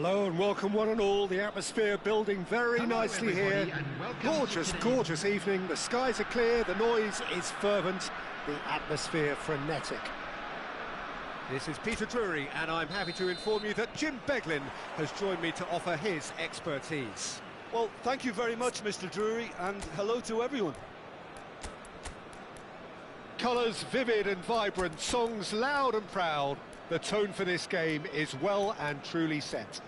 Hello and welcome one and all. The atmosphere building very nicely here. Gorgeous, gorgeous evening. The skies are clear, the noise is fervent, the atmosphere frenetic. This is Peter Drury, and I'm happy to inform you that Jim Beglin has joined me to offer his expertise. Well, thank you very much, Mr. Drury, and hello to everyone. Colours vivid and vibrant, songs loud and proud. The tone for this game is well and truly set.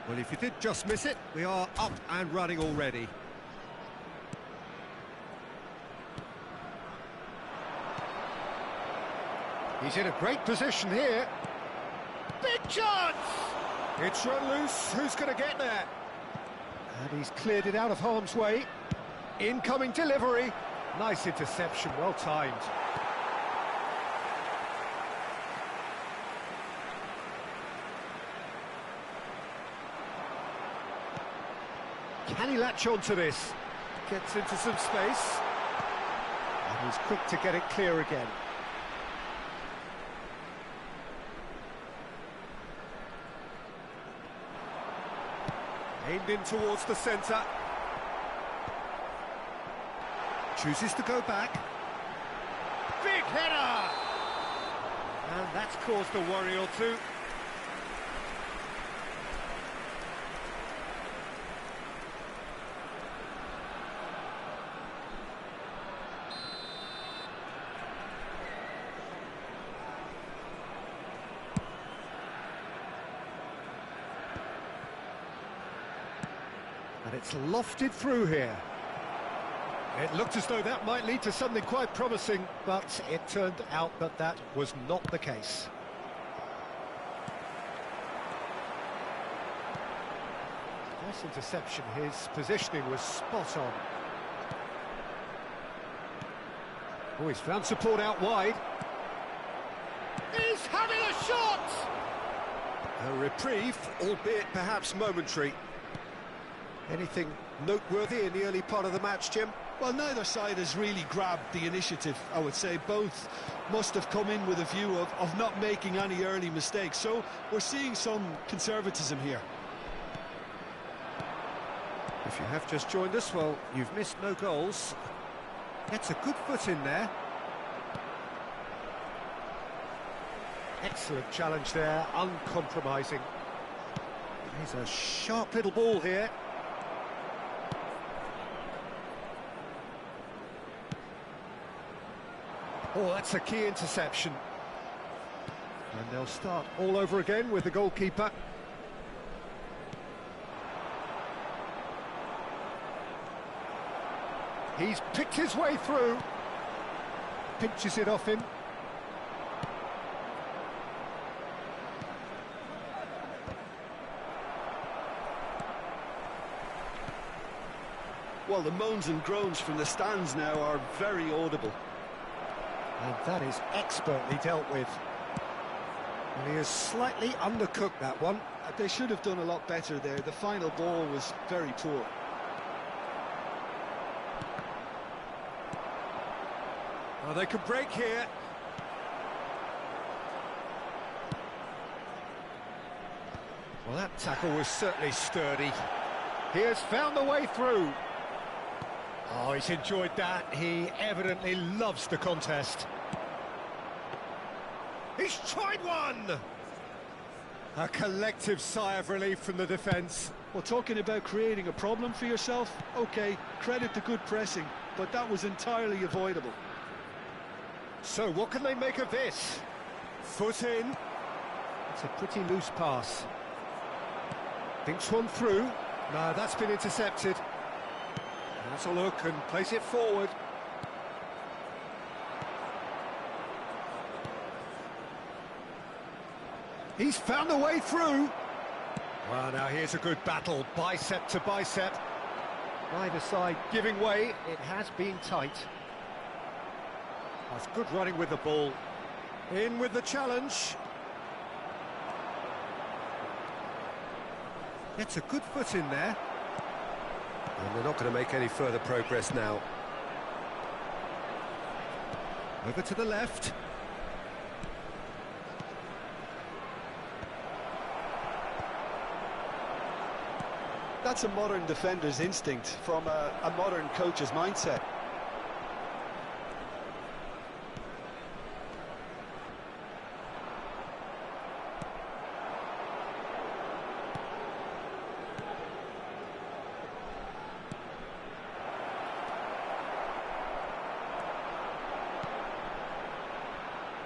Well, if you did just miss it, we are up and running already. He's in a great position here. Big chance! It's run loose. Who's going to get there? And he's cleared it out of harm's way. Incoming delivery. Nice interception, well timed. Can he latch on to this? Gets into some space. And he's quick to get it clear again. Aimed in towards the centre. Chooses to go back. Big header! And that's caused a worry or two. And it's lofted through here. It looked as though that might lead to something quite promising, but it turned out that that was not the case. Nice interception, his positioning was spot on. Oh, he's found support out wide. He's having a shot! A reprieve, albeit perhaps momentary. Anything noteworthy in the early part of the match, Jim? Well, neither side has really grabbed the initiative, I would say. Both must have come in with a view of not making any early mistakes, so we're seeing some conservatism here. If you have just joined us, well, you've missed no goals. Gets a good foot in there. Excellent challenge there, uncompromising. He's a sharp little ball here. Oh, that's a key interception. And they'll start all over again with the goalkeeper. He's picked his way through. Pinches it off him. Well, the moans and groans from the stands now are very audible. And that is expertly dealt with. And he has slightly undercooked that one. They should have done a lot better there. The final ball was very poor. Oh, they could break here. Well, that tackle was certainly sturdy. He has found the way through. Oh, he's enjoyed that. He evidently loves the contest. He's tried one! A collective sigh of relief from the defence. Well, talking about creating a problem for yourself, OK, credit to good pressing, but that was entirely avoidable. So, what can they make of this? Foot in. It's a pretty loose pass. Thinks one through. No, that's been intercepted. That's a look and place it forward. He's found the way through. Well, now here's a good battle, bicep to bicep. Neither side giving way. It has been tight. That's good running with the ball. In with the challenge. Gets a good foot in there. And they're not going to make any further progress now. Over to the left. That's a modern defender's instinct from a modern coach's mindset.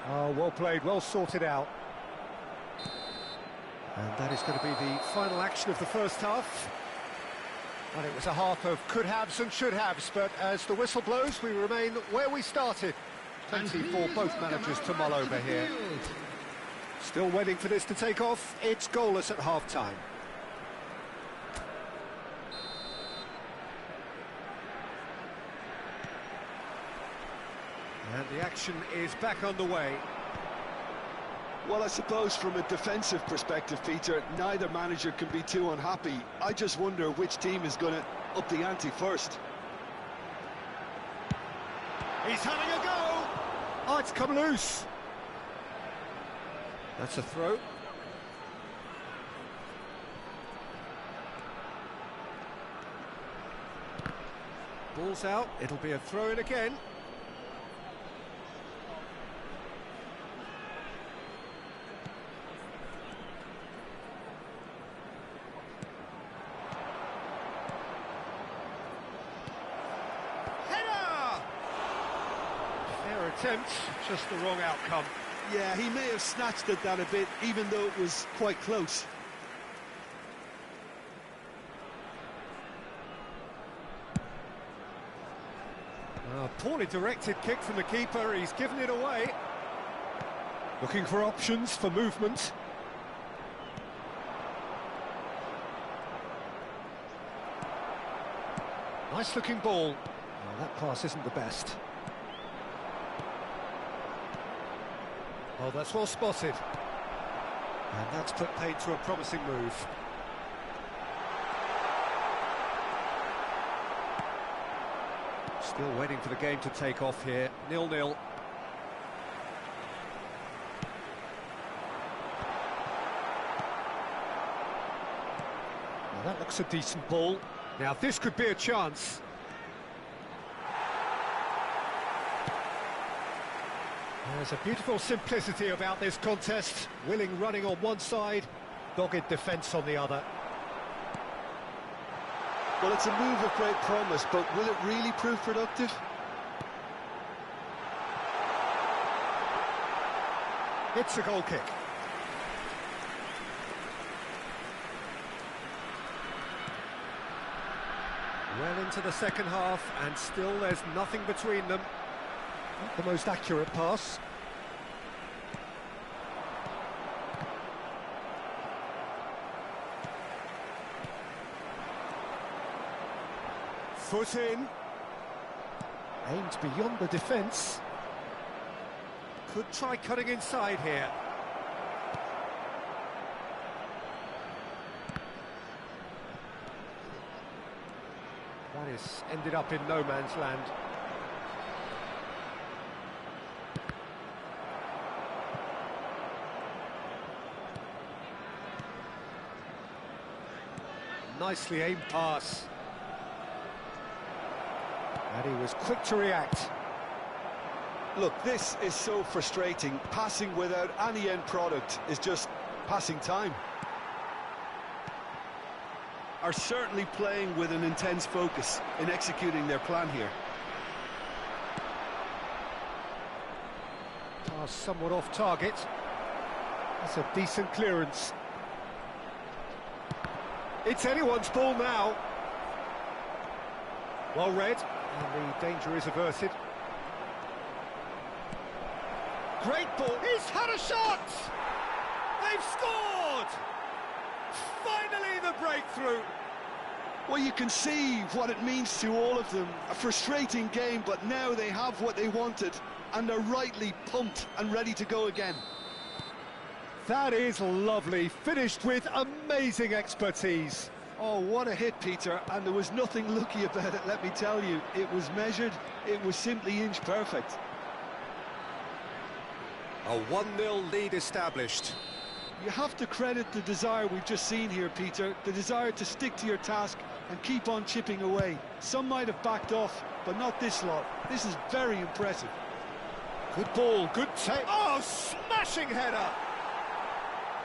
Oh, well played, well sorted out. And that is going to be the final action of the first half. And it was a half of could-haves and should-haves, but as the whistle blows, we remain where we started. Plenty for both managers to mull over here. Still waiting for this to take off. It's goalless at half-time. And the action is back underway. Well, I suppose from a defensive perspective, Peter, neither manager can be too unhappy. I just wonder which team is going to up the ante first. He's having a go! Oh, it's come loose. That's a throw. Ball's out, it'll be a throw-in again. Attempt, just the wrong outcome. Yeah, he may have snatched at that a bit, even though it was quite close. Poorly directed kick from the keeper, he's given it away. Looking for options for movement. Nice looking ball. Well, that pass isn't the best. Oh, that's well spotted. And that's put paid to a promising move. Still waiting for the game to take off here. 0-0. Well, that looks a decent ball. Now this could be a chance. There's a beautiful simplicity about this contest. Willing running on one side, dogged defence on the other. Well, it's a move of great promise, but will it really prove productive? It's a goal kick. Well into the second half, and still there's nothing between them. Not the most accurate pass. Foot in. Aimed beyond the defence. Could try cutting inside here. That is ended up in no man's land. Nicely aimed pass. And he was quick to react. Look, this is so frustrating. Passing without any end product is just passing time. Are certainly playing with an intense focus in executing their plan here. Pass somewhat off target. That's a decent clearance. It's anyone's ball now. Well read, and the danger is averted. Great ball, he's had a shot! They've scored! Finally the breakthrough! Well, you can see what it means to all of them. A frustrating game, but now they have what they wanted, and they're rightly pumped and ready to go again. That is lovely, finished with amazing expertise. Oh, what a hit, Peter, and there was nothing lucky about it, let me tell you. It was measured, it was simply inch perfect. A 1-0 lead established. You have to credit the desire we've just seen here, Peter, the desire to stick to your task and keep on chipping away. Some might have backed off, but not this lot. This is very impressive. Good ball, good take. Oh, smashing header!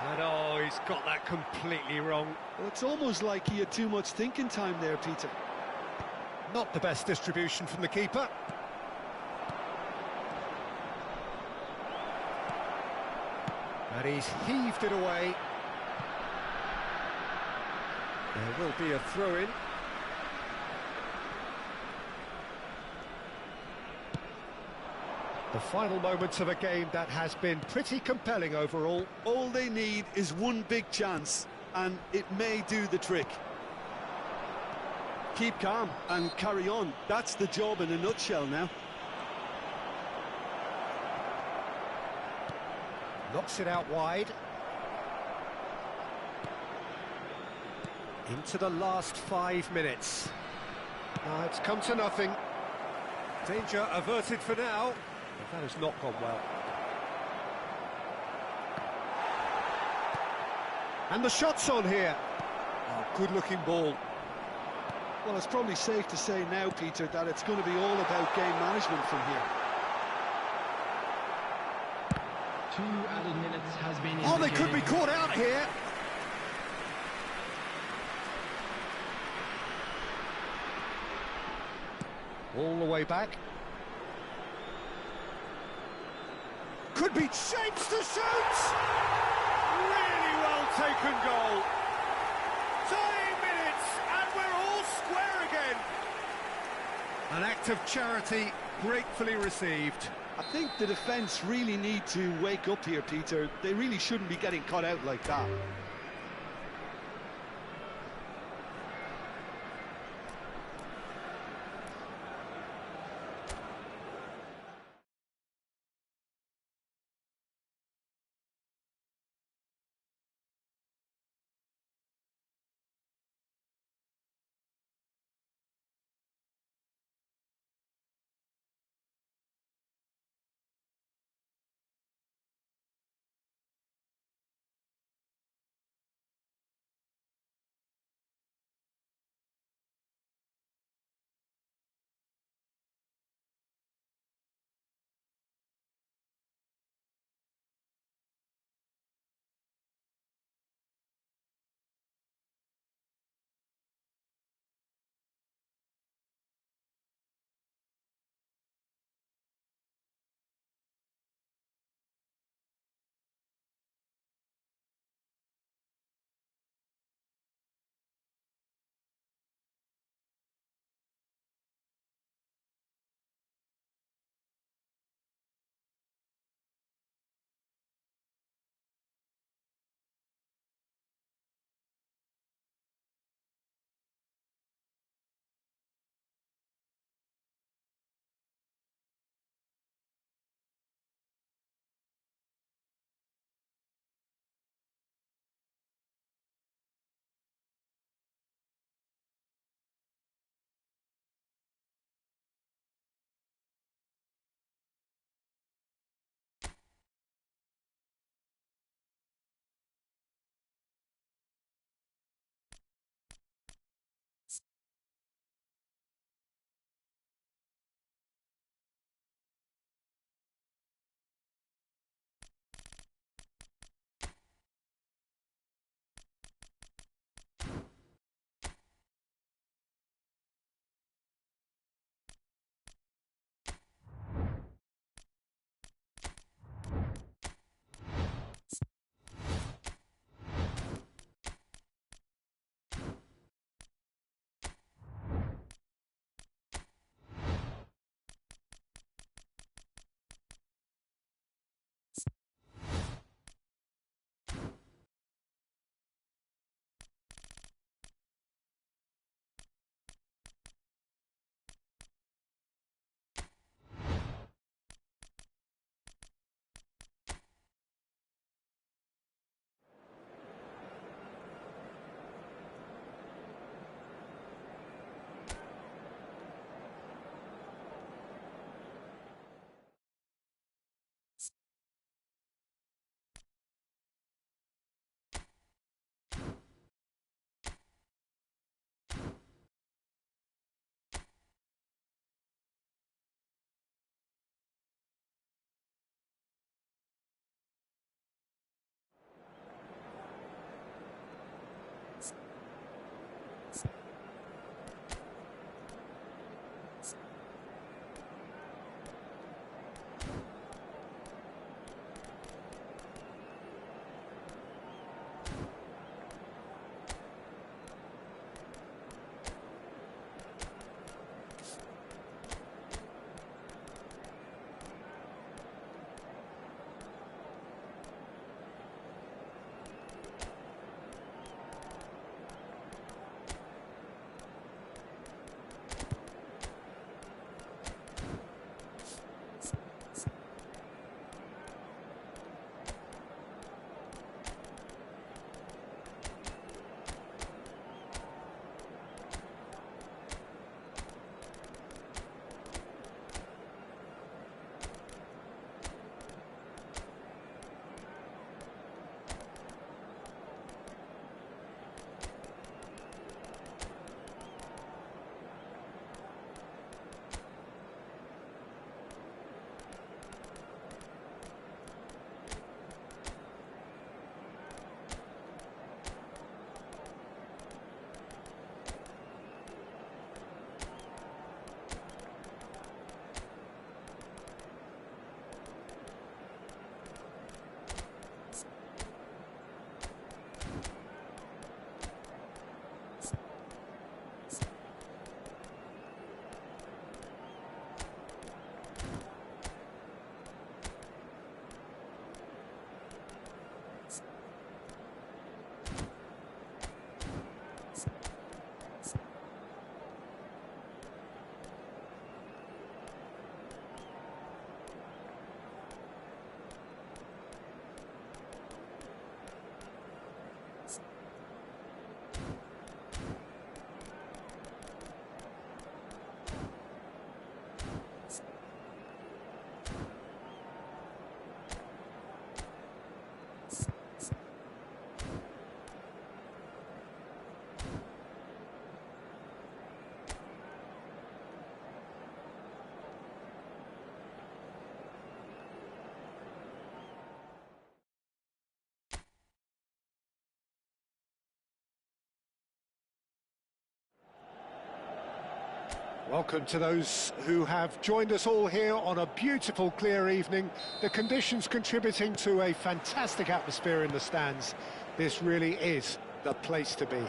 And oh, he's got that completely wrong. Well, it's almost like he had too much thinking time there, Peter. Not the best distribution from the keeper. And he's heaved it away. There will be a throw-in. The final moments of a game that has been pretty compelling overall. All they need is one big chance, and it may do the trick. Keep calm and carry on. That's the job in a nutshell now. Knocks it out wide. Into the last 5 minutes. It's come to nothing. Danger averted for now. But that has not gone well. And the shot's on here. Oh, good-looking ball. Well, it's probably safe to say now, Peter, that it's going to be all about game management from here. 2 added minutes has been Oh, they could be indicated. caught out here. All the way back. Could be shapes to shoot! Really well taken goal. 30 minutes and we're all square again. An act of charity gratefully received. I think the defence really need to wake up here, Peter. They really shouldn't be getting caught out like that. Welcome to those who have joined us all here on a beautiful, clear evening. The conditions contributing to a fantastic atmosphere in the stands. This really is the place to be.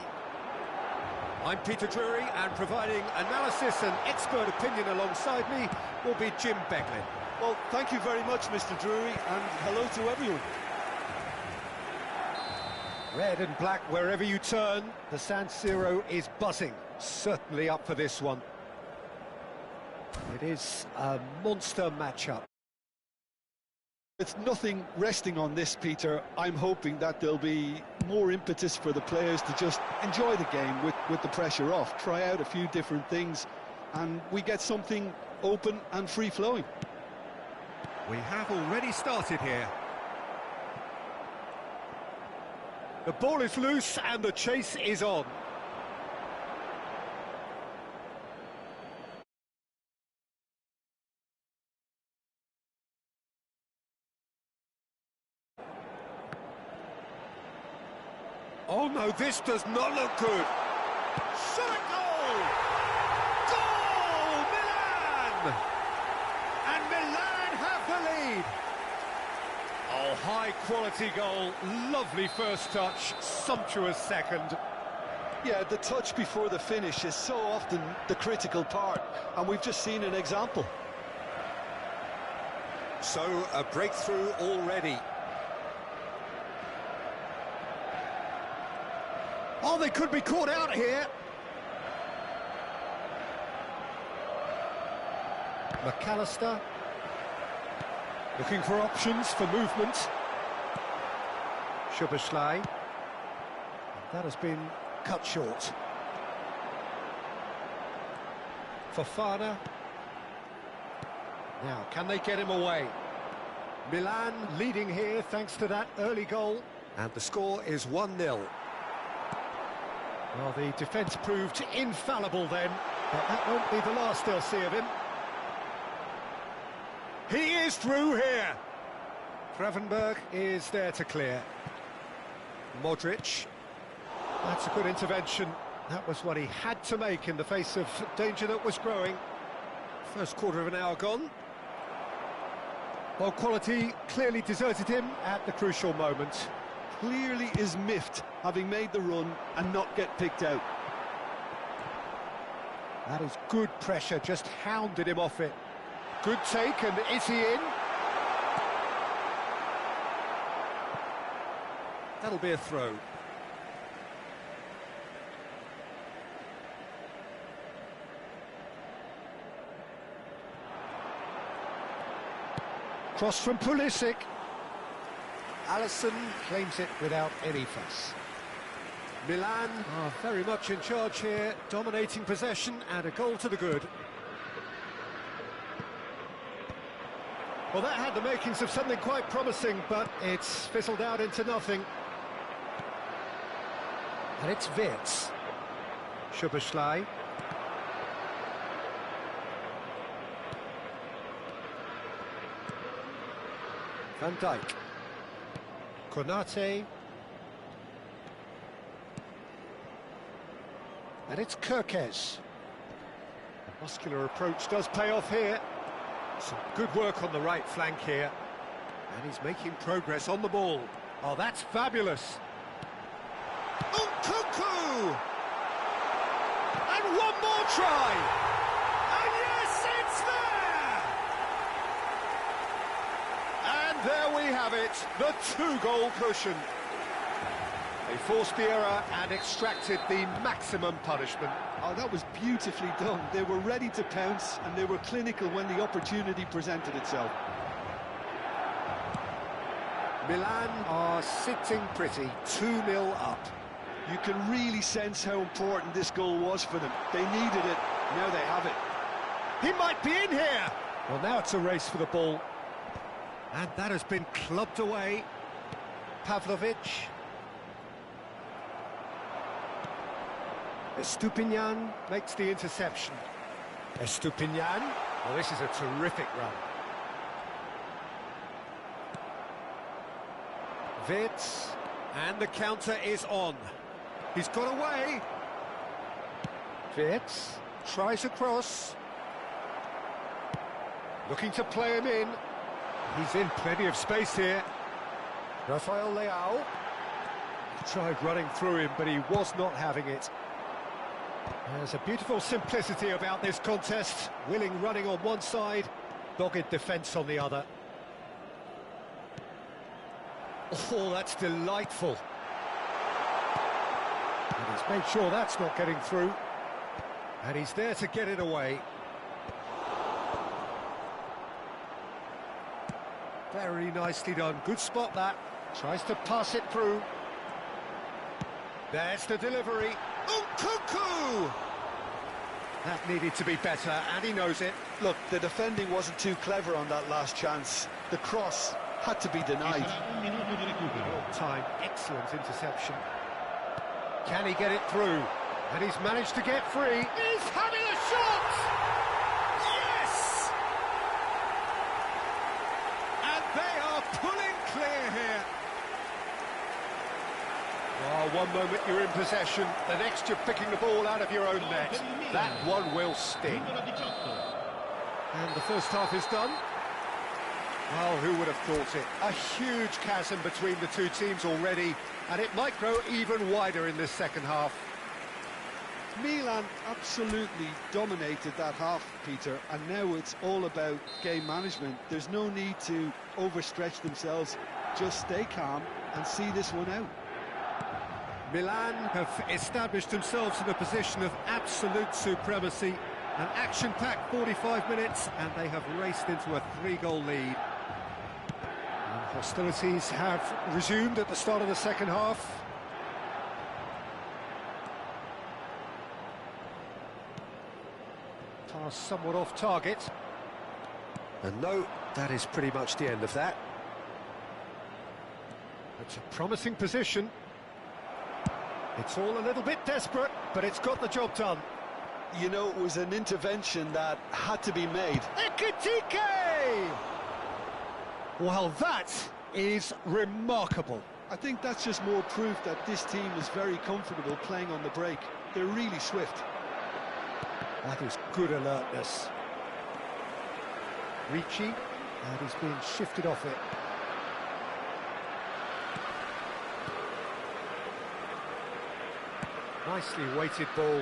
I'm Peter Drury, and providing analysis and expert opinion alongside me will be Jim Beglin. Well, thank you very much, Mr. Drury, and hello to everyone. Red and black wherever you turn, the San Siro is buzzing. Certainly up for this one. It is a monster matchup. With nothing resting on this, Peter, I'm hoping that there'll be more impetus for the players to just enjoy the game with the pressure off, try out a few different things, and we get something open and free-flowing. We have already started here. The ball is loose and the chase is on. Oh no, this does not look good. Shot at goal! Goal! Milan! And Milan have the lead. Oh, high quality goal, lovely first touch, sumptuous second. Yeah, the touch before the finish is so often the critical part, and we've just seen an example. So, a breakthrough already. Oh, they could be caught out here. McAllister looking for options for movement. Szoboszlai. That has been cut short. Fofana. Now, can they get him away? Milan leading here thanks to that early goal. And the score is 1-0. Well, the defence proved infallible then, but that won't be the last they'll see of him. He is through here. Gravenberg is there to clear. Modric. That's a good intervention. That was what he had to make in the face of danger that was growing. First quarter of an hour gone. Well, quality clearly deserted him at the crucial moment. Clearly is miffed, having made the run and not get picked out. That is good pressure, just hounded him off it. Good take, and is he in? That'll be a throw. Cross from Pulisic. Alisson claims it without any fuss. Milan are very much in charge here, dominating possession and a goal to the good. Well, that had the makings of something quite promising, but it's fizzled out into nothing. And it's Wirtz. Szoboszlai. Van Dijk. Konate. And it's Kerkez. The muscular approach does pay off here. Some good work on the right flank here. And he's making progress on the ball. Oh, that's fabulous. Nkunku! And one more try! And yes, it's there! And there we have it, the two-goal cushion. They forced the error and extracted the maximum punishment. Oh, that was beautifully done. They were ready to pounce, and they were clinical when the opportunity presented itself. Milan are sitting pretty, 2-0 up. You can really sense how important this goal was for them. They needed it, now they have it. He might be in here! Well, now it's a race for the ball. And that has been clubbed away. Pavlovic. Estupinian makes the interception. Estupinian. Well, this is a terrific run. Wirtz. And the counter is on. He's got away. Wirtz. tries a cross. Looking to play him in. He's in plenty of space here. Rafael Leao. He tried running through him, but he was not having it. There's a beautiful simplicity about this contest. Willing running on one side, dogged defence on the other. Oh, that's delightful. And he's made sure that's not getting through. And he's there to get it away. Very nicely done. Good spot, that. Tries to pass it through. There's the delivery. Cuckoo! That needed to be better, and he knows it. Look, the defending wasn't too clever on that last chance. The cross had to be denied. Time, excellent interception. Can he get it through? And he's managed to get free. He's having a shot! Yes! And they are pulling clear here. Oh, one moment you're in possession, the next you're picking the ball out of your own net. That one will sting. And the first half is done. Well, who would have thought it? A huge chasm between the two teams already, and it might grow even wider in this second half. Milan absolutely dominated that half, Peter, and now it's all about game management. There's no need to overstretch themselves. Just stay calm and see this one out. Milan have established themselves in a position of absolute supremacy. An action-packed 45 minutes, and they have raced into a 3-goal lead. And hostilities have resumed at the start of the second half. Pass somewhat off target. And no, that is pretty much the end of that. It's a promising position. It's all a little bit desperate, but it's got the job done. You know, it was an intervention that had to be made. Ekitike! Well, that is remarkable. I think that's just more proof that this team is very comfortable playing on the break. They're really swift. That is good alertness. Ricci, and he's being shifted off it. Nicely weighted ball.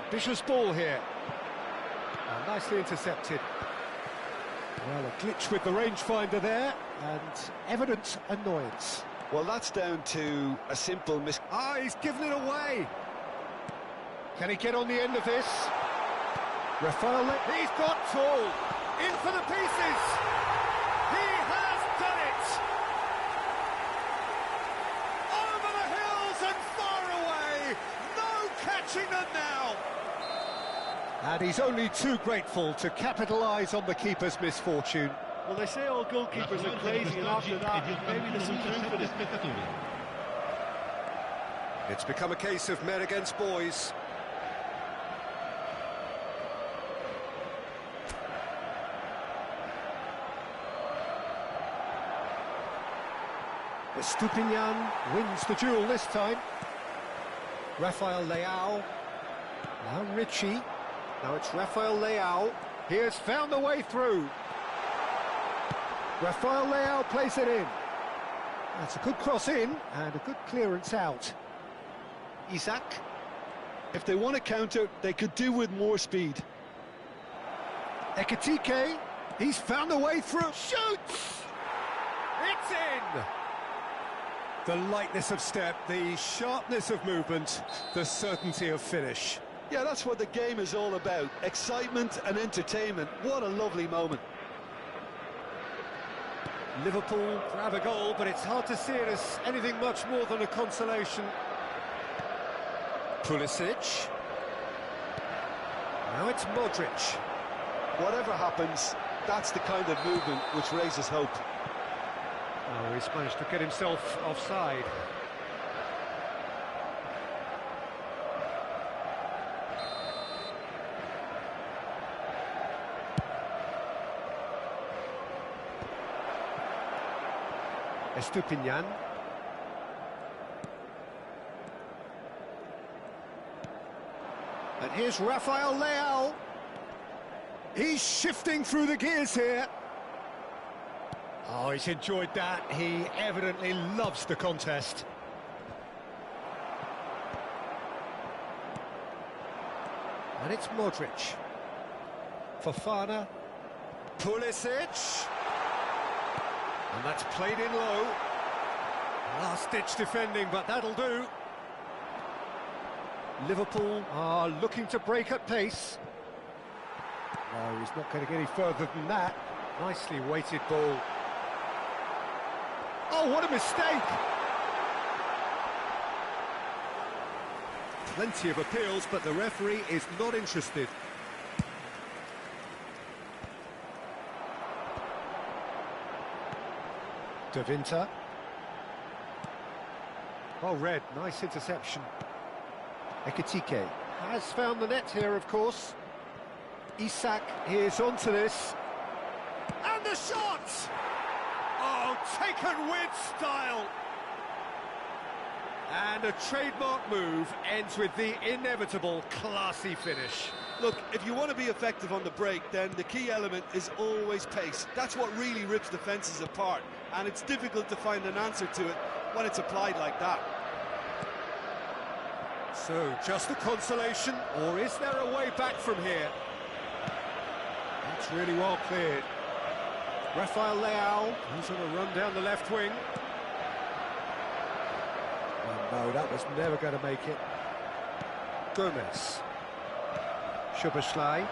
Ambitious ball here. And nicely intercepted. Well, a glitch with the rangefinder there, and evident annoyance. Well, that's down to a simple miss. Ah, he's given it away. Can he get on the end of this? Rafael, he's got full. In for the pieces. He has done it. Over the hills and far away. No catching them now. And he's only too grateful to capitalise on the keeper's misfortune. Well, they say all goalkeepers are crazy, and after that, maybe there's some truth in it. It's become a case of men against boys. Estupinian wins the duel this time. Rafael Leao. Now Ricci. Now it's Rafael Leao. He has found the way through. Rafael Leao plays it in. That's a good cross in and a good clearance out. Isaac. If they want to counter, they could do with more speed. Ekitike. He's found the way through. Shoots! It's in! The lightness of step, the sharpness of movement, the certainty of finish. Yeah, that's what the game is all about. Excitement and entertainment. What a lovely moment. Liverpool grab a goal, but it's hard to see it as anything much more than a consolation. Pulisic. Now it's Modric. Whatever happens, that's the kind of movement which raises hope. Oh, he's managed to get himself offside. Estupinian. And But here's Rafael Leao. He's shifting through the gears here. Oh, he's enjoyed that. He evidently loves the contest. And it's Modric. Fofana. Pulisic. And that's played in low. Last-ditch defending, but that'll do. Liverpool are looking to break at pace. No, he's not going to get any further than that. Nicely weighted ball. Oh, what a mistake! Plenty of appeals, but the referee is not interested. De Winter. Oh, Red, nice interception. Ekitike has found the net here, of course. Isak is onto this. And the shot! Oh, taken with style! And a trademark move ends with the inevitable classy finish. Look, if you want to be effective on the break, then the key element is always pace. That's what really rips defences apart, and it's difficult to find an answer to it when it's applied like that. So, just a consolation, or is there a way back from here? That's really well cleared. Rafael Leao, who's on a run down the left wing. Oh no, that was never going to make it. Gomez. Szoboszlai.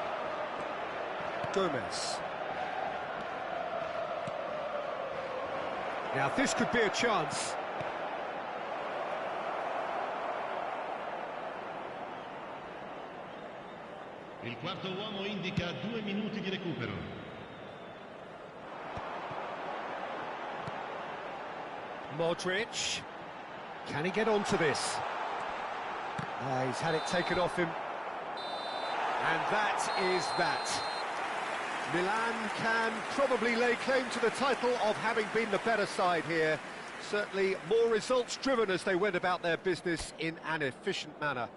Gomez. Now this could be a chance. Il quarto uomo indica 2 minuti di recupero. Modric. Can he get onto this? He's had it taken off him. And that is that. Milan can probably lay claim to the title of having been the better side here. Certainly more results-driven as they went about their business in an efficient manner.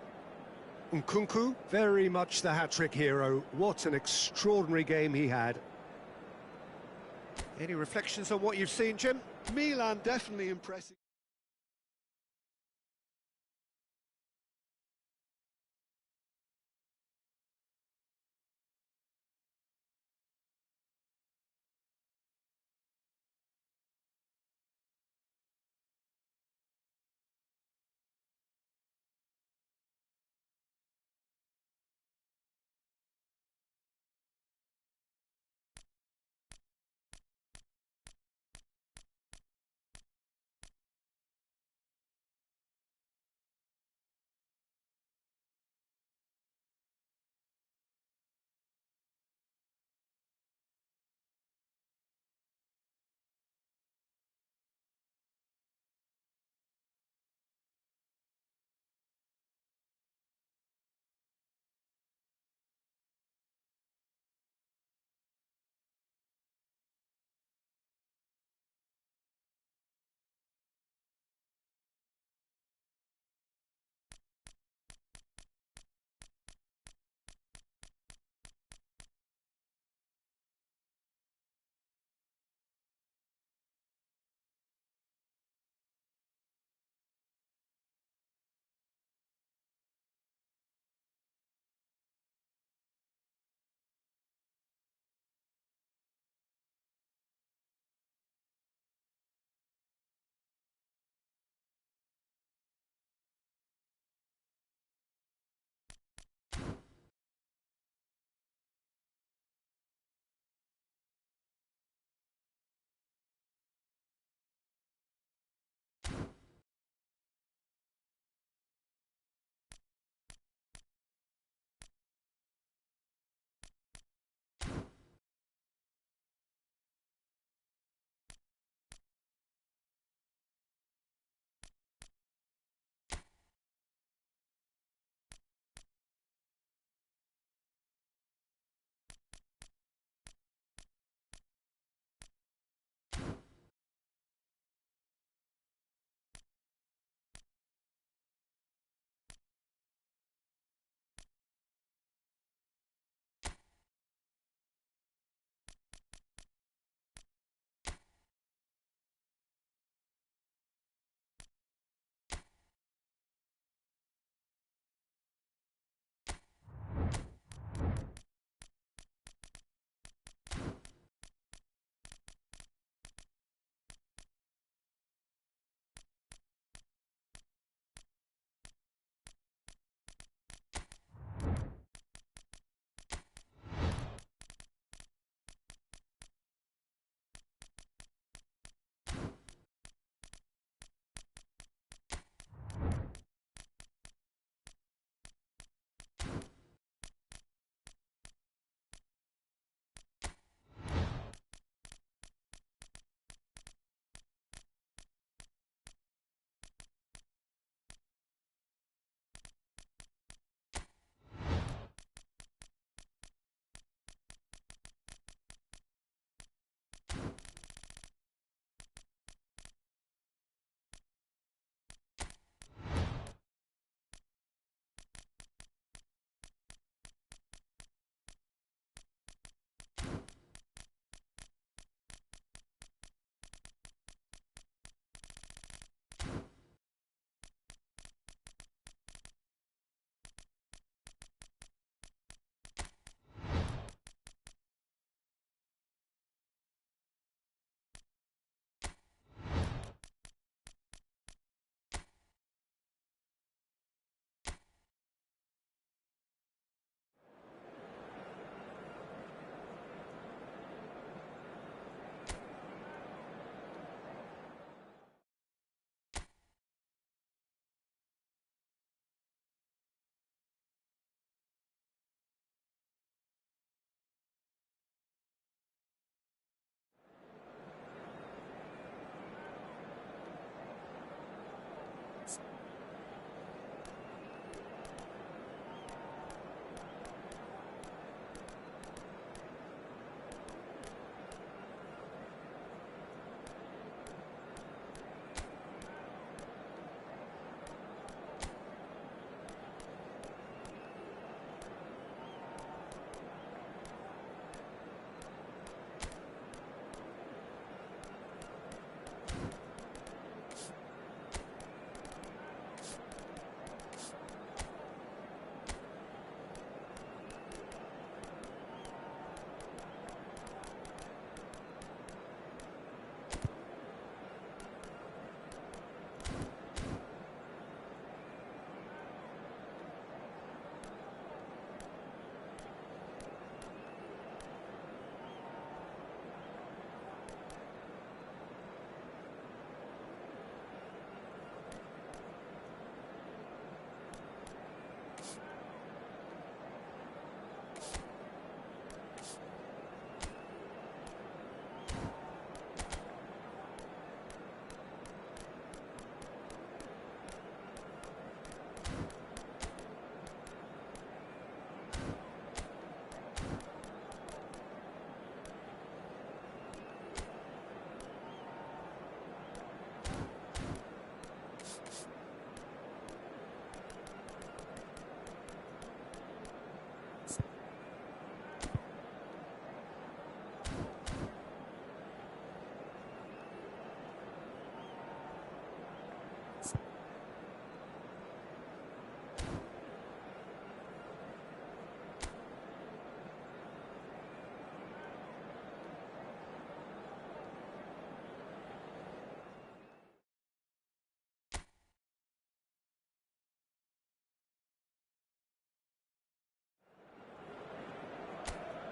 Nkunku, very much the hat-trick hero. What an extraordinary game he had. Any reflections on what you've seen, Jim? Milan definitely impressive.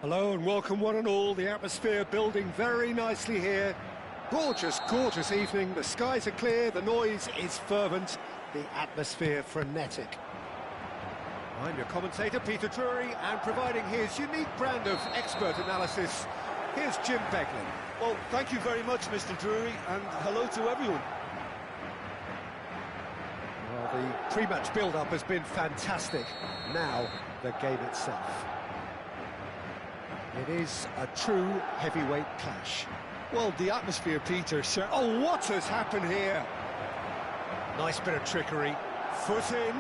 Hello and welcome one and all. The atmosphere building very nicely here. Gorgeous, gorgeous evening. The skies are clear, the noise is fervent, the atmosphere frenetic. I'm your commentator, Peter Drury, and providing his unique brand of expert analysis, here's Jim Beglin. Well, thank you very much, Mr. Drury, and hello to everyone. Well, the pre-match build-up has been fantastic. Now, the game itself. It is a true heavyweight clash. Well, the atmosphere, Peter, sir. Oh, what has happened here? Nice bit of trickery. Foot in.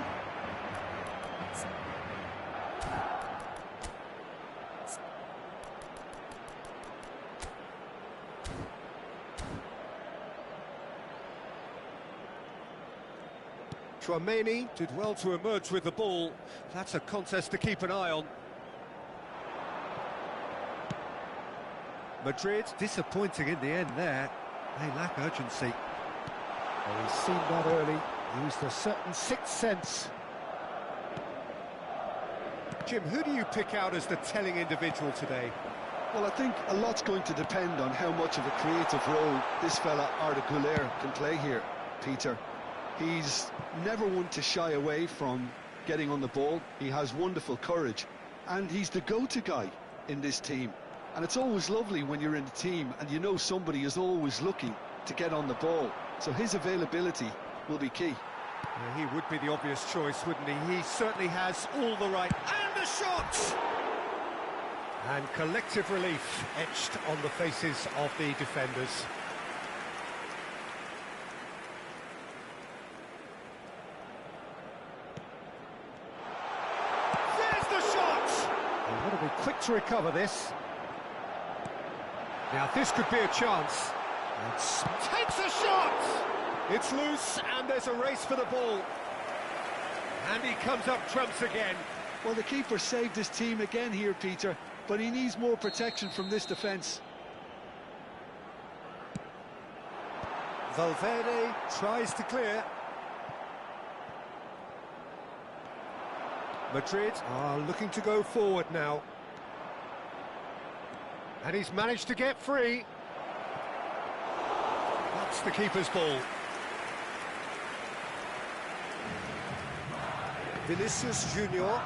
Chouameni did well to emerge with the ball. That's a contest to keep an eye on. Madrid disappointing in the end there. They lack urgency. Well, he's seen that early, used a certain sixth sense. Jim, who do you pick out as the telling individual today? Well, I think a lot's going to depend on how much of a creative role this fella Arda Güler can play here, Peter. He's never one to shy away from getting on the ball. He has wonderful courage, and he's the go-to guy in this team. And it's always lovely when you're in a team and you know somebody is always looking to get on the ball. So his availability will be key. Yeah, he would be the obvious choice, wouldn't he? He certainly has all the right. And a shot! And collective relief etched on the faces of the defenders. There's the shot! They want to be quick to recover this. Now this could be a chance. Takes a shot! It's loose and there's a race for the ball. And he comes up trumps again. Well, the keeper saved his team again here, Peter, but he needs more protection from this defence. Valverde tries to clear. Madrid are looking to go forward now. And he's managed to get free. That's the keeper's ball. Vinicius Junior.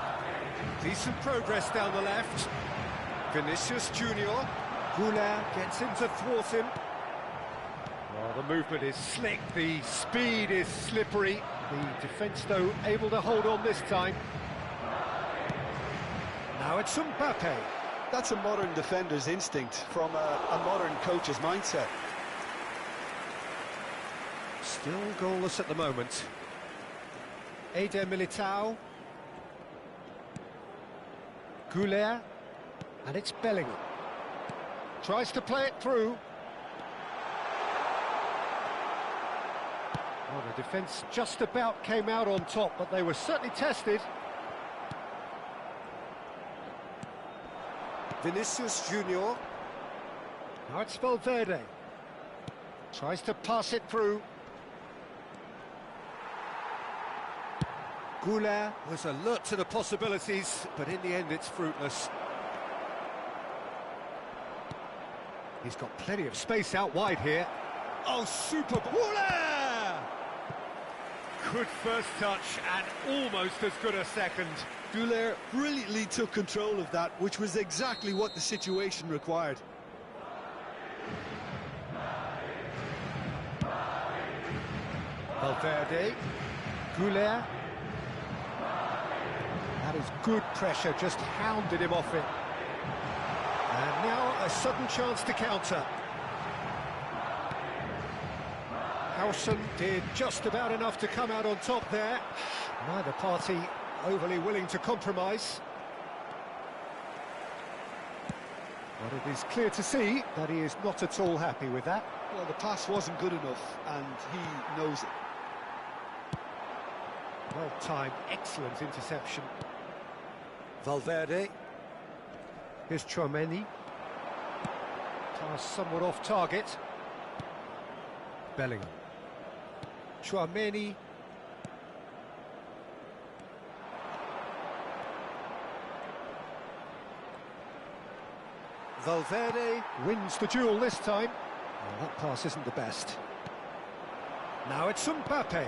Decent progress down the left. Vinicius Junior. Güler gets in to thwart him. Oh, the movement is slick, the speed is slippery. The defence, though, able to hold on this time. Now it's Mbappe. That's a modern defender's instinct from a modern coach's mindset. Still goalless at the moment. Eder Militao. Güler. And it's Bellingham. Tries to play it through. Well, the defence just about came out on top, but they were certainly tested. Vinicius Junior. Now it's Valverde. Tries to pass it through. Güler was alert to the possibilities, but in the end it's fruitless. He's got plenty of space out wide here. Oh, super! Güler! Good first touch and almost as good a second. Güler brilliantly took control of that, which was exactly what the situation required. Valverde. Güler. That is good pressure, just hounded him off it. And now a sudden chance to counter. Howson did just about enough to come out on top there. Neither party overly willing to compromise. But it is clear to see that he is not at all happy with that. Well, the pass wasn't good enough, and he knows it. Well-timed, excellent interception. Valverde. Here's Chouameni. Pass somewhat off target. Bellingham. Chouameni. Valverde wins the duel this time. Oh, that pass isn't the best. Now it's Mbappe,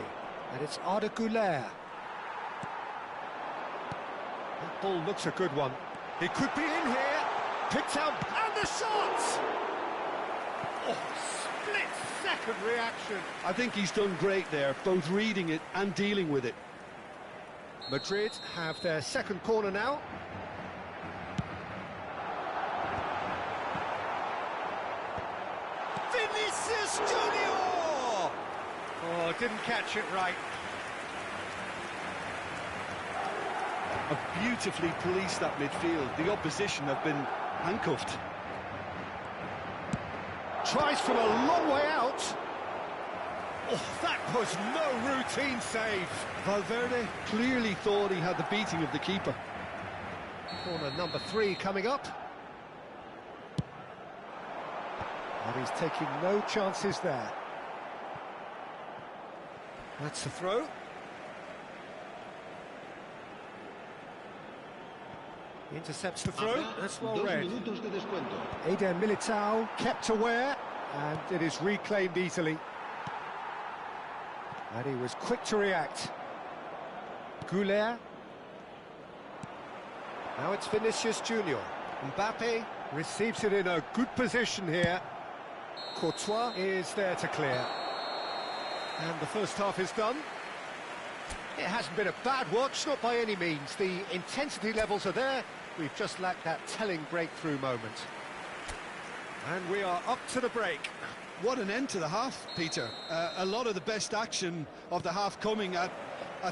and it's Arda. That ball looks a good one. He could be in here. Picked out, and the shot! Oh, split-second reaction. I think he's done great there, both reading it and dealing with it. Madrid have their second corner now. Vinicius Junior! Oh, didn't catch it right. Have beautifully policed that midfield. The opposition have been handcuffed. Tries from a long way out. Oh, that was no routine save. Valverde clearly thought he had the beating of the keeper. Corner number 3 coming up. And he's taking no chances there. That's the throw. Intercepts the throw. That's well read. Eden Militao kept aware, and it is reclaimed easily. And he was quick to react. Goulet. Now it's Vinicius Junior. Mbappe receives it in a good position here. Courtois is there to clear. And the first half is done. It hasn't been a bad watch, not by any means. The intensity levels are there. We've just lacked that telling breakthrough moment. And we are up to the break. What an end to the half, Peter. A lot of the best action of the half coming at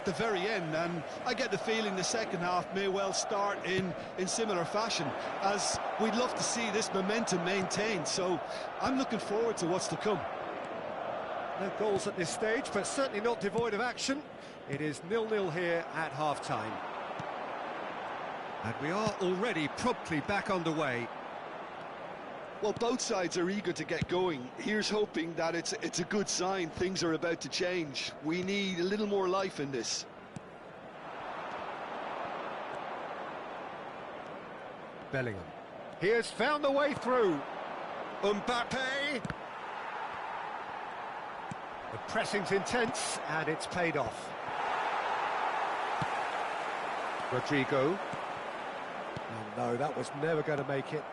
the very end, and I get the feeling the second half may well start in similar fashion, as we'd love to see this momentum maintained. So I'm looking forward to what's to come. No goals at this stage, but certainly not devoid of action. It is 0-0 here at half-time. And we are already promptly back underway. Well, both sides are eager to get going. Here's hoping that it's a good sign. Things are about to change. We need a little more life in this. Bellingham. He has found the way through. Mbappe. The pressing's intense, and it's paid off. Rodrigo. Oh no, that was never going to make it.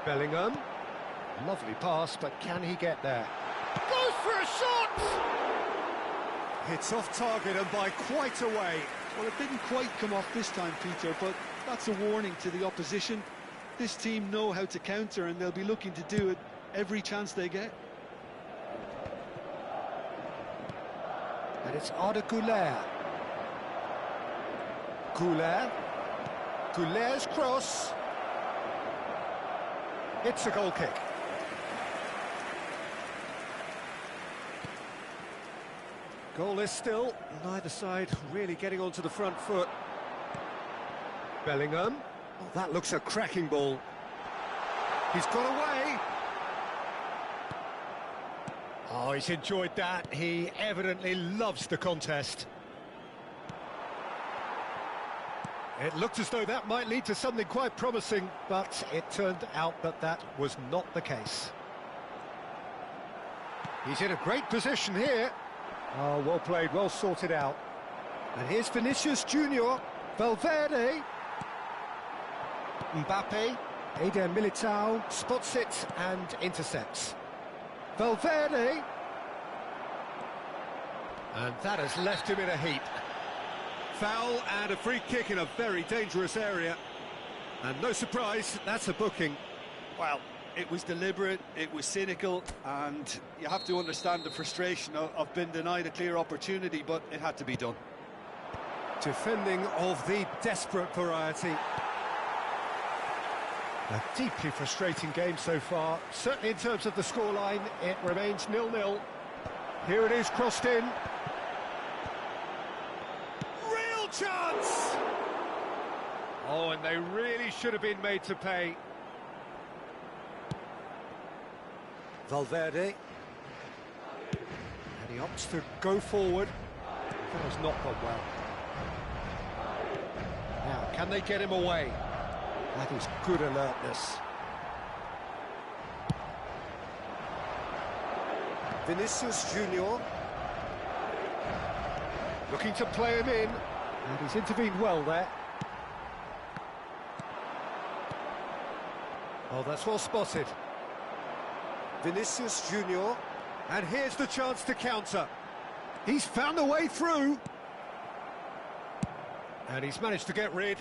Bellingham. Lovely pass, but can he get there? Goes for a shot! It's off target and by quite a way. Well, it didn't quite come off this time, Peter, but that's a warning to the opposition. This team know how to counter, and they'll be looking to do it every chance they get. And it's Arda Goulet. Goulet's cross. It's a goal kick. Goal is still, neither side really getting onto the front foot. Bellingham. Oh, that looks a cracking ball. He's got away. Oh, he's enjoyed that. He evidently loves the contest. It looked as though that might lead to something quite promising, but it turned out that that was not the case. He's in a great position here. Oh, well played, well sorted out. And here's Vinicius Junior. Valverde. Mbappe. Eden Militao spots it and intercepts. Valverde. And that has left him in a heap. Foul and a free kick in a very dangerous area. And no surprise, that's a booking. Well, it was deliberate, it was cynical, and you have to understand the frustration of being denied a clear opportunity, but it had to be done. Defending of the desperate variety. A deeply frustrating game so far. Certainly in terms of the scoreline, it remains 0-0. Here it is, crossed in. Real chance! Oh, and they really should have been made to pay. Valverde. And he opts to go forward. That has not gone well. Now, can they get him away? That is good alertness. Vinicius Junior. Looking to play him in. And he's intervened well there. Oh, that's well spotted. Vinicius Junior. And here's the chance to counter. He's found a way through. And he's managed to get rid.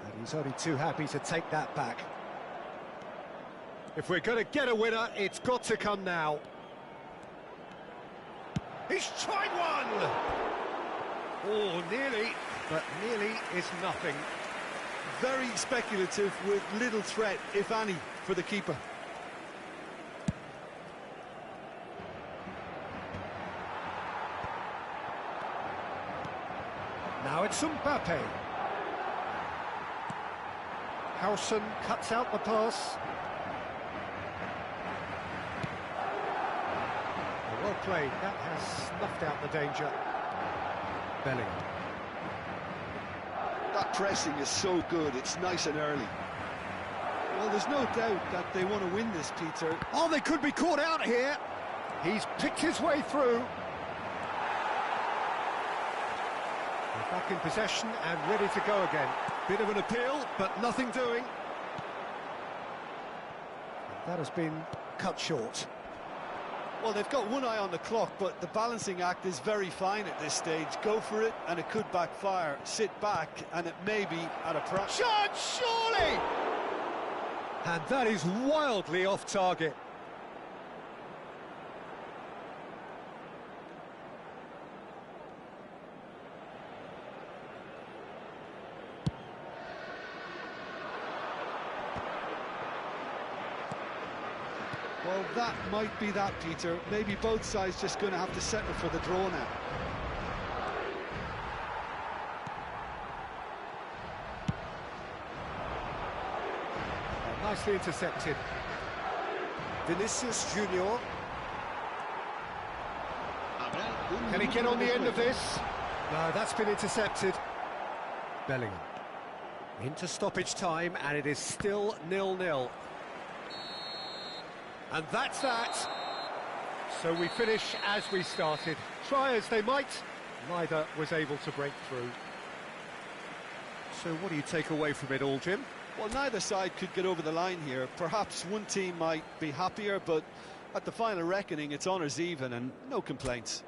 And he's only too happy to take that back. If we're going to get a winner, it's got to come now. He's tried one! Oh, nearly, but nearly is nothing. Very speculative with little threat, if any, for the keeper. Now it's Mbappe. Howson cuts out the pass. Well played, that has snuffed out the danger. Bellingham. That pressing is so good, it's nice and early. Well, there's no doubt that they want to win this, Peter. Oh, they could be caught out here. He's picked his way through. They're back in possession and ready to go again. Bit of an appeal, but nothing doing. That has been cut short. Well, they've got one eye on the clock, but the balancing act is very fine at this stage. Go for it, and it could backfire. Sit back, and it may be at a price. Shot, surely! And that is wildly off target. Well, that might be that, Peter. Maybe both sides just going to have to settle for the draw now. Nicely intercepted. Vinicius Junior. Can he get on the end of this? No, that's been intercepted. Bellingham. Into stoppage time, and it is still 0-0. And that's that. So we finish as we started. Try as they might, neither was able to break through. So what do you take away from it all, Jim? Well, neither side could get over the line here. Perhaps one team might be happier, but at the final reckoning, it's honours even and no complaints.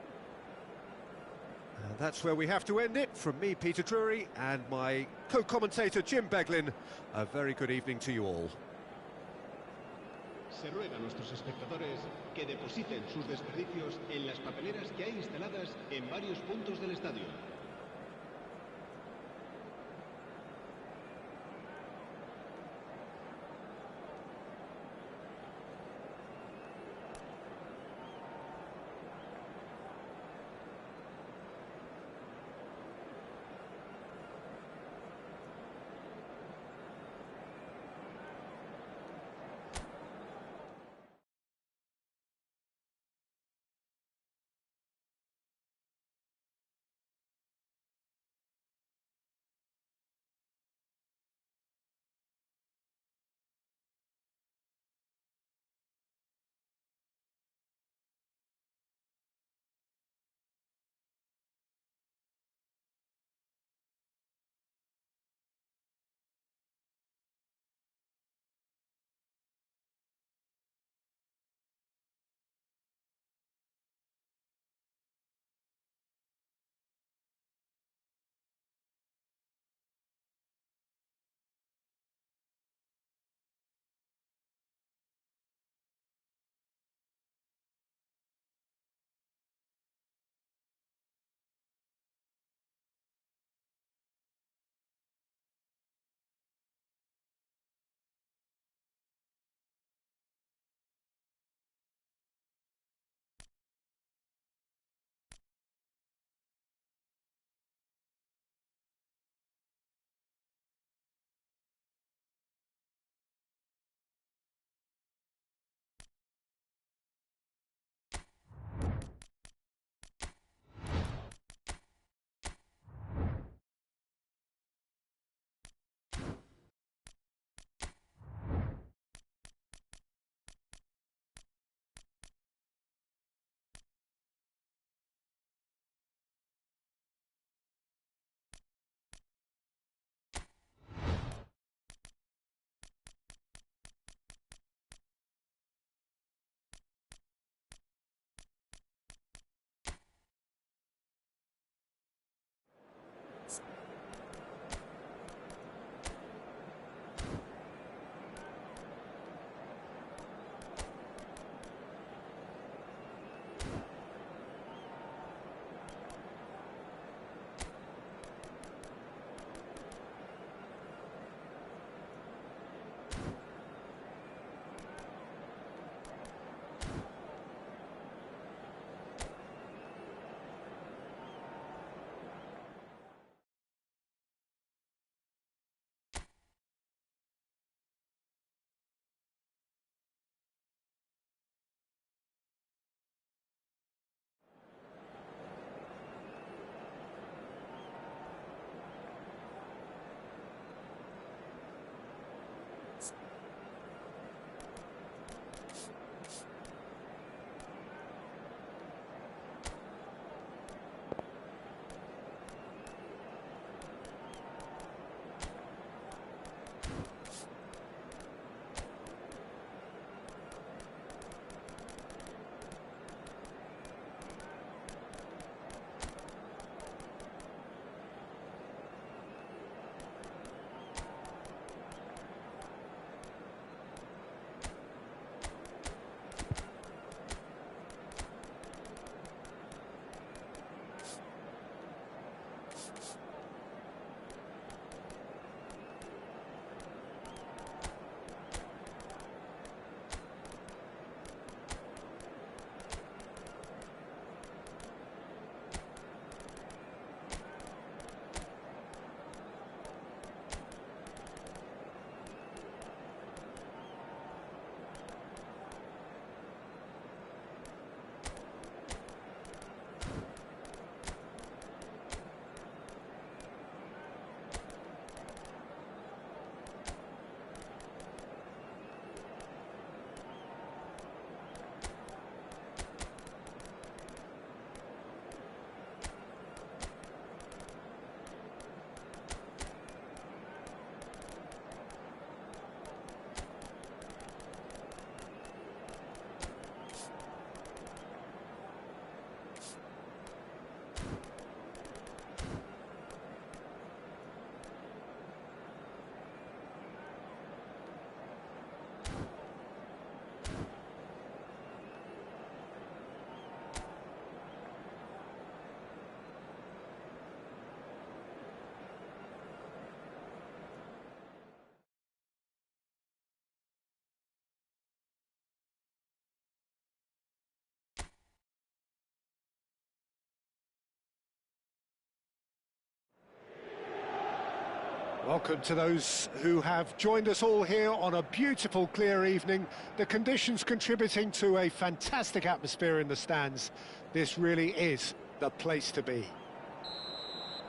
And that's where we have to end it. From me, Peter Drury, and my co-commentator, Jim Beglin, a very good evening to you all. Se ruega a nuestros espectadores que depositen sus desperdicios en las papeleras que hay instaladas en varios puntos del estadio. Welcome to those who have joined us all here on a beautiful, clear evening. The conditions contributing to a fantastic atmosphere in the stands. This really is the place to be.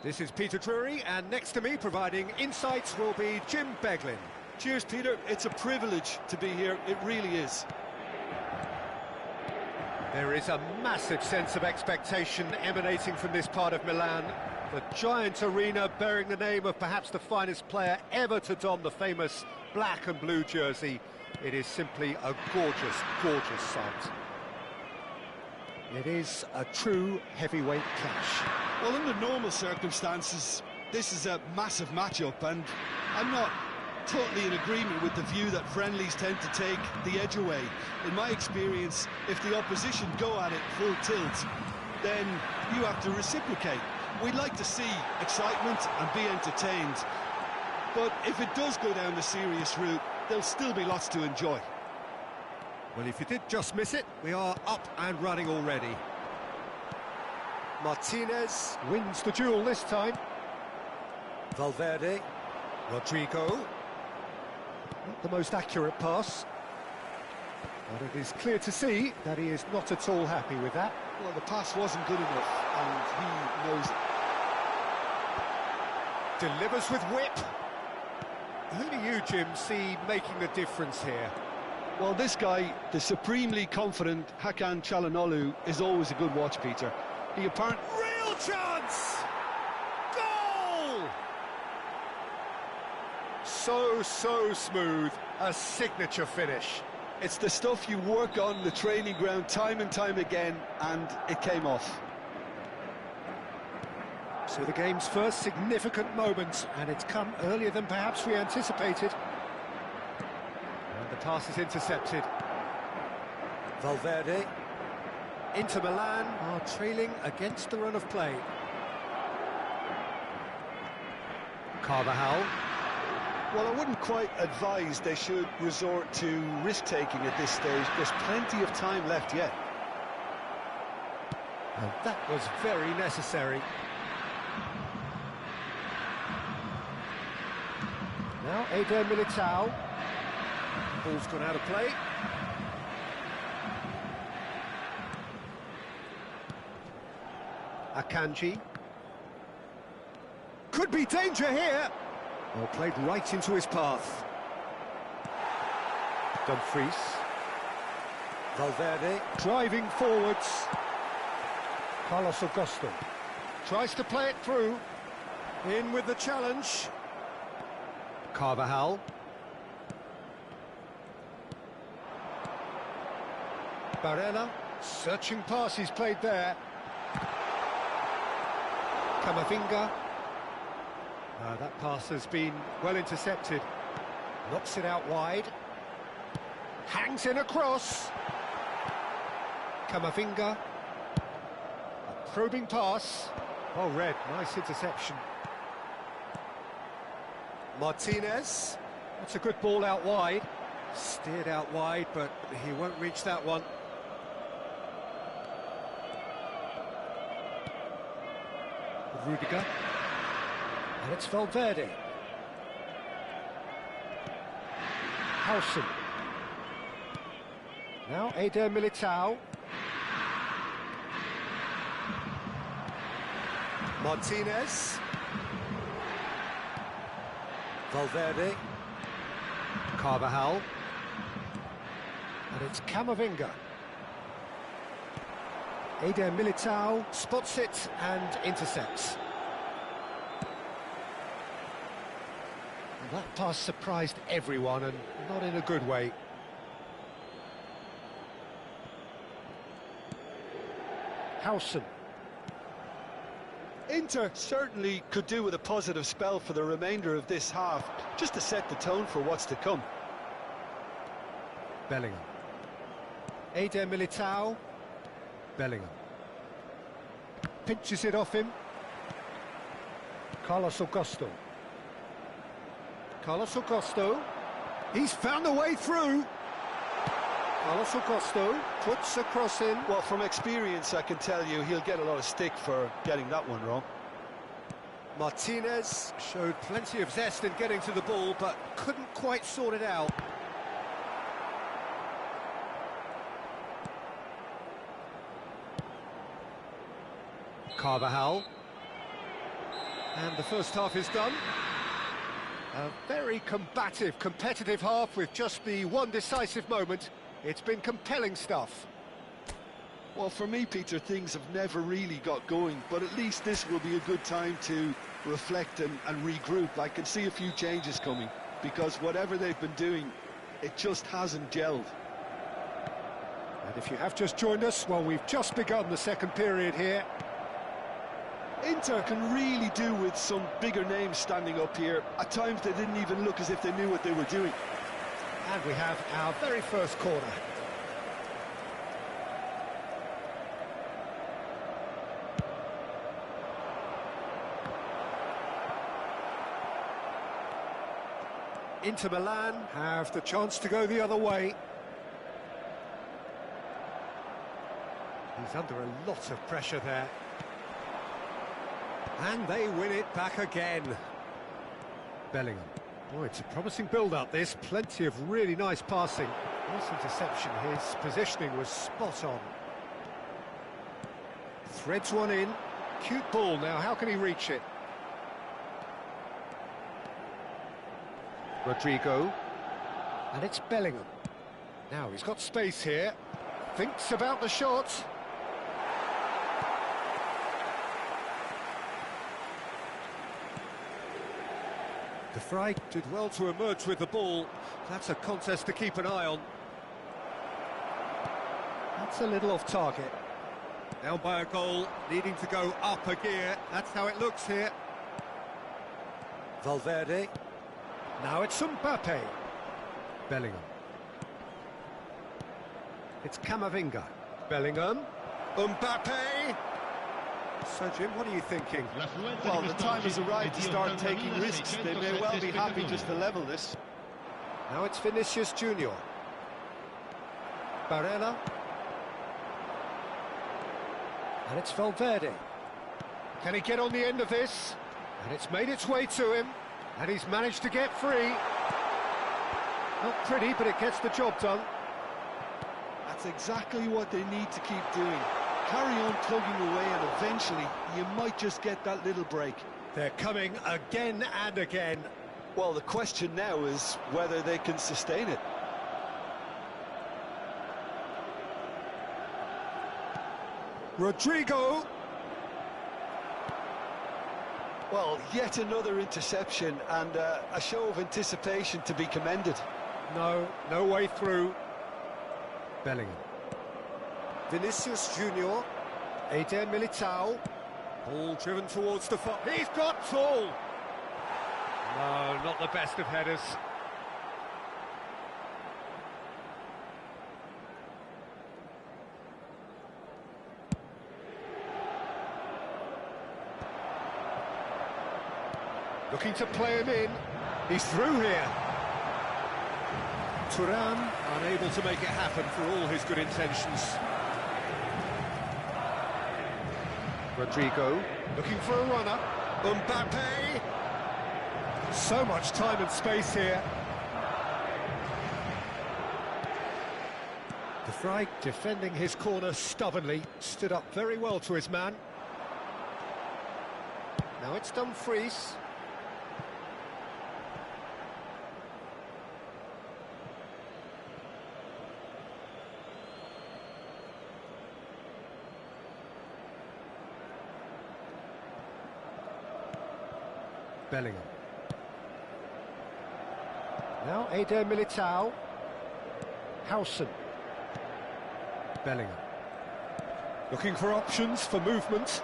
This is Peter Drury, and next to me, providing insights, will be Jim Beglin. Cheers, Peter. It's a privilege to be here. It really is. There is a massive sense of expectation emanating from this part of Milan. The giant arena bearing the name of perhaps the finest player ever to don the famous black and blue jersey. It is simply a gorgeous, gorgeous sight. It is a true heavyweight clash. Well, under normal circumstances, this is a massive matchup, and I'm not totally in agreement with the view that friendlies tend to take the edge away. In my experience, if the opposition go at it full tilt, then you have to reciprocate. We'd like to see excitement and be entertained, but if it does go down the serious route, there'll still be lots to enjoy. Well, if you did just miss it, we are up and running already. Martinez wins the duel this time. Valverde. Rodrigo. Not the most accurate pass, but it is clear to see that he is not at all happy with that. Well, the pass wasn't good enough, and he knows it. Delivers with whip. Who do you, Jim, see making the difference here? Well, this guy, the supremely confident Hakan Çalhanoğlu, is always a good watch, Peter. He apparently... Real chance! Goal! So smooth. A signature finish. It's the stuff you work on the training ground time and time again, and it came off. So the game's first significant moment, and it's come earlier than perhaps we anticipated. And the pass is intercepted. Valverde. Inter Milan are trailing against the run of play. Carvajal. Well, I wouldn't quite advise they should resort to risk-taking at this stage. There's plenty of time left yet. And that was very necessary. Now, Eder Militao. Ball's gone out of play. Akanji. Could be danger here. Well, played right into his path. Dumfries. Valverde. Driving forwards. Carlos Augusto. Tries to play it through. In with the challenge. Carvajal. Barella. Searching pass he's played there. Camavinga. That pass has been well intercepted. Knocks it out wide. Hangs in across. Camavinga. A probing pass. Well read, nice interception. Martinez. That's a good ball out wide. Steered out wide, but he won't reach that one. Rudiger. And it's Valverde. Howson. Now Eder Militao. Martinez. Valverde. Carvajal. And it's Camavinga. Eder Militao spots it and intercepts. That pass surprised everyone, and not in a good way. Howson. Inter certainly could do with a positive spell for the remainder of this half, just to set the tone for what's to come. Bellingham. Eder Militao. Bellingham. Pinches it off him. Carlos Augusto. Carlos Augusto. He's found a way through. Carlos Augusto puts a cross in. Well, from experience, I can tell you he'll get a lot of stick for getting that one wrong. Martinez showed plenty of zest in getting to the ball, but couldn't quite sort it out. Carvajal. And the first half is done. A very combative, competitive half with just the one decisive moment. It's been compelling stuff. Well, for me, Peter, things have never really got going, but at least this will be a good time to reflect and regroup. I can see a few changes coming, because whatever they've been doing, it just hasn't gelled. And if you have just joined us, well, we've just begun the second period here. Inter can really do with some bigger names standing up here. At times they didn't even look as if they knew what they were doing. And we have our very first corner. Inter Milan have the chance to go the other way. He's under a lot of pressure there. And they win it back again. Bellingham. Oh, it's a promising build-up, this. Plenty of really nice passing. Nice interception. His positioning was spot on. Threads one in. Cute ball now. How can he reach it? Rodrigo. And it's Bellingham. Now he's got space here. Thinks about the shot. De Vrij did well to emerge with the ball. That's a contest to keep an eye on. That's a little off target. Down by a goal, needing to go up a gear. That's how it looks here. Valverde. Now it's Mbappe. Bellingham. It's Camavinga. Bellingham. Mbappe. So, Jim, what are you thinking? Well, the time has arrived to start taking risks. They may well be happy just to level this. Now it's Vinicius Junior. Barella. And it's Valverde. Can he get on the end of this? And it's made its way to him. And he's managed to get free. Not pretty, but it gets the job done. That's exactly what they need to keep doing. Carry on plugging away, and eventually you might just get that little break. They're coming again and again. Well, the question now is whether they can sustain it. Rodrigo. Well, yet another interception, and a show of anticipation to be commended. No way through. Bellingham. Vinicius Junior. Eder Militao. Ball driven towards the far. He's got tall. No, not the best of headers. Looking to play him in. He's through here. Thuram unable to make it happen for all his good intentions. Rodrigo looking for a runner. Mbappe. So much time and space here. De Vrij defending his corner stubbornly. Stood up very well to his man. Now it's Dumfries. Bellingham. Now Eder Militao. Howson. Bellingham. Looking for options for movement.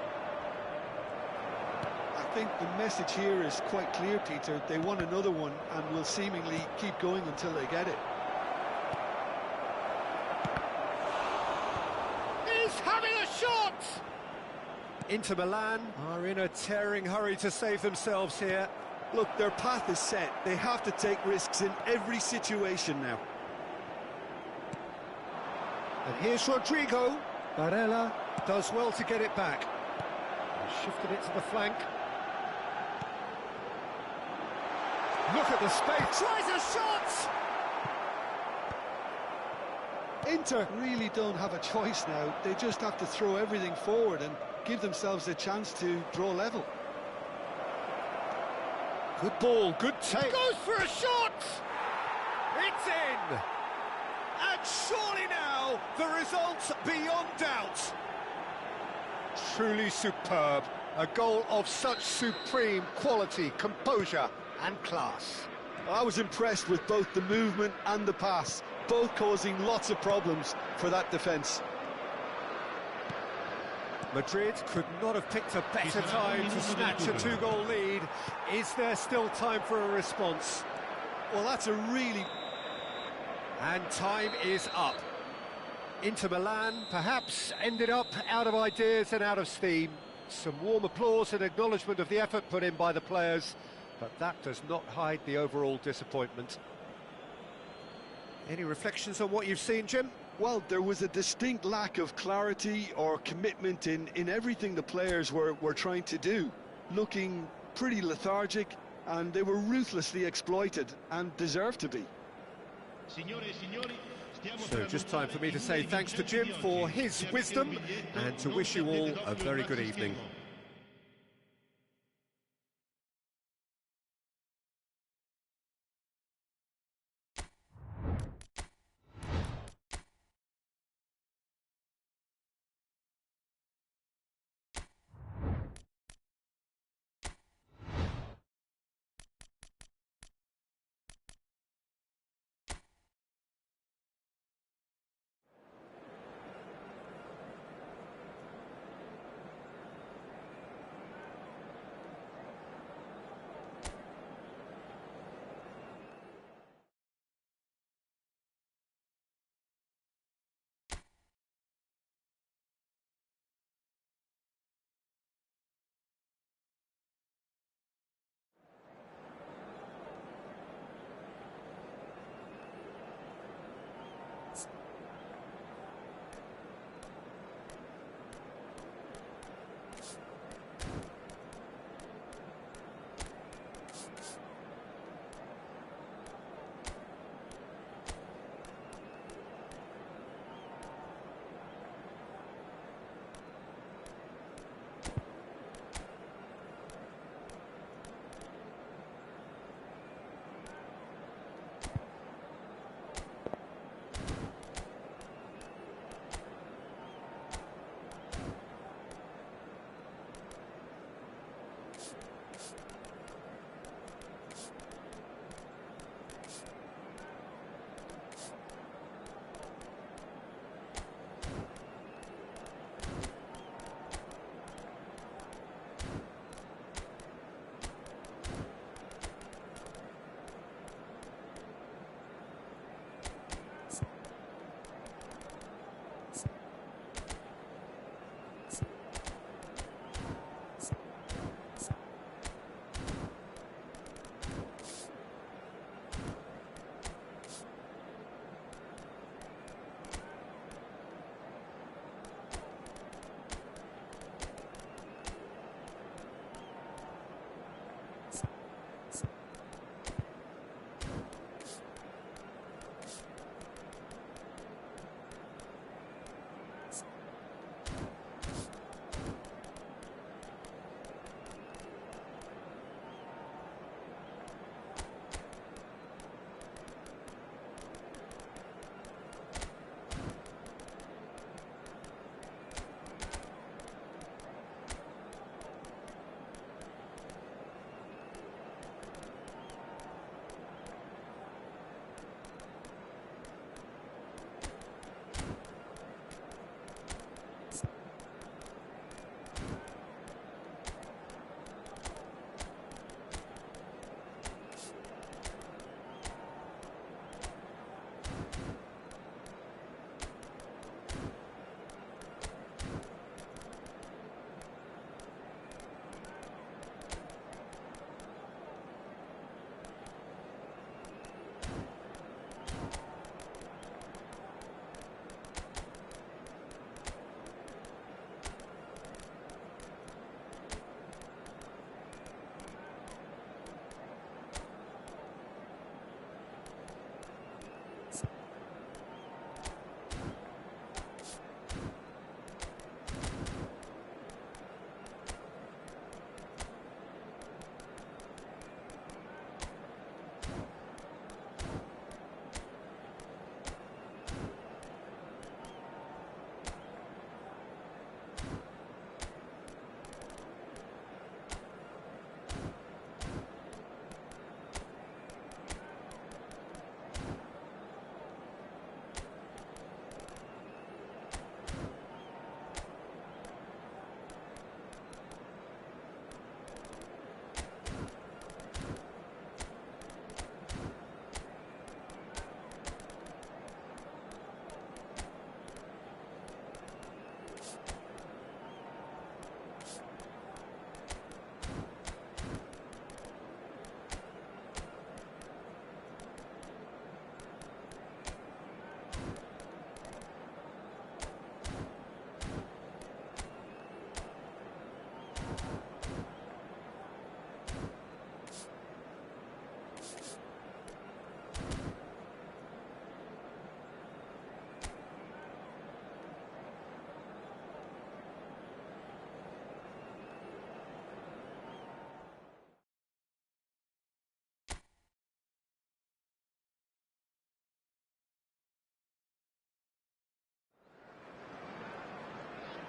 I think the message here is quite clear, Peter. They want another one and will seemingly keep going until they get it. He's having a shot! Inter Milan are in a tearing hurry to save themselves here. Look, their path is set. They have to take risks in every situation now. And here's Rodrigo. Barella does well to get it back. He's shifted it to the flank. Look at the space. Tries a shot! Inter really don't have a choice now. They just have to throw everything forward and give themselves a chance to draw level. Good ball, good take. Goes for a shot! It's in! And surely now, the result's beyond doubt. Truly superb. A goal of such supreme quality, composure and class. I was impressed with both the movement and the pass, both causing lots of problems for that defence. Madrid could not have picked a better time to snatch a two-goal lead. Is there still time for a response? Well, that's a really... And time is up. Inter Milan perhaps ended up out of ideas and out of steam. Some warm applause and acknowledgement of the effort put in by the players, but that does not hide the overall disappointment. Any reflections on what you've seen, Jim? Well, there was a distinct lack of clarity or commitment in everything the players were trying to do. Looking pretty lethargic, and they were ruthlessly exploited and deserved to be. So just time for me to say thanks to Jim for his wisdom and to wish you all a very good evening.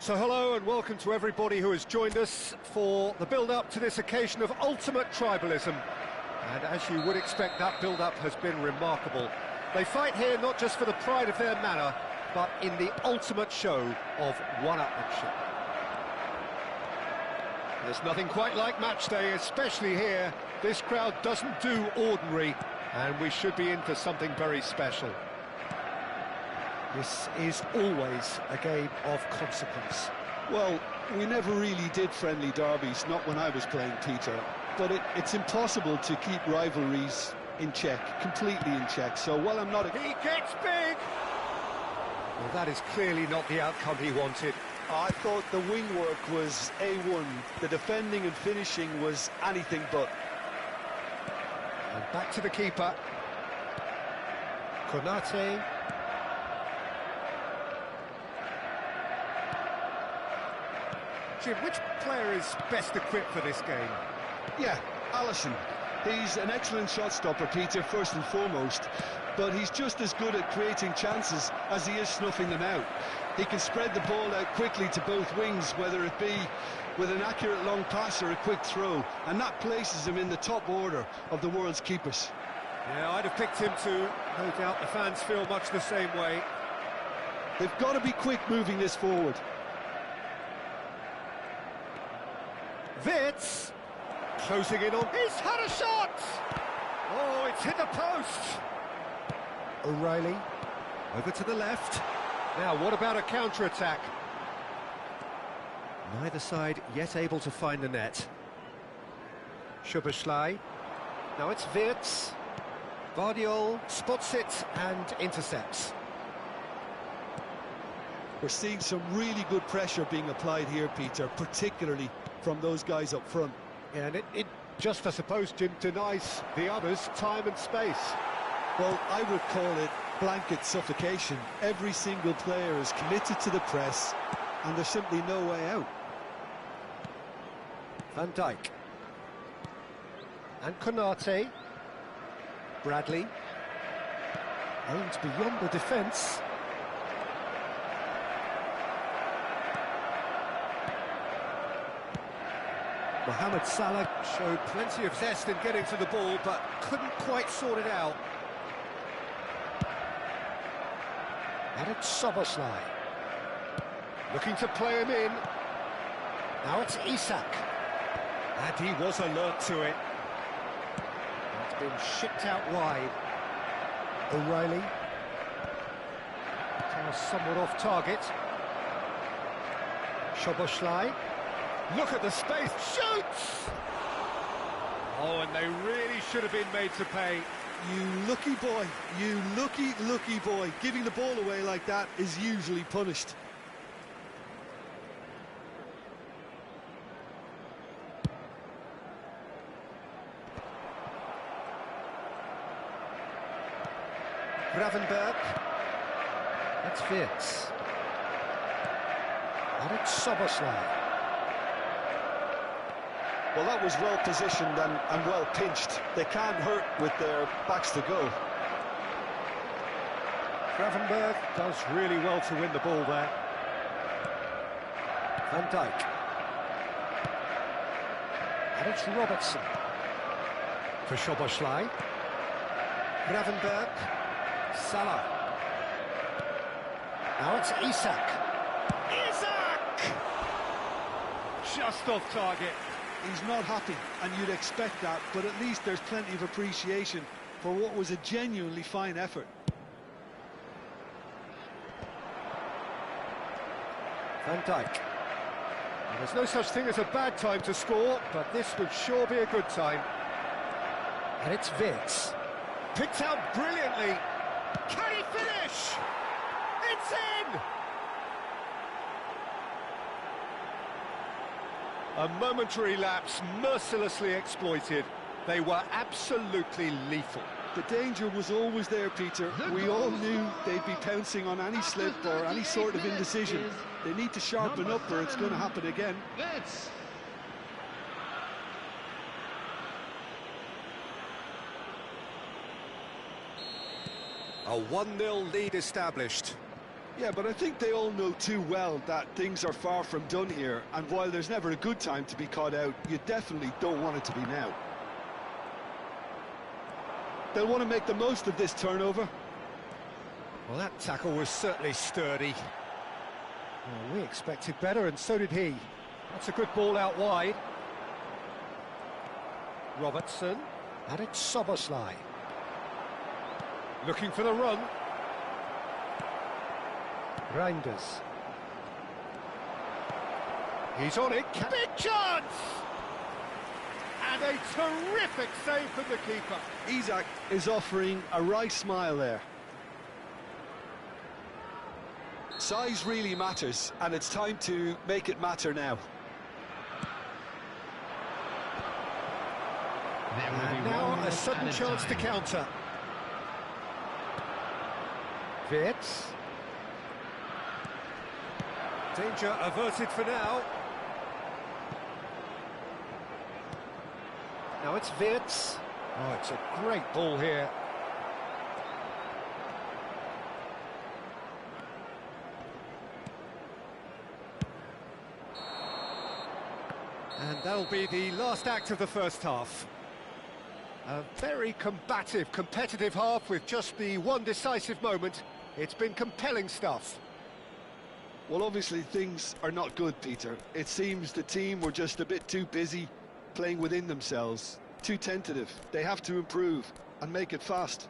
So hello and welcome to everybody who has joined us for the build-up to this occasion of ultimate tribalism. And as you would expect, that build-up has been remarkable. They fight here not just for the pride of their manor, but in the ultimate show of one-upmanship. There's nothing quite like match day, especially here. This crowd doesn't do ordinary, and we should be in for something very special. This is always a game of consequence. Well, we never really did friendly derbies, not when I was playing, Peter. But it's impossible to keep rivalries in check, completely in check. So while I'm not... He gets big! Well, that is clearly not the outcome he wanted. I thought the wing work was A1. The defending and finishing was anything but. And back to the keeper. Konate. Jim, which player is best equipped for this game? Yeah, Alisson. He's an excellent shot stopper, Peter, first and foremost. But he's just as good at creating chances as he is snuffing them out. He can spread the ball out quickly to both wings, whether it be with an accurate long pass or a quick throw. And that places him in the top order of the world's keepers. Yeah, I'd have picked him too. No doubt the fans feel much the same way. They've got to be quick moving this forward. Wits closing in on. He's had a shot! Oh, it's hit the post! O'Reilly over to the left. Now, what about a counter-attack? Neither side yet able to find the net. Szoboszlai. Now it's Wits. Guardiol spots it and intercepts. We're seeing some really good pressure being applied here, Peter, particularly from those guys up front. Yeah, and it just, I suppose, Jim, denies the others time and space. Well, I would call it blanket suffocation. Every single player is committed to the press, and there's simply no way out. Van Dijk. And Konate. Bradley. Aimed beyond the defence. Mohamed Salah showed plenty of zest in getting to the ball, but couldn't quite sort it out. And it's Szoboszlai. Looking to play him in. Now it's Isak. And he was alert to it. It's been shipped out wide. O'Reilly. Somewhat off target. Szoboszlai. Look at the space. Shoots! Oh, and they really should have been made to pay. You lucky boy, you lucky boy. Giving the ball away like that is usually punished. Gravenberg. That's Wits. And it's Szoboszlai. Well, that was well positioned and well pinched. They can't hurt with their backs to go. Gravenberg does really well to win the ball there. Van Dijk. And it's Robertson. For Szoboszlai. Gravenberg. Salah. Now it's Isak. Isak! Just off target. He's not happy, and you'd expect that, but at least there's plenty of appreciation for what was a genuinely fine effort. Van Dijk. And there's no such thing as a bad time to score, but this would sure be a good time. And it's Wits. Picked out brilliantly. Can he finish? It's in! A momentary lapse, mercilessly exploited. They were absolutely lethal. The danger was always there, Peter. We all knew they'd be pouncing on any slip or any sort of indecision. They need to sharpen up or it's going to happen again. A 1-0 lead established. Yeah, but I think they all know too well that things are far from done here, and while there's never a good time to be caught out, you definitely don't want it to be now. They'll want to make the most of this turnover. Well, that tackle was certainly sturdy. Well, we expected better, and so did he. That's a good ball out wide. Robertson, and it's Soboslai. Looking for the run. Reinders. He's on it. Big chance! And a terrific save from the keeper. Isak is offering a right smile there. Size really matters, and it's time to make it matter now. And now a sudden chance to counter. Wirtz. Danger averted for now. Now it's Wirtz. Oh, it's a great ball here. And that'll be the last act of the first half. A very combative, competitive half with just the one decisive moment. It's been compelling stuff. Well, obviously things are not good, Peter. It seems the team were just a bit too busy playing within themselves, too tentative. They have to improve and make it fast.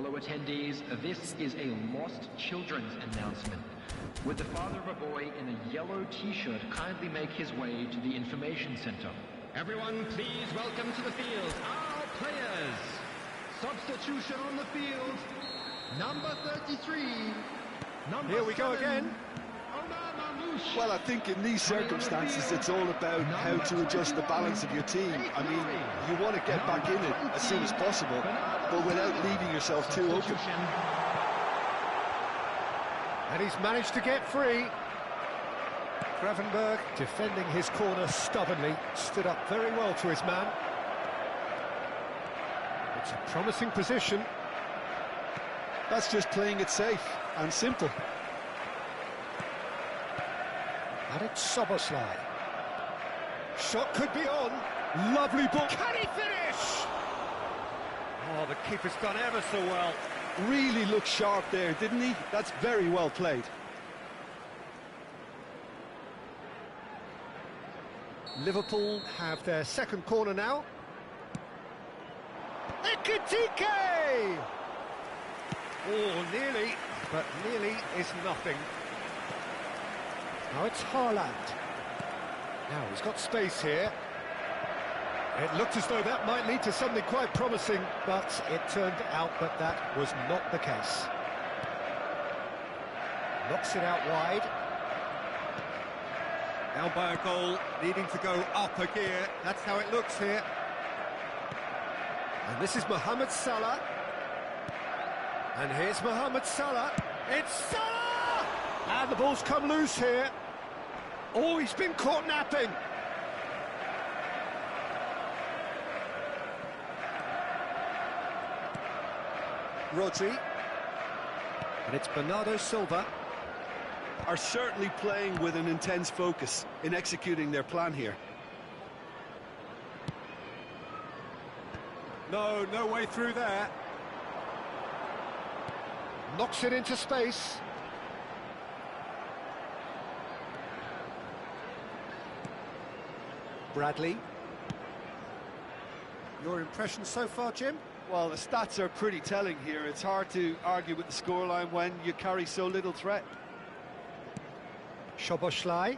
Hello attendees, this is a lost children's announcement. Would the father of a boy in a yellow t-shirt kindly make his way to the information center? Everyone please welcome to the field our players. Substitution on the field, number 33, number Here we go 7, again. Well, I think in these circumstances it's all about how to adjust the balance of your team. I mean, you want to get back in it as soon as possible, but without leaving yourself too open. And he's managed to get free. Gravenberg defending his corner stubbornly, stood up very well to his man. It's a promising position. That's just playing it safe and simple. And it's Soboslai. Shot could be on. Lovely ball. Can he finish? Oh, the keeper's done ever so well. Really looked sharp there, didn't he? That's very well played. Liverpool have their second corner now. Ekitike! Oh, nearly, but nearly is nothing. Now it's Haaland. Now he's got space here. It looked as though that might lead to something quite promising, but it turned out that that was not the case. Knocks it out wide. Down by a goal, needing to go up a gear. That's how it looks here. And this is Mohamed Salah. And here's Mohamed Salah. It's Salah! And the ball's come loose here. Oh, he's been caught napping. Roxi. And it's Bernardo Silva. are certainly playing with an intense focus in executing their plan here. No way through there. Knocks it into space. Bradley. Your impression so far, Jim? Well, the stats are pretty telling here. It's hard to argue with the scoreline when you carry so little threat. Szoboszlai.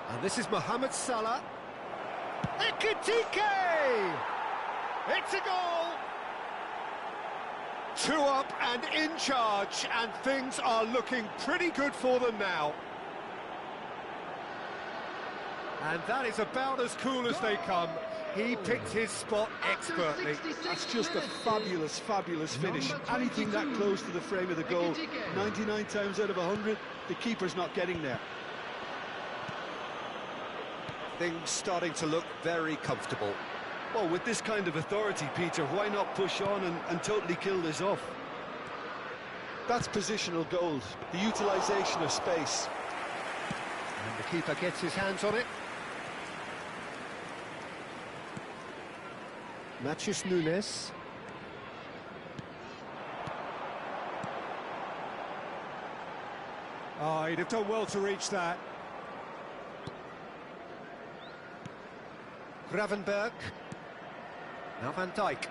And this is Mohamed Salah. Ekitike! It's a goal! 2 up and in charge, and things are looking pretty good for them now. And that is about as cool as they come. He picked his spot expertly. That's just a fabulous, fabulous finish. Anything that close to the frame of the goal, 99 times out of 100, the keeper's not getting there. Things starting to look very comfortable. Well, with this kind of authority, Peter, why not push on and totally kill this off? That's positional gold, the utilisation of space. And the keeper gets his hands on it. Matheus Nunes. Oh, he'd have done well to reach that. Gravenberg. Now Van Dijk.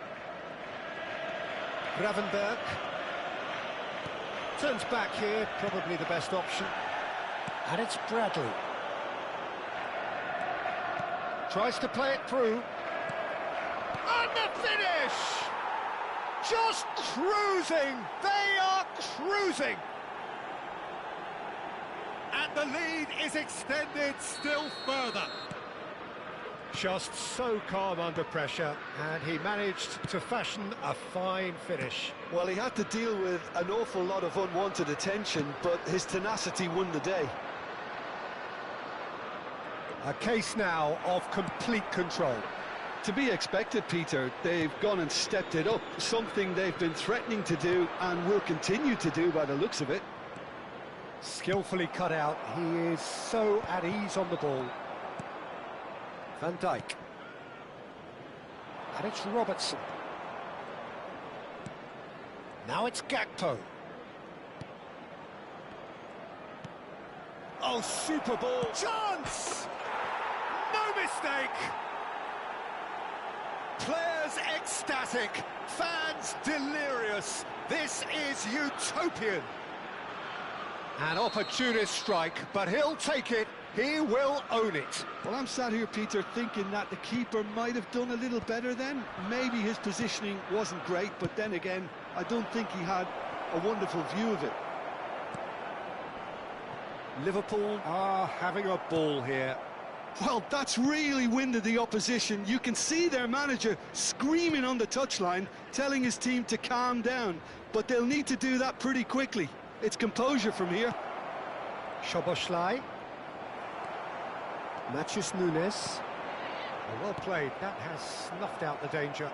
Gravenberg. Turns back here, probably the best option. And it's Bradley. Tries to play it through. And the finish! Just cruising! They are cruising! And the lead is extended still further. Just so calm under pressure, and he managed to fashion a fine finish. Well, he had to deal with an awful lot of unwanted attention, but his tenacity won the day. A case now of complete control. To be expected, Peter. They've gone and stepped it up, something they've been threatening to do and will continue to do by the looks of it. Skillfully cut out, he is so at ease on the ball. Van Dijk. And it's Robertson. Now it's Gakpo. Oh, super ball. Chance! No mistake! Players ecstatic, fans delirious. This is utopian. An opportunist strike, but he'll take it. He will own it. Well, I'm sat here, Peter, thinking that the keeper might have done a little better then. Maybe his positioning wasn't great, but then again, I don't think he had a wonderful view of it. Liverpool are having a ball here. Well, that's really winded the opposition. You can see their manager screaming on the touchline, telling his team to calm down. But they'll need to do that pretty quickly. It's composure from here. Szoboszlai. Matheus Nunes. Well played. That has snuffed out the danger.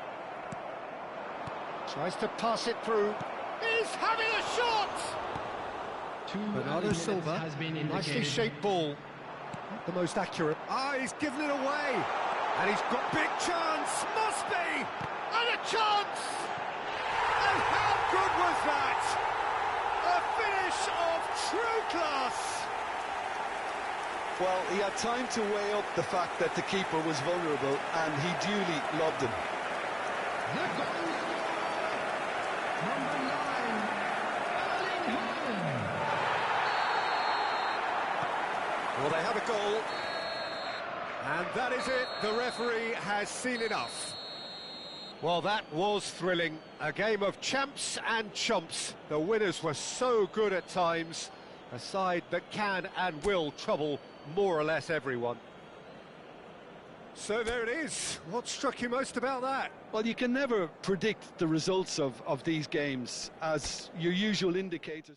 Tries to pass it through. He's having a shot! Bernardo Silva. Nicely shaped ball. Not the most accurate. Ah, he's given it away. And he's got big chance. Must be! And a chance! And how good was that? A finish of true class! Well, he had time to weigh up the fact that the keeper was vulnerable, and he duly lobbed him. Well, they have a goal. And that is it. The referee has seen enough. Well, that was thrilling. A game of champs and chumps. The winners were so good at times. A side that can and will trouble more or less everyone. So there it is. What struck you most about that? Well, you can never predict the results of these games, as your usual indicators.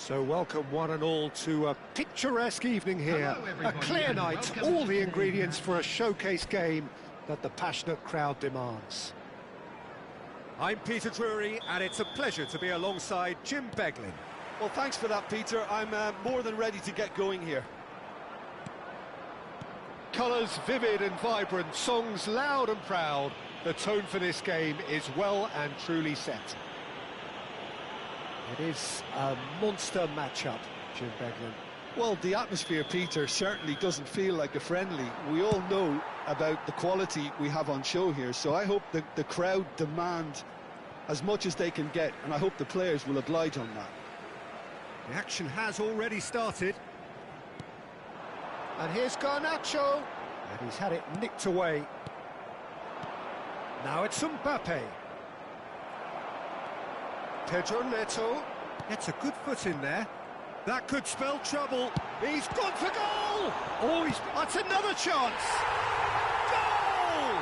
So welcome one and all to a picturesque evening here. A clear night, all the ingredients for a showcase game that the passionate crowd demands. I'm Peter Drury, and it's a pleasure to be alongside Jim Beglin. Well, thanks for that, Peter. I'm more than ready to get going here. Colours vivid and vibrant, songs loud and proud. The tone for this game is well and truly set. It is a monster matchup, Jim Beglin. Well, the atmosphere, Peter, certainly doesn't feel like a friendly. We all know about the quality we have on show here, so I hope that the crowd demand as much as they can get, and I hope the players will oblige on that. The action has already started. And here's Garnacho, and he's had it nicked away. Now it's Mbappe. Pedro Neto gets a good foot in there. That could spell trouble. He's gone for goal! Oh, that's another chance! Goal!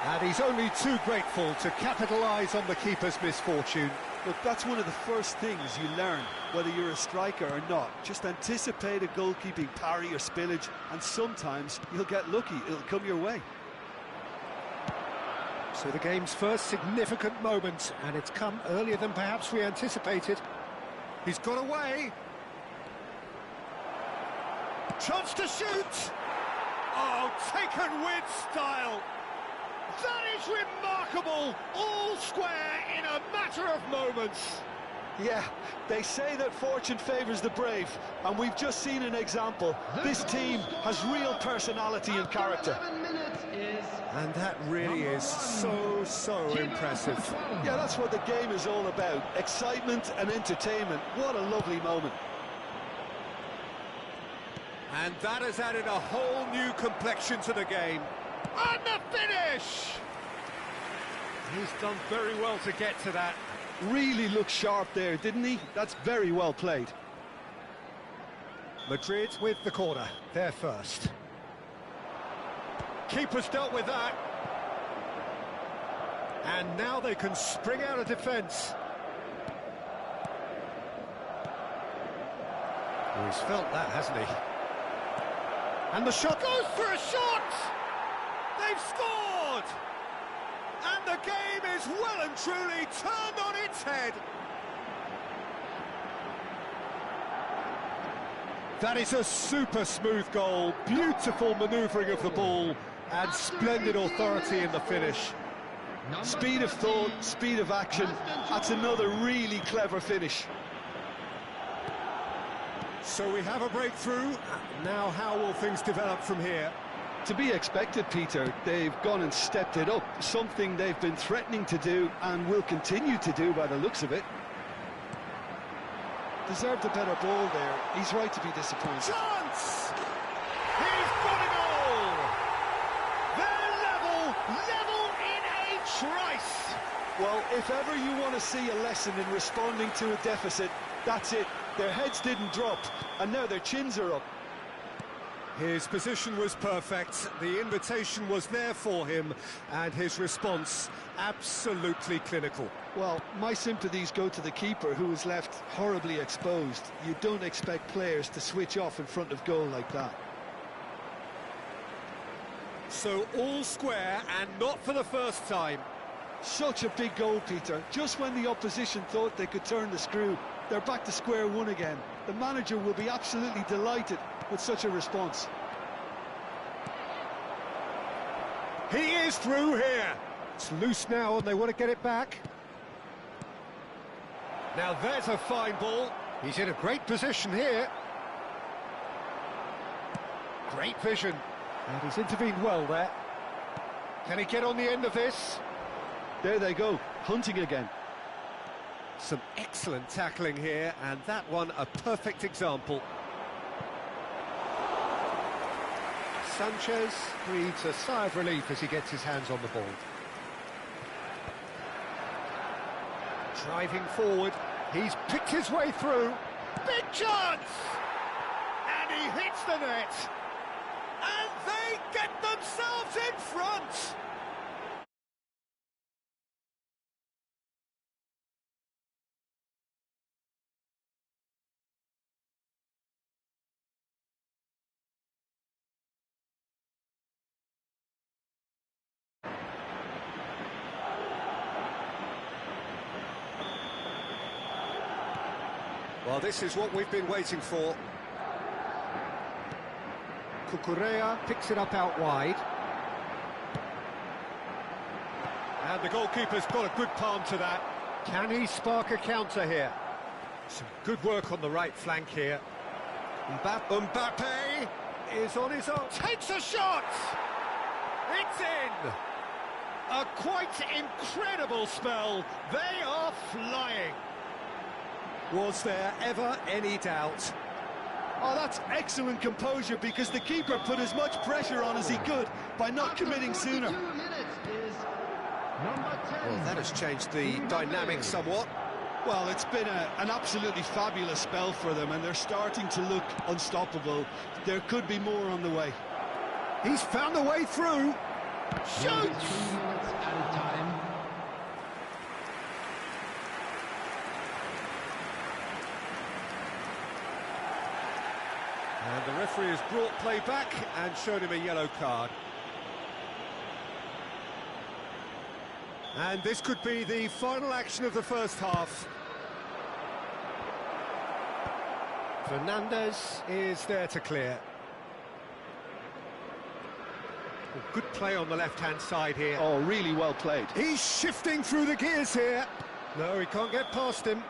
And he's only too grateful to capitalise on the keeper's misfortune. Look, that's one of the first things you learn, whether you're a striker or not. Just anticipate a goalkeeping parry or spillage, and sometimes you'll get lucky. It'll come your way. So the game's first significant moment, and it's come earlier than perhaps we anticipated. He's got away. Chance to shoot. Oh, taken with style. That is remarkable. All square in a matter of moments. Yeah, they say that fortune favours the brave, and we've just seen an example. This team has real personality and character. And that really is so impressive. Yeah, that's what the game is all about. Excitement and entertainment. What a lovely moment. And that has added a whole new complexion to the game. And the finish! He's done very well to get to that. Really looked sharp there, didn't he? That's very well played. Madrid with the corner. They're first. Keeper's dealt with that. And now they can spring out of defence. Oh, he's felt that, hasn't he? And the shot goes for a shot! They've scored! And the game is well and truly turned on its head. That is a super smooth goal, beautiful manoeuvring of the ball, and splendid authority in the finish. Speed of thought, speed of action, that's another really clever finish. So we have a breakthrough. Now how will things develop from here? To be expected, Peter. They've gone and stepped it up, something they've been threatening to do and will continue to do by the looks of it. Deserved a better ball there. He's right to be disappointed. Chance! He's got a goal! They're level in a trice! Well, if ever you want to see a lesson in responding to a deficit, that's it. Their heads didn't drop, and now their chins are up. His position was perfect, the invitation was there for him, and his response absolutely clinical. Well, my sympathies go to the keeper, who was left horribly exposed. You don't expect players to switch off in front of goal like that. So all square, and not for the first time. Such a big goal, Peter. Just when the opposition thought they could turn the screw, they're back to square one again. The manager will be absolutely delighted with such a response. He is through here. It's loose now and they want to get it back. Now there's a fine ball. He's in a great position here. Great vision. And he's intervened well there. Can he get on the end of this? There they go, hunting again. Some excellent tackling here, and that one a perfect example. Sanchez breathes a sigh of relief as he gets his hands on the ball. Driving forward, he's picked his way through. Big chance! And he hits the net. And they get themselves in front. Well, this is what we've been waiting for. Cucurella picks it up out wide. And the goalkeeper's got a good palm to that. Can he spark a counter here? Some good work on the right flank here. Mbappe is on his own. Takes a shot! It's in! A quite incredible spell. They are flying. Was there ever any doubt? Oh, that's excellent composure, because the keeper put as much pressure on as he could by not committing sooner. Oh, that has changed the dynamic somewhat. Well, it's been an absolutely fabulous spell for them, and they're starting to look unstoppable. There could be more on the way. He's found a way through. Shoots! 3 minutes at a time. And the referee has brought play back and showed him a yellow card. And this could be the final action of the first half. Fernandez is there to clear. Good play on the left-hand side here. Oh, really well played. He's shifting through the gears here. No, he can't get past him.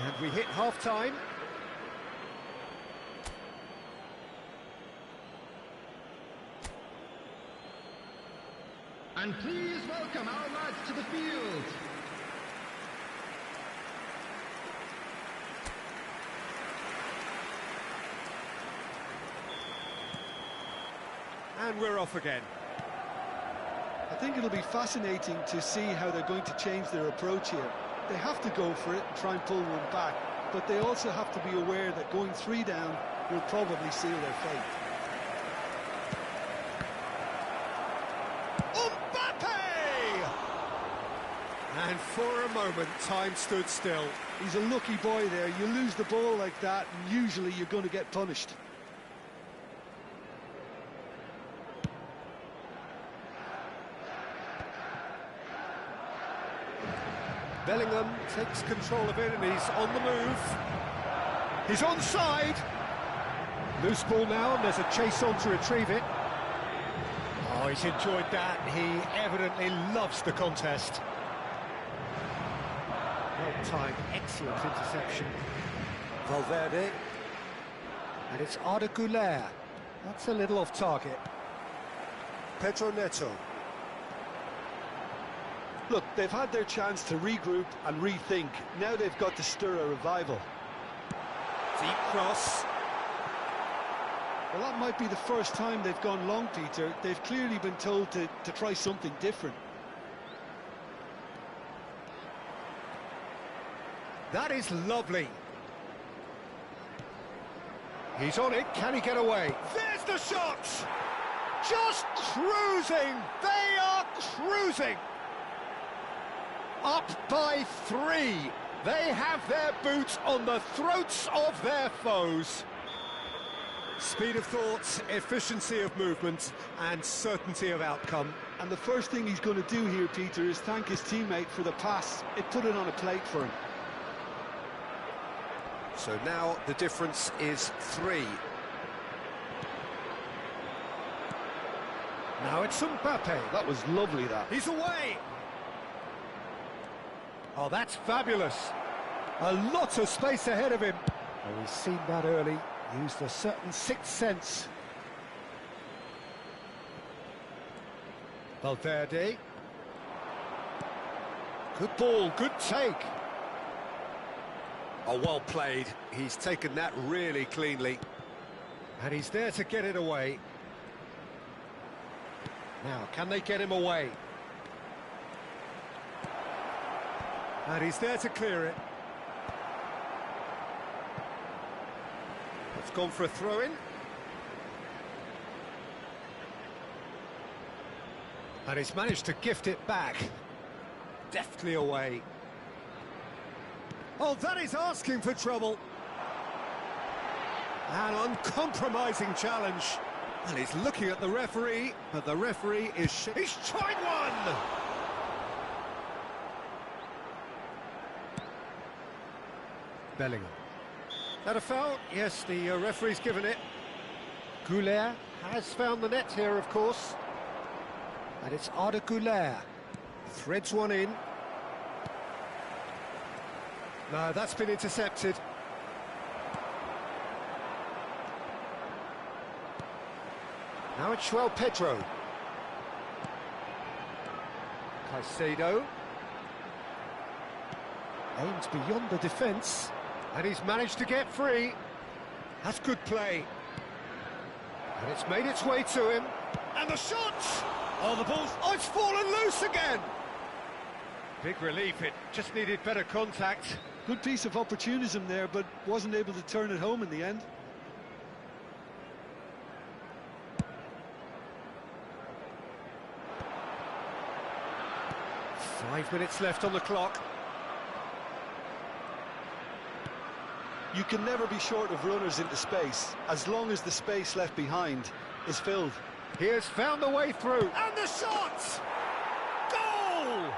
And we hit half-time. And please welcome our lads to the field. And we're off again. I think it'll be fascinating to see how they're going to change their approach here. They have to go for it and try and pull one back, but they also have to be aware that going 3 down will probably seal their fate. And for a moment, time stood still. He's a lucky boy there. You lose the ball like that, and usually you're going to get punished. Bellingham takes control of it, and he's on the move. He's onside. Loose ball now, and there's a chase on to retrieve it. Oh, he's enjoyed that. He evidently loves the contest. Well-timed, excellent interception. Valverde. And it's Articular. That's a little off target. Pedro Neto. Look, they've had their chance to regroup and rethink. Now they've got to stir a revival. Deep cross. Well, that might be the first time they've gone long, Peter. They've clearly been told to try something different. That is lovely. He's on it. Can he get away? There's the shot! Just cruising. They are cruising. Up by 3. They have their boots on the throats of their foes. Speed of thought, efficiency of movement, and certainty of outcome. And the first thing he's going to do here, Peter, is thank his teammate for the pass. It put it on a plate for him. So now the difference is 3. Now it's Mbappe. That was lovely, that. He's away. Oh, that's fabulous. A lot of space ahead of him. Oh, he's seen that early. Used a certain sixth sense. Valverde. Good ball, good take. Oh, well played. He's taken that really cleanly. And he's there to get it away. Now, can they get him away? And he's there to clear it. It's gone for a throw-in. And he's managed to gift it back. Deftly away. Oh, that is asking for trouble. An uncompromising challenge. And he's looking at the referee, but the referee is... He's tried one! Bellingham. That a foul? Yes, the referee's given it. Goulet has found the net here, of course. And it's Arda Goulet. Threads one in. No, that's been intercepted. Now it's João Pedro. Caicedo. Aims beyond the defence. And he's managed to get free. That's good play. And it's made its way to him. And the shot! Oh, the ball's... Oh, it's fallen loose again! Big relief, it just needed better contact. Good piece of opportunism there, but wasn't able to turn it home in the end. Five minutes left on the clock. You can never be short of runners into space, as long as the space left behind is filled. He has found the way through. And the shot! Goal!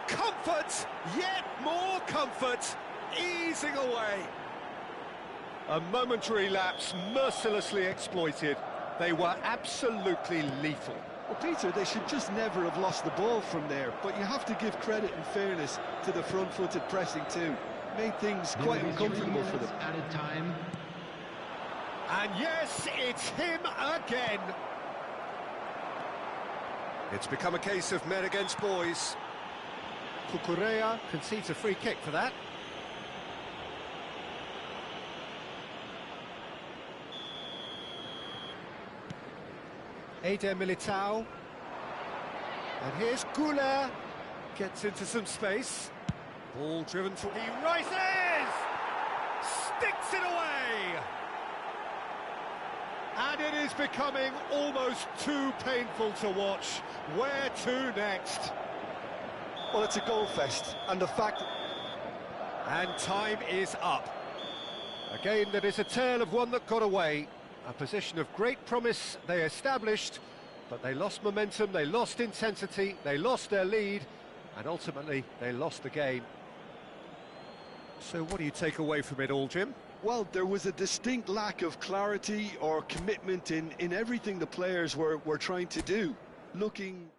Comfort, yet more comfort, easing away. A momentary lapse mercilessly exploited. They were absolutely lethal. Well, Peter, they should just never have lost the ball from there, but you have to give credit and fairness to the front-footed pressing too. Made things quite uncomfortable for them. Added time. And yes, it's him again. It's become a case of men against boys. Cucurella concedes a free kick for that. Eder Militao. And here's Goulet. Gets into some space. Ball driven for... He rises! Sticks it away! And it is becoming almost too painful to watch. Where to next? Well, it's a goal fest, and the fact... And time is up. A game that is a tale of one that got away. A position of great promise they established, but they lost momentum, they lost intensity, they lost their lead, and ultimately they lost the game. So what do you take away from it all, Jim? Well, there was a distinct lack of clarity or commitment in everything the players were trying to do. Looking...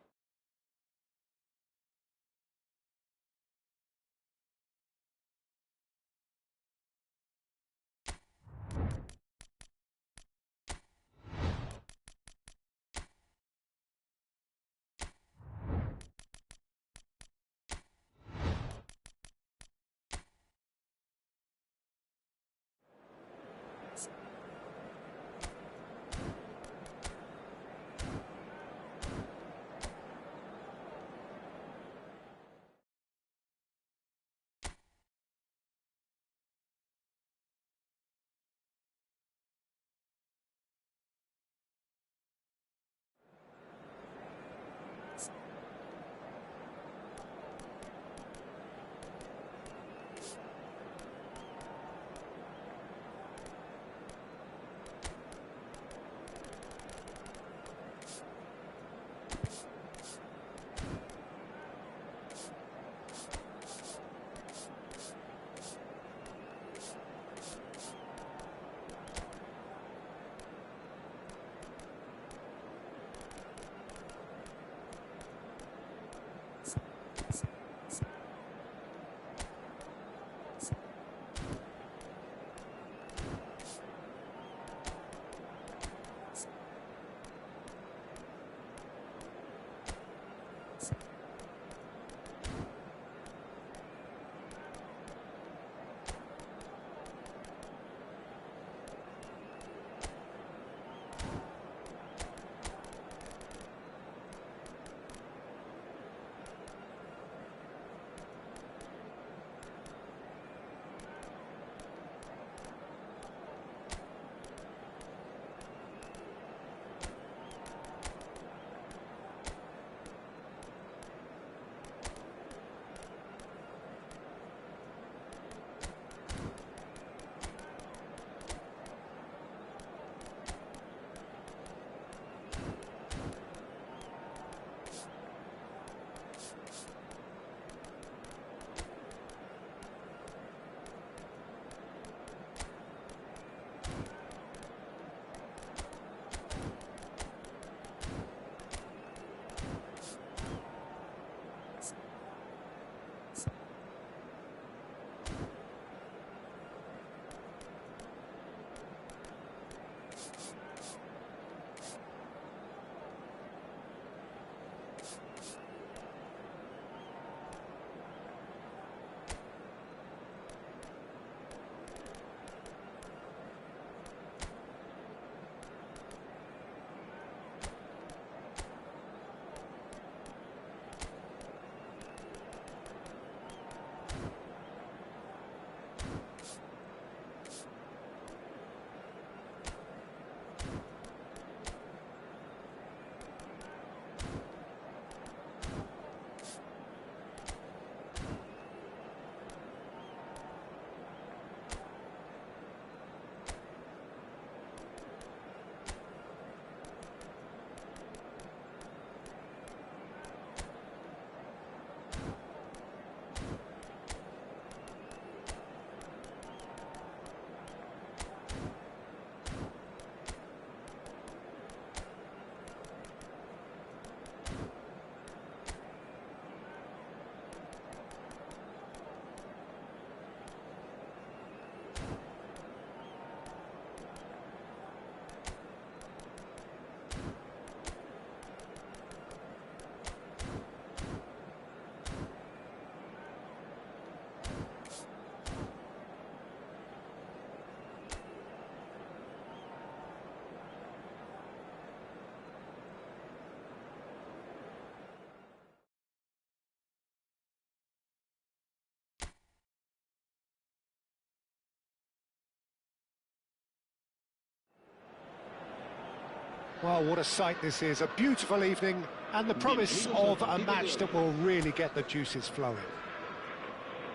Well, what a sight this is, a beautiful evening, and the promise of a match that will really get the juices flowing.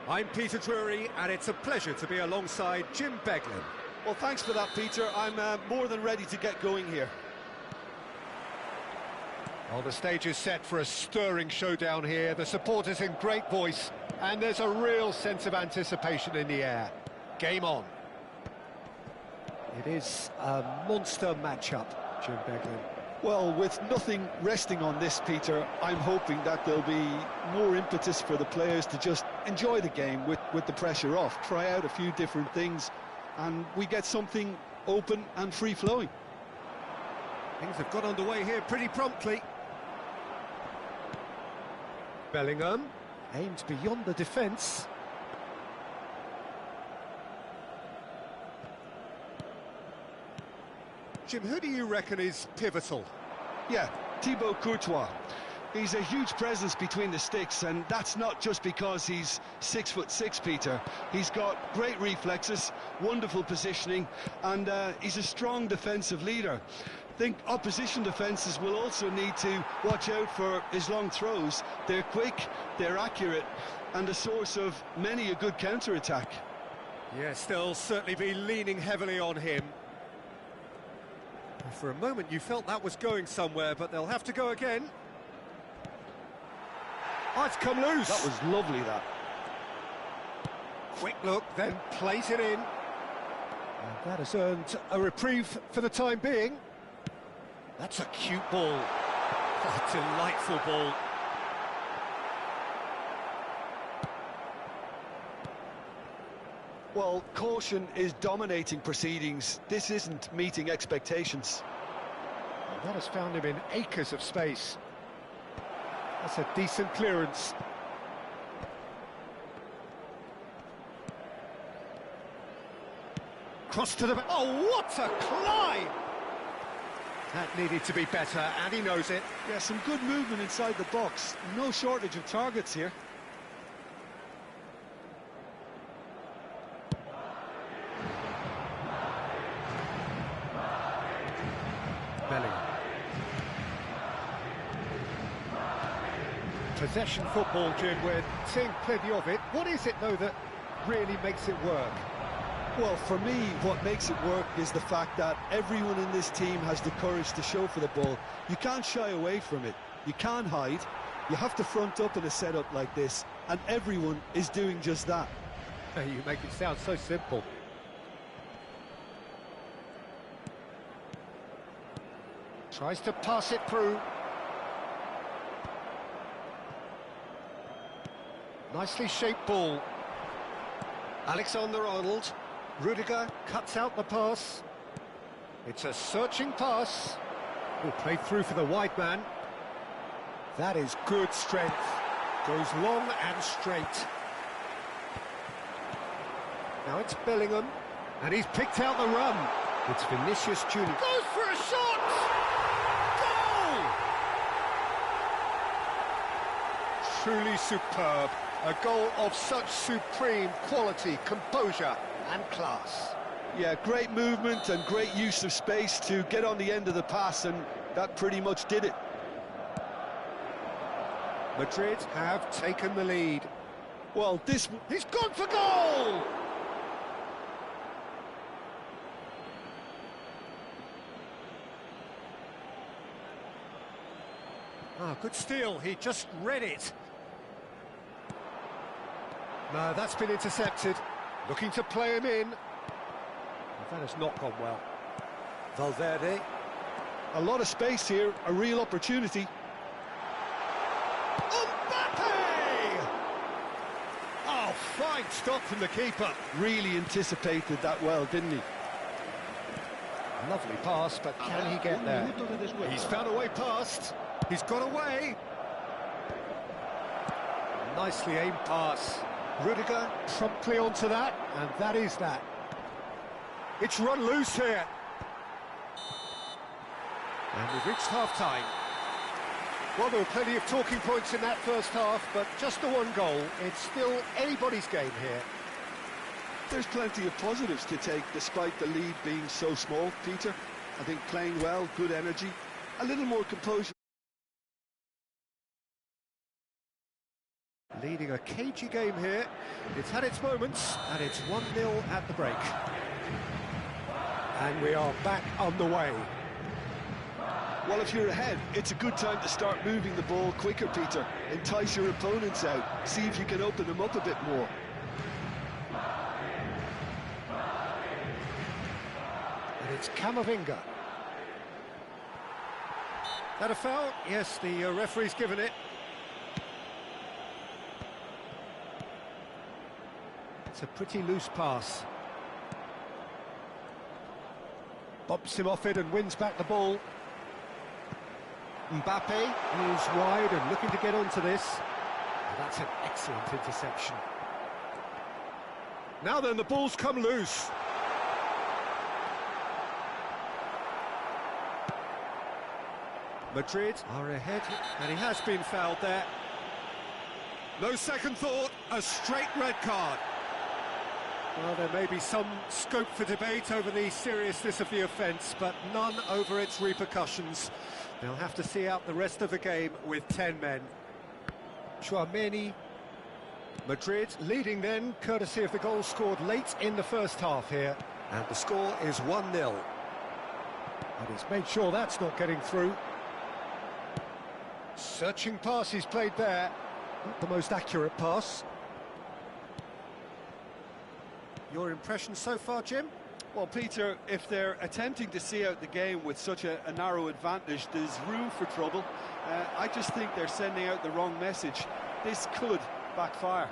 I'm Peter Drury, and it's a pleasure to be alongside Jim Beglin. Well, thanks for that, Peter. I'm more than ready to get going here. Well, the stage is set for a stirring showdown here. The supporters in great voice, and there's a real sense of anticipation in the air. Game on. It is a monster matchup, Jim Beglin. Well, with nothing resting on this, Peter, I'm hoping that there'll be more impetus for the players to just enjoy the game with the pressure off, try out a few different things, and we get something open and free-flowing. Things have got underway here pretty promptly. Bellingham aimed beyond the defence. Jim, who do you reckon is pivotal? Yeah, Thibaut Courtois. He's a huge presence between the sticks, and that's not just because he's 6'6", Peter. He's got great reflexes, wonderful positioning, and he's a strong defensive leader. I think opposition defences will also need to watch out for his long throws. They're quick, they're accurate, and a source of many a good counter-attack. Yes, they'll certainly be leaning heavily on him. For a moment you felt that was going somewhere, but they'll have to go again. Oh, it's come loose. That was lovely, that. Quick look, then plays it in. And that has earned a reprieve for the time being. That's a cute ball. Oh, delightful ball. Well, caution is dominating proceedings. This isn't meeting expectations. And that has found him in acres of space. That's a decent clearance. Cross to the back. Oh, what a climb! That needed to be better, and he knows it. Yeah, some good movement inside the box. No shortage of targets here. Bellingham. Possession football, Jim, we're seeing plenty of it. What is it, though, that really makes it work? Well, for me, what makes it work is the fact that everyone in this team has the courage to show for the ball. You can't shy away from it. You can't hide. You have to front up in a setup like this, and everyone is doing just that. You make it sound so simple. Tries to pass it through. Nicely shaped ball. Alexander-Arnold. Rudiger cuts out the pass. It's a searching pass. Oh, played through for the wide man. That is good strength. Goes long and straight. Now it's Bellingham. And he's picked out the run. It's Vinicius Junior. Goes for a shot! Goal! Truly superb. A goal of such supreme quality, composure and class. Yeah, great movement and great use of space to get on the end of the pass, and that pretty much did it. Madrid have taken the lead. Well, this... He's gone for goal! Ah, good steal, he just read it. No, that's been intercepted. Looking to play him in. That has not gone well. Valverde. A lot of space here, a real opportunity. Mbappe! Oh, fine stop from the keeper. Really anticipated that well, didn't he? Lovely pass, but can he get there? He's found a way past. He's got away. Nicely aimed pass. Rudiger promptly onto that, and that is that. It's run loose here. And we've reached half-time. Well, there were plenty of talking points in that first half, but just the one goal. It's still anybody's game here. There's plenty of positives to take, despite the lead being so small, Peter. I think playing well, good energy, a little more composure. Leading a cagey game here. It's had its moments, and it's 1-0 at the break. And we are back underway. Well, if you're ahead, it's a good time to start moving the ball quicker, Peter. Entice your opponents out. See if you can open them up a bit more. And it's Camavinga. That a foul? Yes, the referee's given it. It's a pretty loose pass. Bumps him off it and wins back the ball. Mbappe is wide and looking to get onto this. And that's an excellent interception. Now then, the ball's come loose. Madrid are ahead, and he has been fouled there. No second thought, a straight red card. Well, there may be some scope for debate over the seriousness of the offence, but none over its repercussions. They'll have to see out the rest of the game with 10 men. Tchouaméni. Madrid leading then, courtesy of the goal scored late in the first half here. And the score is 1-0. And he's made sure that's not getting through. Searching pass he's played there. Not the most accurate pass. Your impression so far, Jim? Well, Peter, if they're attempting to see out the game with such a narrow advantage, there's room for trouble. I just think they're sending out the wrong message. This could backfire.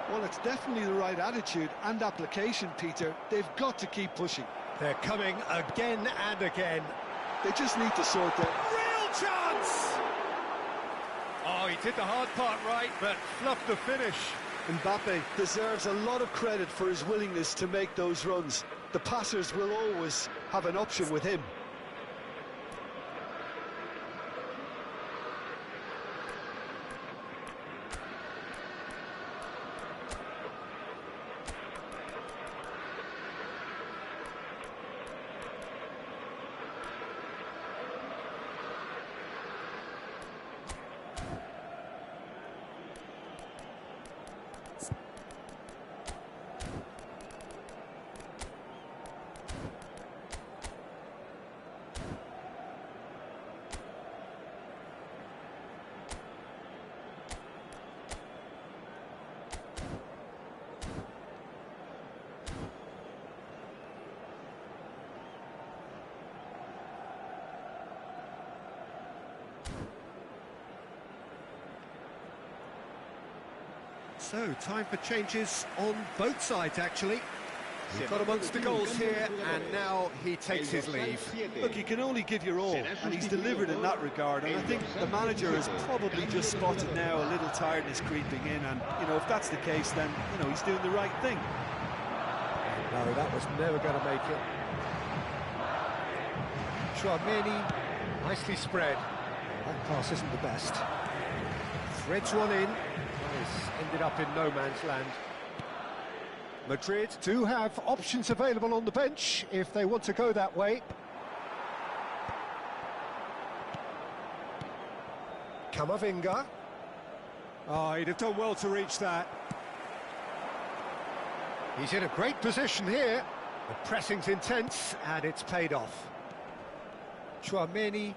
Well, it's definitely the right attitude and application, Peter. They've got to keep pushing. They're coming again and again. They just need to sort that. Real chance! Oh, he did the hard part right, but fluffed the finish. Mbappe deserves a lot of credit for his willingness to make those runs. The passers will always have an option with him. So, time for changes on both sides, actually. He's got amongst the goals here, and now he takes his leave. Look, you can only give your all, and he's delivered in that regard, and I think the manager has probably just spotted now a little tiredness creeping in, and, you know, if that's the case, then, you know, he's doing the right thing. No, that was never going to make it. Tchouaméni, nicely spread. That pass isn't the best. Threads one in. He's ended up in no man's land. Madrid do have options available on the bench if they want to go that way. Camavinga. Oh, he'd have done well to reach that. He's in a great position here. The pressing's intense, and it's paid off. Tchouaméni.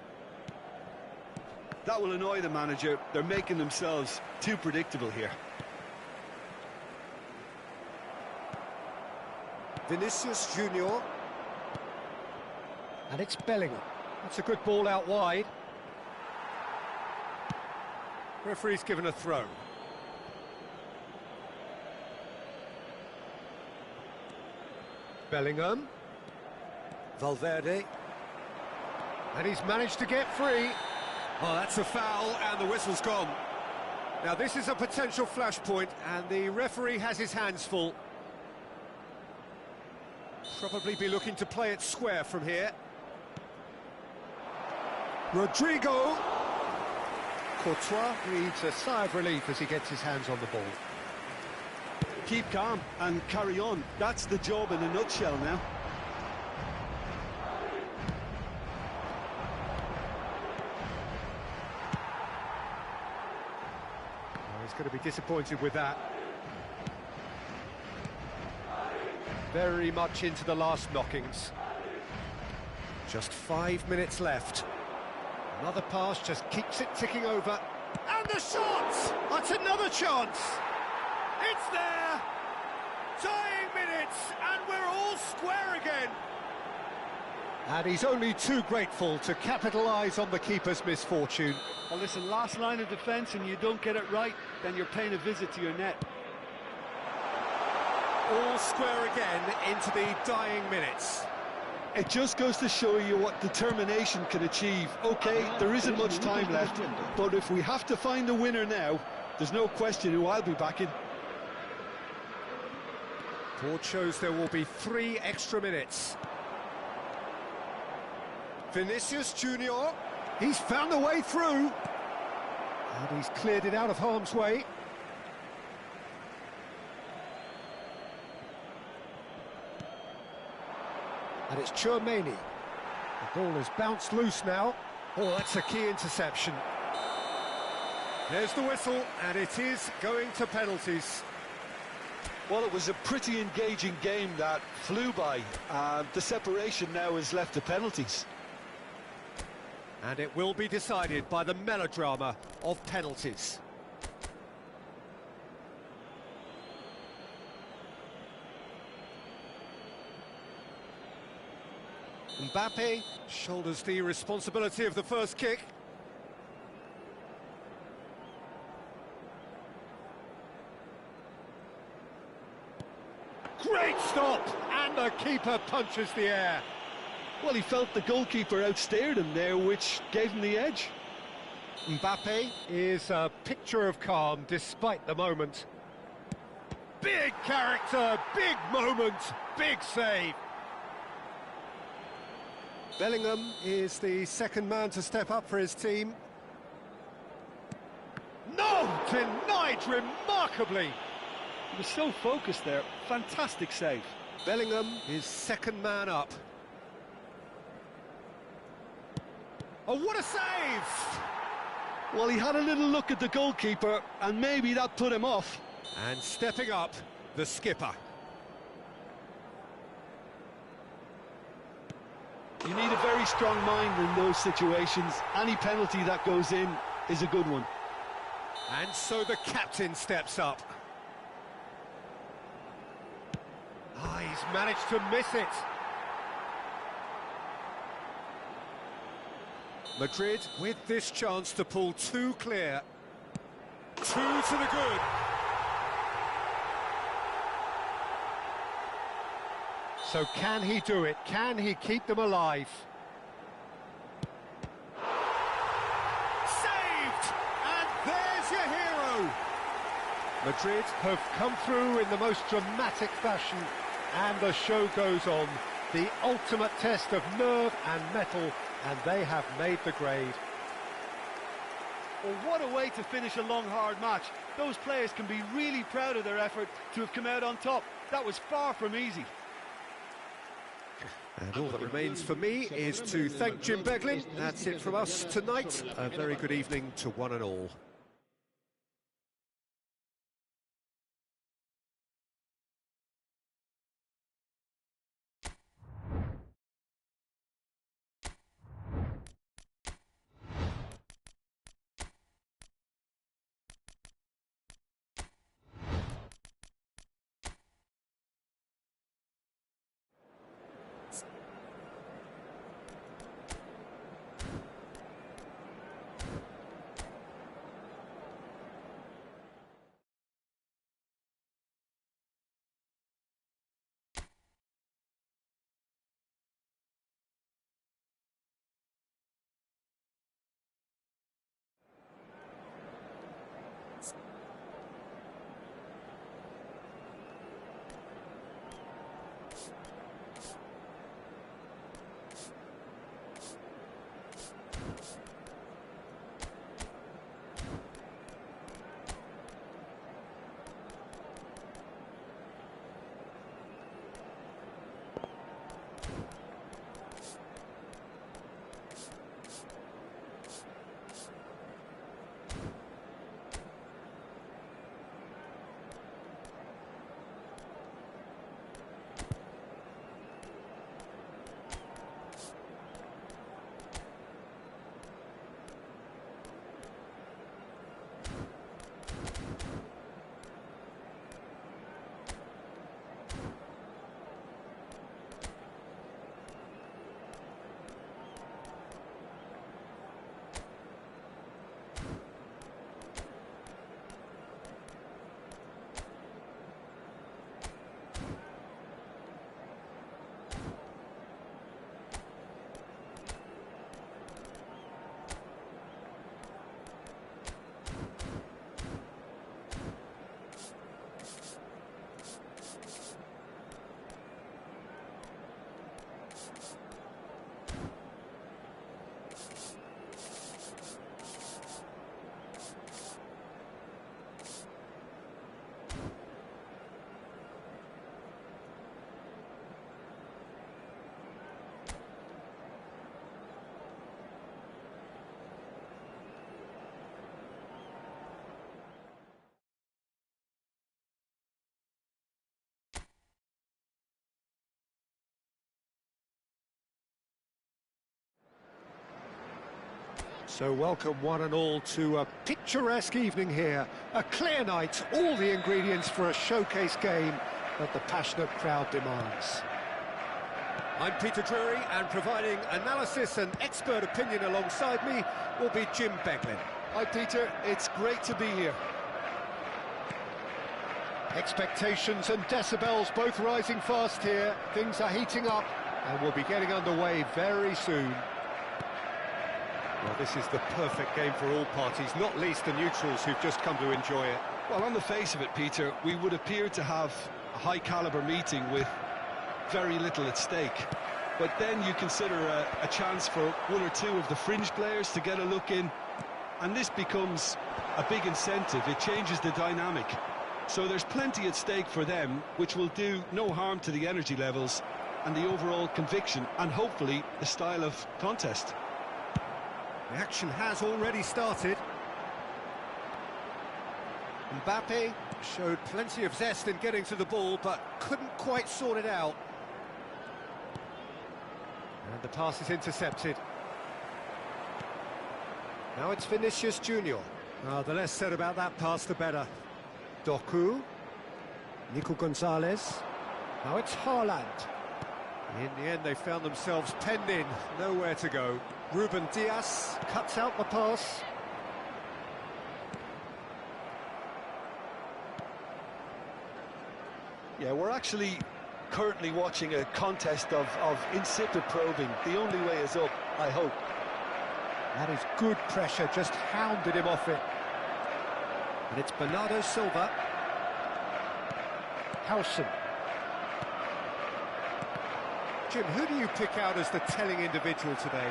That will annoy the manager. They're making themselves too predictable here. Vinicius Junior. And it's Bellingham. That's a good ball out wide. Referee's given a throw. Bellingham. Valverde. And he's managed to get free. Oh, that's a foul, and the whistle's gone. Now, this is a potential flashpoint, and the referee has his hands full. Probably be looking to play it square from here. Rodrigo. Courtois breathes a sigh of relief as he gets his hands on the ball. Keep calm and carry on. That's the job in a nutshell now. He's going to be disappointed with that. Very much into the last knockings. Just 5 minutes left. Another pass just keeps it ticking over. And the shot! That's another chance! It's there! Dying minutes, and we're all square again! And he's only too grateful to capitalise on the keeper's misfortune. Well, listen, last line of defence and you don't get it right, then you're paying a visit to your net. All square again into the dying minutes. It just goes to show you what determination can achieve. OK, there isn't much time left, but if we have to find a winner now, there's no question who I'll be backing. Board shows there will be 3 extra minutes. Vinicius Junior, he's found a way through. And he's cleared it out of harm's way. And it's Chouameni. The ball has bounced loose now. Oh, that's a key interception. There's the whistle, and it is going to penalties. Well, it was a pretty engaging game that flew by. The separation now is left to penalties. And it will be decided by the melodrama of penalties. Mbappe shoulders the responsibility of the first kick. Great stop! And the keeper punches the air. Well, he felt the goalkeeper outstared him there, which gave him the edge. Mbappe is a picture of calm despite the moment. Big character, big moment, big save. Bellingham is the second man to step up for his team. No! Denied remarkably! He was so focused there, fantastic save. Bellingham is second man up. Oh, what a save! Well, he had a little look at the goalkeeper, and maybe that put him off. And stepping up, the skipper. You need a very strong mind in those situations. Any penalty that goes in is a good one. And so the captain steps up. Ah, he's managed to miss it. Madrid with this chance to pull 2 clear. 2 to the good. So can he do it? Can he keep them alive? Saved! And there's your hero! Madrid have come through in the most dramatic fashion, and the show goes on. The ultimate test of nerve and mettle, and they have made the grade. Well, what a way to finish a long, hard match. Those players can be really proud of their effort to have come out on top. That was far from easy. And all that remains for me is to thank Jim Beglin. That's it from us tonight. A very good evening to one and all. So welcome one and all to a picturesque evening here. A clear night, all the ingredients for a showcase game that the passionate crowd demands. I'm Peter Drury, and providing analysis and expert opinion alongside me will be Jim Beglin. Hi Peter, it's great to be here. Expectations and decibels both rising fast here. Things are heating up and we'll be getting underway very soon. Well, this is the perfect game for all parties, not least the neutrals who've just come to enjoy it. Well, on the face of it, Peter, we would appear to have a high-caliber meeting with very little at stake. But then you consider a chance for one or two of the fringe players to get a look in, and this becomes a big incentive. It changes the dynamic. So there's plenty at stake for them, which will do no harm to the energy levels and the overall conviction, and hopefully the style of contest. The action has already started. Mbappe showed plenty of zest in getting to the ball, but couldn't quite sort it out. And the pass is intercepted. Now it's Vinicius Junior. The less said about that pass, the better. Doku. Nico Gonzalez. Now it's Haaland. In the end, they found themselves penned in, nowhere to go. Ruben Dias cuts out the pass. Yeah, we're actually currently watching a contest of insipid probing. The only way is up, I hope. That is good pressure, just hounded him off it. And it's Bernardo Silva. Howson. Jim, who do you pick out as the telling individual today?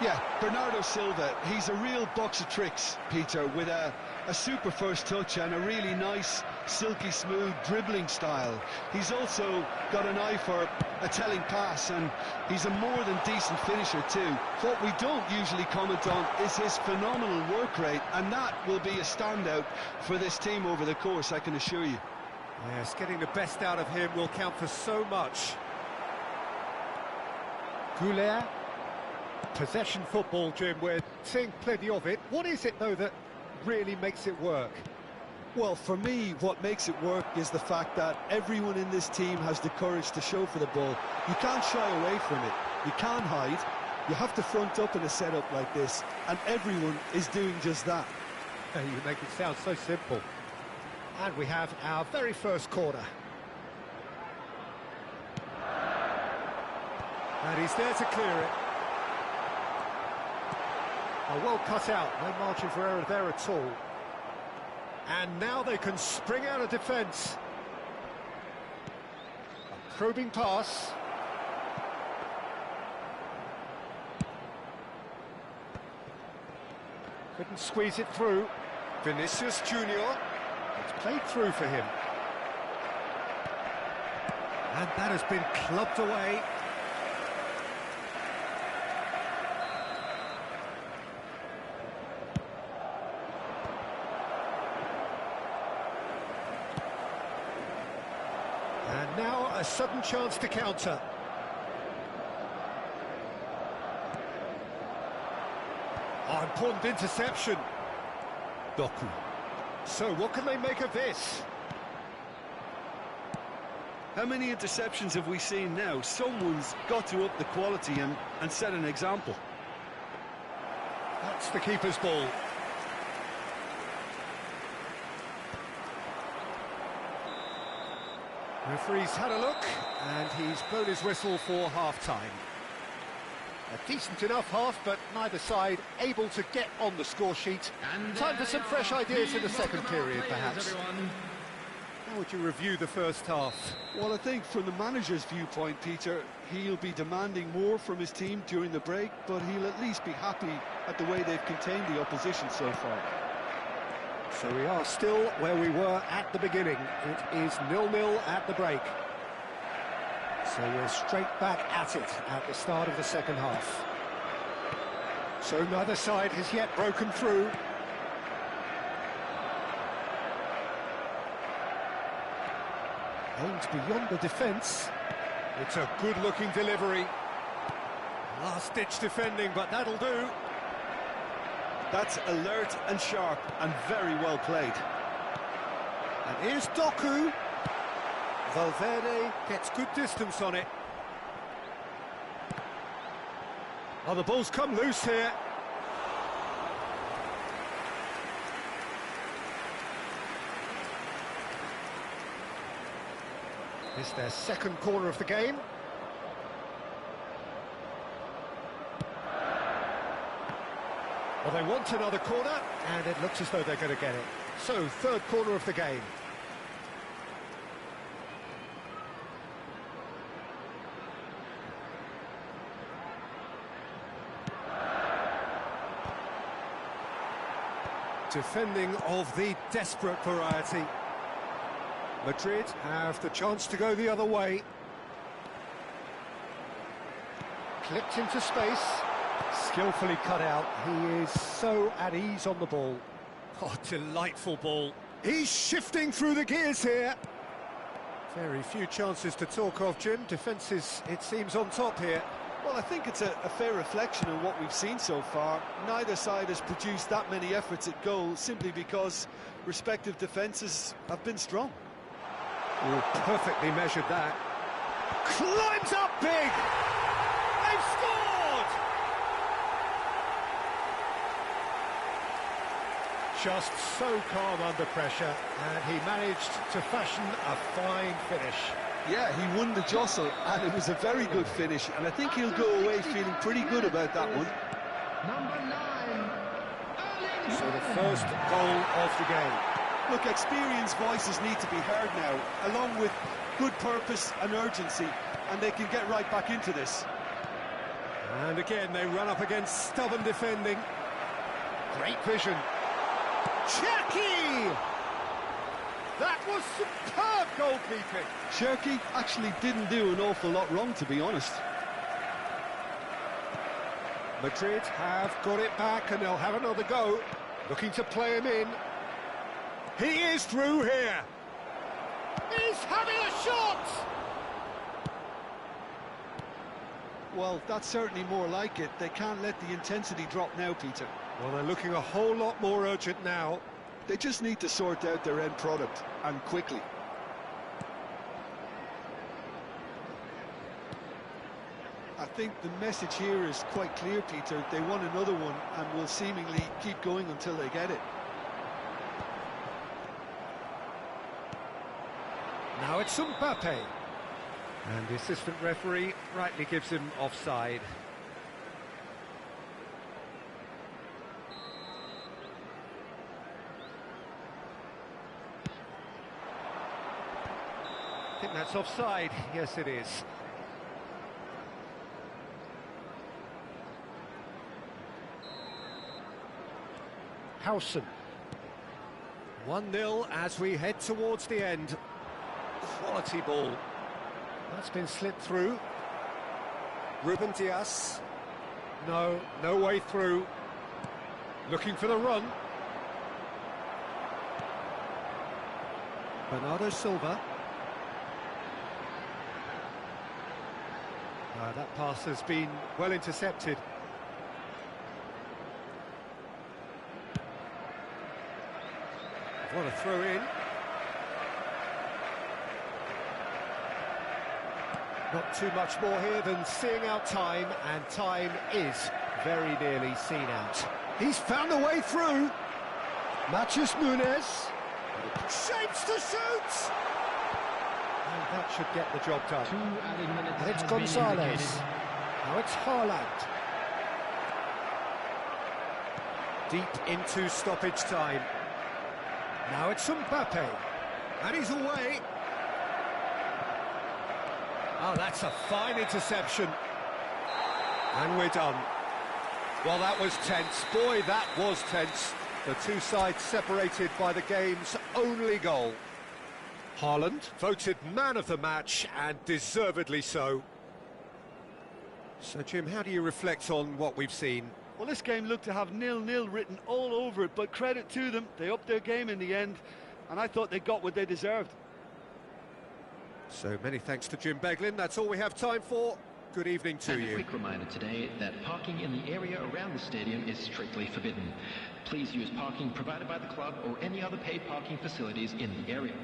Yeah, Bernardo Silva. He's a real box of tricks, Peter, with a super first touch and a really nice, silky smooth dribbling style. He's also got an eye for a telling pass, and he's a more than decent finisher too. What we don't usually comment on is his phenomenal work rate, and that will be a standout for this team over the course, I can assure you. Yes, getting the best out of him will count for so much. Goulet. Possession football, Jim, we're seeing plenty of it. What is it, though, that really makes it work? Well, for me, what makes it work is the fact that everyone in this team has the courage to show for the ball. You can't shy away from it. You can't hide. You have to front up in a setup like this, and everyone is doing just that. You make it sound so simple. And we have our very first corner. And he's there to clear it. Well cut out, no margin for error there at all. And now they can spring out of defence. A probing pass. Couldn't squeeze it through. Vinicius Junior. It's played through for him. And that has been clubbed away. And now a sudden chance to counter. Important interception. Doku. So what can they make of this? How many interceptions have we seen now? Someone's got to up the quality and set an example. That's the keeper's ball. Referee's had a look, and he's blown his whistle for half-time. A decent enough half, but neither side able to get on the score sheet. Time for some fresh ideas in the second period, perhaps. How would you review the first half? Well, I think from the manager's viewpoint, Peter, he'll be demanding more from his team during the break, but he'll at least be happy at the way they've contained the opposition so far. So we are still where we were at the beginning. It is 0-0 at the break. So we're straight back at it at the start of the second half. So neither side has yet broken through. Aimed beyond the defence. It's a good-looking delivery. Last-ditch defending, but that'll do. That's alert and sharp and very well played. And here's Doku. Valverde gets good distance on it. Oh, the ball's come loose here. It's their second corner of the game. Well, they want another corner, and it looks as though they're going to get it. So, third corner of the game. Defending of the desperate variety. Madrid have the chance to go the other way. Clipped into space. Skillfully cut out. He is so at ease on the ball. Oh, delightful ball. He's shifting through the gears here. Very few chances to talk of, Jim. Defence is, it seems, on top here. Well, I think it's a fair reflection of what we've seen so far. Neither side has produced that many efforts at goal simply because respective defences have been strong. Oh, perfectly measured that. Climbs up big! They've scored! Just so calm under pressure, and he managed to fashion a fine finish. Yeah, he won the jostle, and it was a very good finish, and I think he'll go away feeling pretty good about that one. Number 9. So the first goal of the game. Look, experienced voices need to be heard now, along with good purpose and urgency, and they can get right back into this. And again, they run up against stubborn defending. Great vision. Cherki! That was superb goalkeeping. Cherki actually didn't do an awful lot wrong, to be honest. Madrid have got it back, and they'll have another go. Looking to play him in. He is through here. He's having a shot! Well, that's certainly more like it. They can't let the intensity drop now, Peter. Well, they're looking a whole lot more urgent now. They just need to sort out their end product, and quickly. I think the message here is quite clear, Peter. They want another one and will seemingly keep going until they get it. Now it's Mbappe. And the assistant referee rightly gives him offside. I think that's offside. Yes, it is. Howson. 1-0 as we head towards the end. Quality ball. That's been slipped through. Ruben Dias. No way through. Looking for the run. Bernardo Silva. That pass has been well intercepted. What a throw in. Not too much more here than seeing out time, and time is very nearly seen out. He's found a way through. Matias Nunes. Shapes to shoot! And that should get the job done. And it's Gonzalez. Now it's Haaland. Deep into stoppage time. Now it's Mbappe. And he's away. Oh, that's a fine interception. And we're done. Well, that was tense. Boy, that was tense. The two sides separated by the game's only goal. Haaland voted man of the match, and deservedly so. So, Jim, how do you reflect on what we've seen? Well, this game looked to have 0-0 written all over it, but credit to them. They upped their game in the end, and I thought they got what they deserved. So many thanks to Jim Beglin. That's all we have time for. Good evening to And you. a quick reminder today that parking in the area around the stadium is strictly forbidden. Please use parking provided by the club or any other paid parking facilities in the area.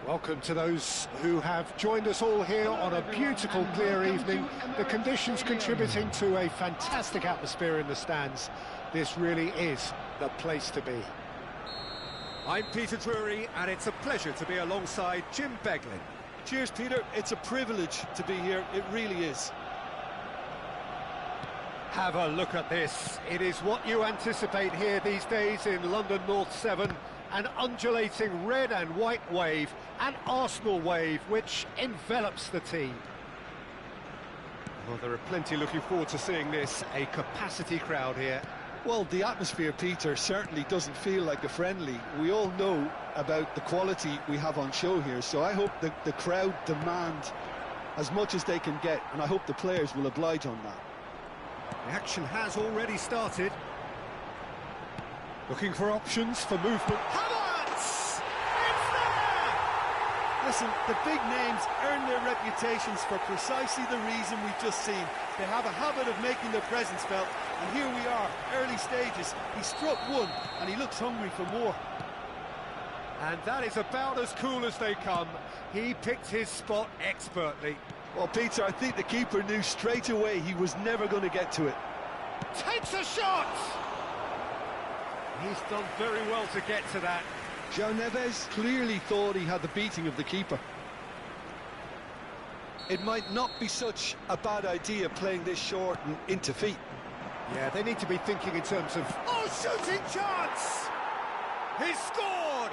Welcome to those who have joined us all here on a beautiful, clear evening. The conditions contributing to a fantastic atmosphere in the stands. This really is the place to be. I'm Peter Drury, and it's a pleasure to be alongside Jim Beglin. Cheers, Peter. It's a privilege to be here. It really is. Have a look at this. It is what you anticipate here these days in London North 7. An undulating red and white wave, an Arsenal wave, which envelops the team. Well, there are plenty looking forward to seeing this. A capacity crowd here. Well, the atmosphere, Peter, certainly doesn't feel like a friendly. We all know about the quality we have on show here, so I hope the crowd demand as much as they can get, and I hope the players will oblige on that. The action has already started. Looking for options for movement. Havertz! It's there! Listen, the big names earn their reputations for precisely the reason we've just seen. They have a habit of making their presence felt, and here we are, early stages. He struck one, and he looks hungry for more. And that is about as cool as they come. He picked his spot expertly. Well, Peter, I think the keeper knew straight away he was never going to get to it. Takes a shot! He's done very well to get to that. João Neves clearly thought he had the beating of the keeper. It might not be such a bad idea playing this short and into feet. Yeah, they need to be thinking in terms of... Oh, shooting chance! He scored!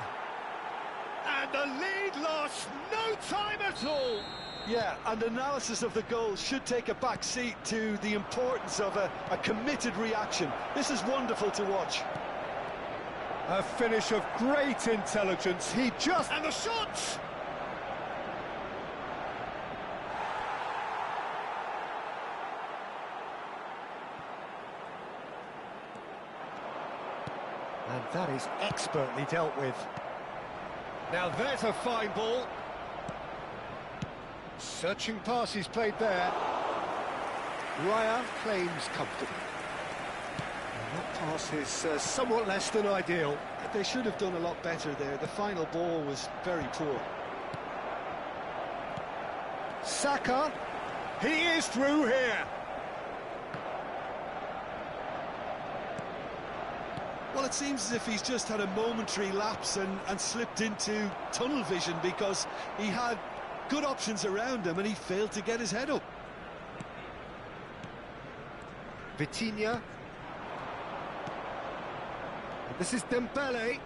And the lead lost no time at all. Yeah, and analysis of the goal should take a back seat to the importance of a committed reaction. This is wonderful to watch. A finish of great intelligence. He just... And the shot! And that is expertly dealt with. Now there's a fine ball. Searching pass he's played there. Raya claims comfortably. And that pass is somewhat less than ideal. They should have done a lot better there. The final ball was very poor. Saka, he is through here. Well, it seems as if he's just had a momentary lapse and slipped into tunnel vision, because he had good options around him and he failed to get his head up. Vitinha. This is Dembele.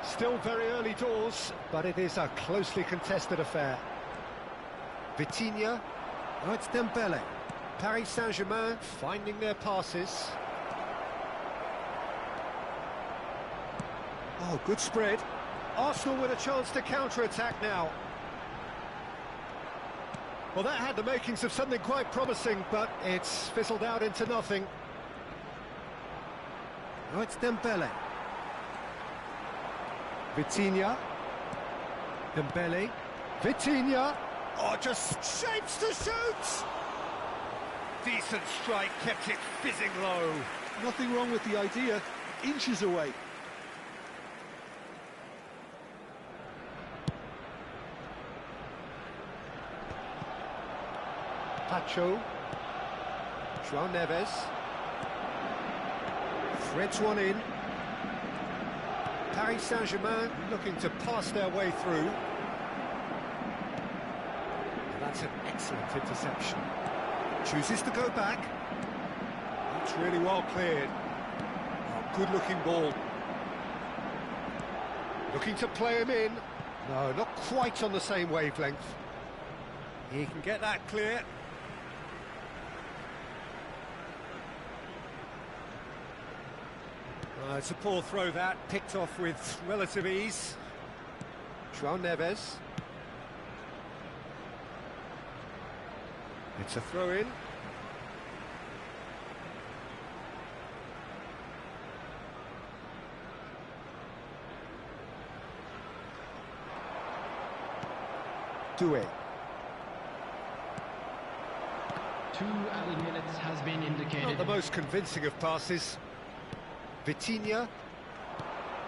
Still very early doors, but it is a closely contested affair. Vitinha. Oh, it's Dembele. Paris Saint-Germain finding their passes. Oh, good spread. Arsenal with a chance to counter-attack now. Well, that had the makings of something quite promising, but it's fizzled out into nothing. Oh, it's Dembele. Vitinha. Dembele. Vitinha. Oh, just shapes to shoot! Decent strike, kept it fizzing low. Nothing wrong with the idea. Inches away. Pacho. João Neves. Threads one in. Paris Saint-Germain looking to pass their way through. And that's an excellent interception. Chooses to go back. It's really well cleared. Oh, good-looking ball. Looking to play him in. No, not quite on the same wavelength. He can get that clear. It's a poor throw that, picked off with relative ease. João Neves. It's a throw-in. Doué. 2 added minutes has been indicated. Not the most convincing of passes. Vitinha.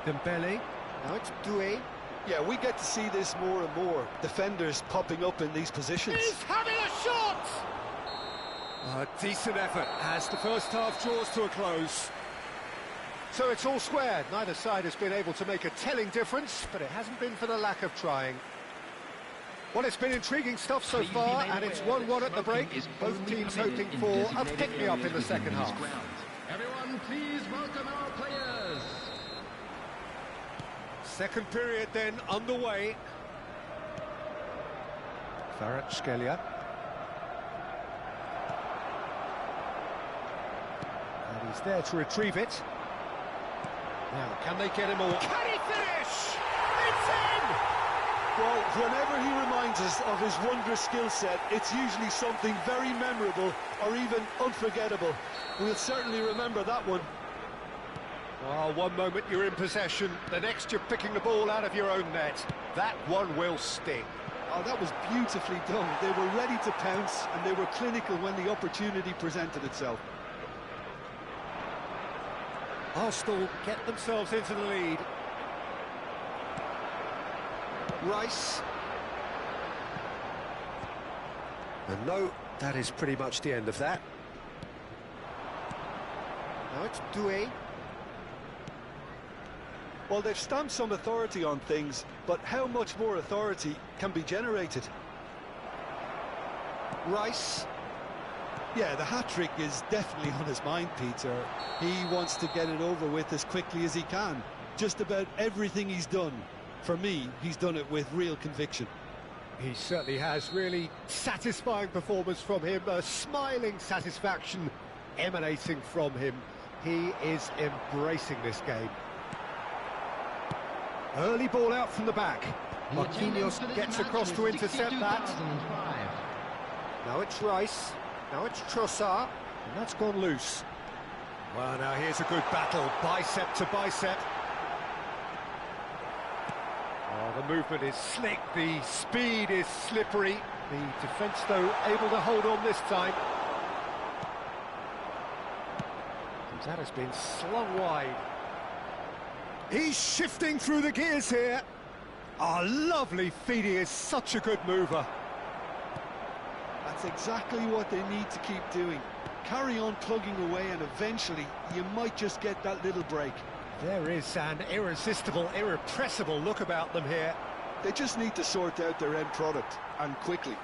Dembele. Now it's Doué. Yeah, we get to see this more and more. Defenders popping up in these positions. He's having a shot! A decent effort as the first half draws to a close. So it's all square. Neither side has been able to make a telling difference, but it hasn't been for the lack of trying. Well, it's been intriguing stuff so far, and it's 1-1 at the break. Both teams hoping for a pick-me-up in the second half. Everyone, please welcome our players. Second period then underway. Kvaratskhelia. And he's there to retrieve it. Now, can they get him all? Can he finish? It's in! Well, whenever he reminds us of his wondrous skill set, it's usually something very memorable or even unforgettable. We'll certainly remember that one. Oh, one moment you're in possession, the next you're picking the ball out of your own net. That one will sting. Oh, that was beautifully done. They were ready to pounce, and they were clinical when the opportunity presented itself. Arsenal get themselves into the lead. Rice. And no, that is pretty much the end of that. Now it's Doué. Well, they've stamped some authority on things, but how much more authority can be generated? Rice. Yeah, the hat-trick is definitely on his mind, Peter. He wants to get it over with as quickly as he can. Just about everything he's done, for me, he's done it with real conviction. He certainly has. Really satisfying performance from him. A smiling satisfaction emanating from him. He is embracing this game. Early ball out from the back. Marquinhos gets across to intercept that. Now it's Rice. Now it's Trossard. And that's gone loose. Well, now here's a good battle, bicep to bicep. Oh, the movement is slick, the speed is slippery. The defence, though, able to hold on this time. And that has been slung wide. He's shifting through the gears here. Oh, lovely feed, he is such a good mover. That's exactly what they need to keep doing. Carry on plugging away and eventually you might just get that little break. There is an irresistible, irrepressible look about them here. They just need to sort out their end product, and quickly.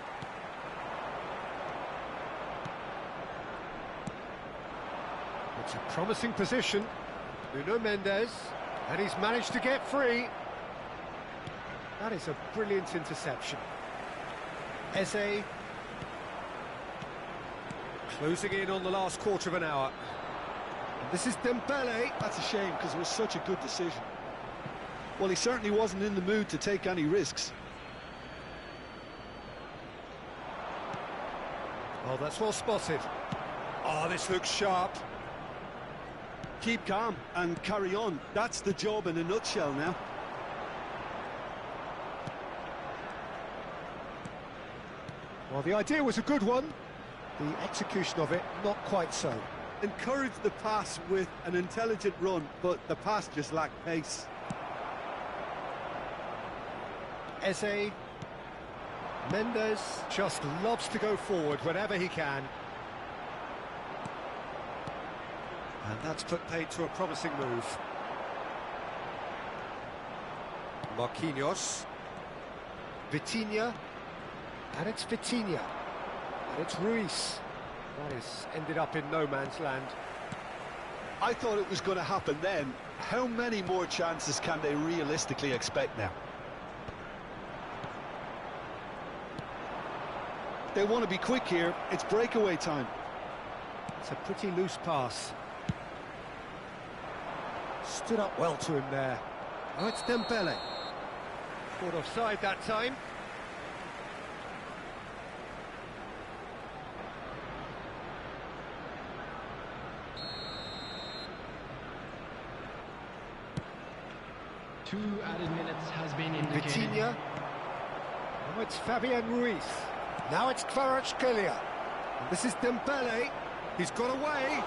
It's a promising position. Nuno Mendes, and he's managed to get free. That is a brilliant interception. Eze. Closing in on the last quarter of an hour. And this is Dembele. That's a shame, because it was such a good decision. Well, he certainly wasn't in the mood to take any risks. Oh, that's well spotted. Oh, this looks sharp. Keep calm and carry on. That's the job in a nutshell now. Well, the idea was a good one. The execution of it, not quite so. Encourage the pass with an intelligent run, but the pass just lacked pace. Eze. Mendes just loves to go forward whenever he can. And that's put paid to a promising move. Marquinhos. Vitinha. And it's Vitinha. And it's Ruiz. That is ended up in no man's land. I thought it was going to happen then. How many more chances can they realistically expect now? They want to be quick here. It's breakaway time. It's a pretty loose pass. Stood up well to him there. Oh, it's Dembele. Caught offside that time. Two added minutes has been indicated. Vitinha. Now it's Fabian Ruiz. Now it's Sportartcular. And this is Dembele. He's got away.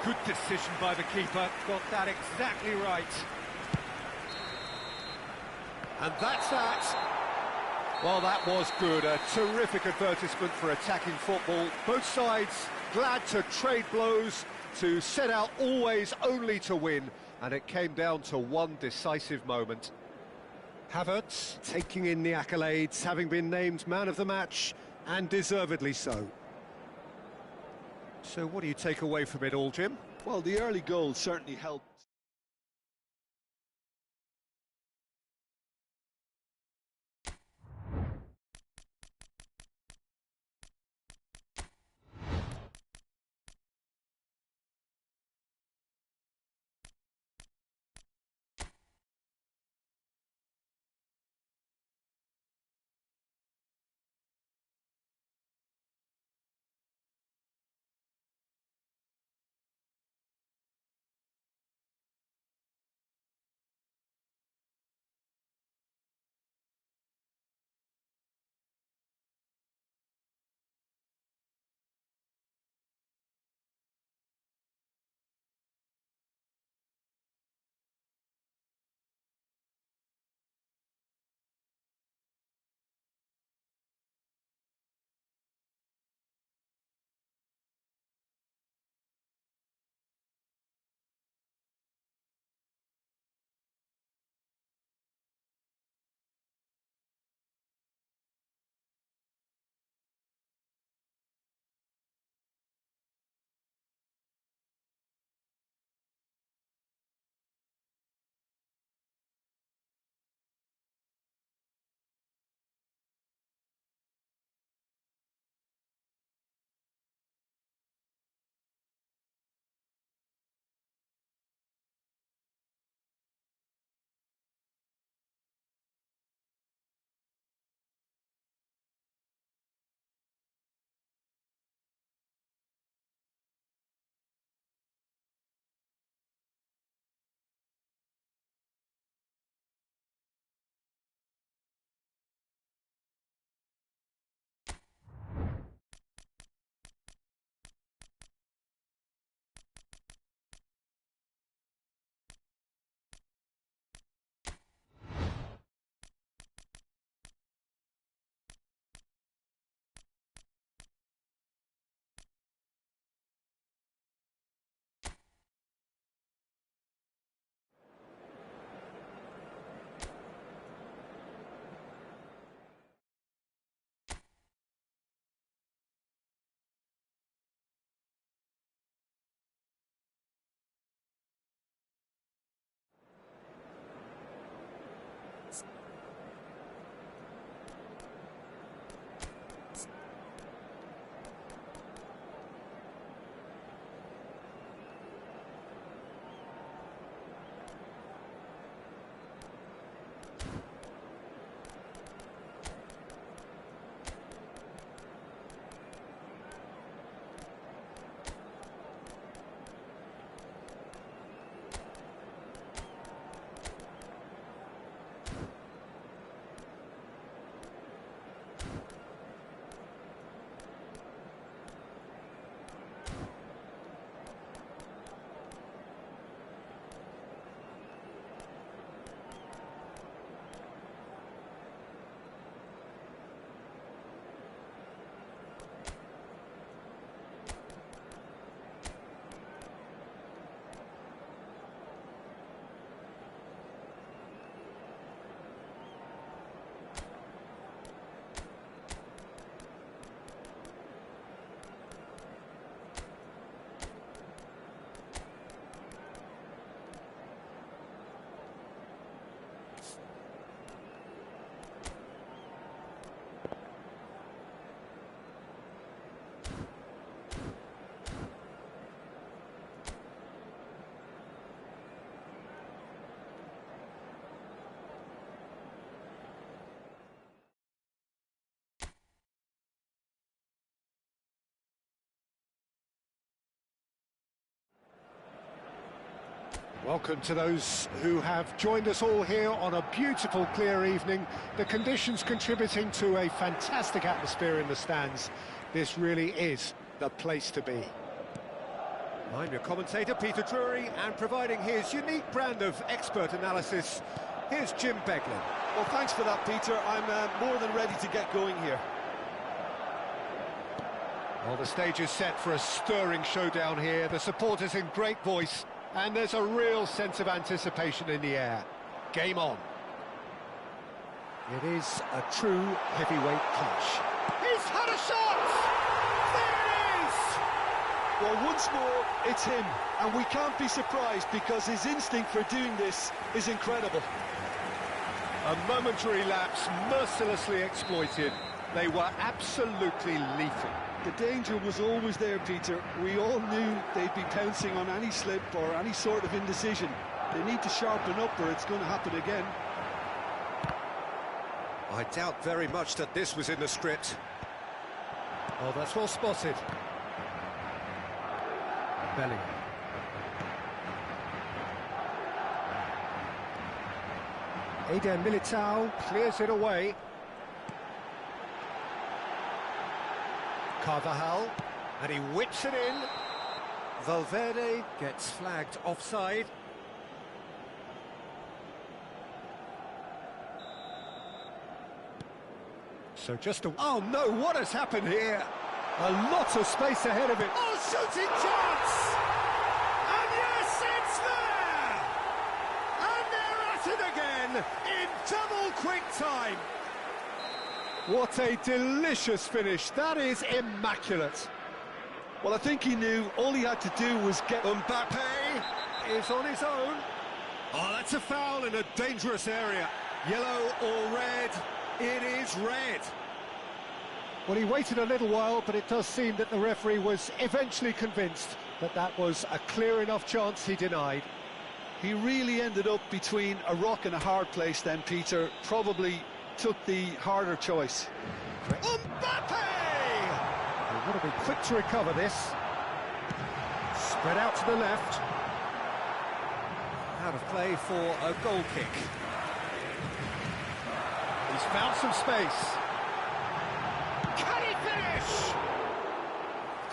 Good decision by the keeper. Got that exactly right. And that's that. Well, that was good. A terrific advertisement for attacking football. Both sides glad to trade blows, to set out always only to win. And it came down to one decisive moment. Havertz taking in the accolades, having been named man of the match, and deservedly so. So what do you take away from it all, Jim? Well, the early goal certainly helped. Welcome to those who have joined us all here on a beautiful, clear evening. The conditions contributing to a fantastic atmosphere in the stands. This really is the place to be. I'm your commentator, Peter Drury, and providing his unique brand of expert analysis, here's Jim Beglin. Well, thanks for that, Peter. I'm more than ready to get going here. Well, the stage is set for a stirring showdown here. The supporters in great voice, and there's a real sense of anticipation in the air. Game on. It is a true heavyweight clash. He's had a shot! Well, once more, it's him, and we can't be surprised because his instinct for doing this is incredible. A momentary lapse mercilessly exploited. They were absolutely lethal. The danger was always there, Peter. We all knew they'd be pouncing on any slip or any sort of indecision. They need to sharpen up or it's going to happen again. I doubt very much that this was in the script. Oh, that's well spotted. Bellingham. Eder Militao clears it away. Carvajal, and he whips it in. Valverde gets flagged offside. So just a... Oh no, what has happened here? A lot of space ahead of it. Oh, shooting chance! And yes, it's there! And they're at it again in double quick time. What a delicious finish. That is immaculate. Well, I think he knew all he had to do was get... Mbappe is on his own. Oh, that's a foul in a dangerous area. Yellow or red? It is red. Well, he waited a little while, but it does seem that the referee was eventually convinced that that was a clear enough chance he denied. He really ended up between a rock and a hard place then, Peter. Probably took the harder choice. Mbappe! They would have been quick to recover this. Spread out to the left. Out of play for a goal kick. He's found some space. Can he finish?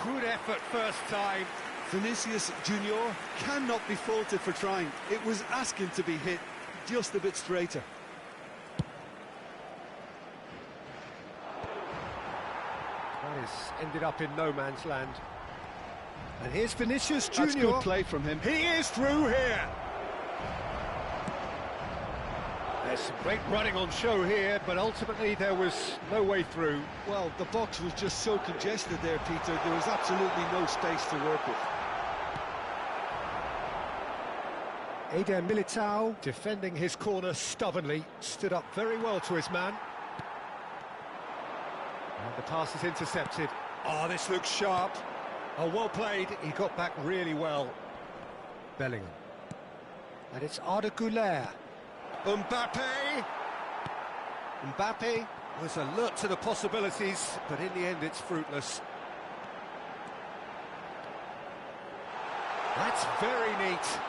Good effort first time. Vinicius Junior cannot be faulted for trying. It was asking to be hit just a bit straighter. That is ended up in no man's land. And here's Vinicius Junior. That's good play from him. He is through here. There's some great running on show here, but ultimately there was no way through. Well, the box was just so congested there, Peter. There was absolutely no space to work with. Eder Militao, defending his corner stubbornly, stood up very well to his man. And the pass is intercepted. Oh, this looks sharp. Oh, well played. He got back really well. Bellingham. And it's Arda Güler. Mbappe! Mbappe was alert to the possibilities, but in the end it's fruitless. That's very neat.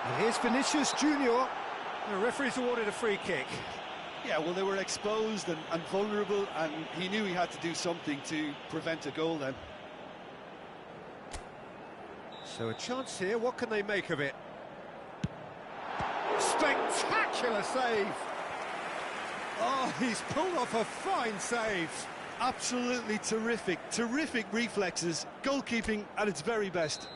And here's Vinicius Junior. The referee's awarded a free kick. Yeah, well, they were exposed and vulnerable, and he knew he had to do something to prevent a goal then. So a chance here, what can they make of it? Spectacular save! Oh, he's pulled off a fine save. Absolutely terrific, terrific reflexes, goalkeeping at its very best.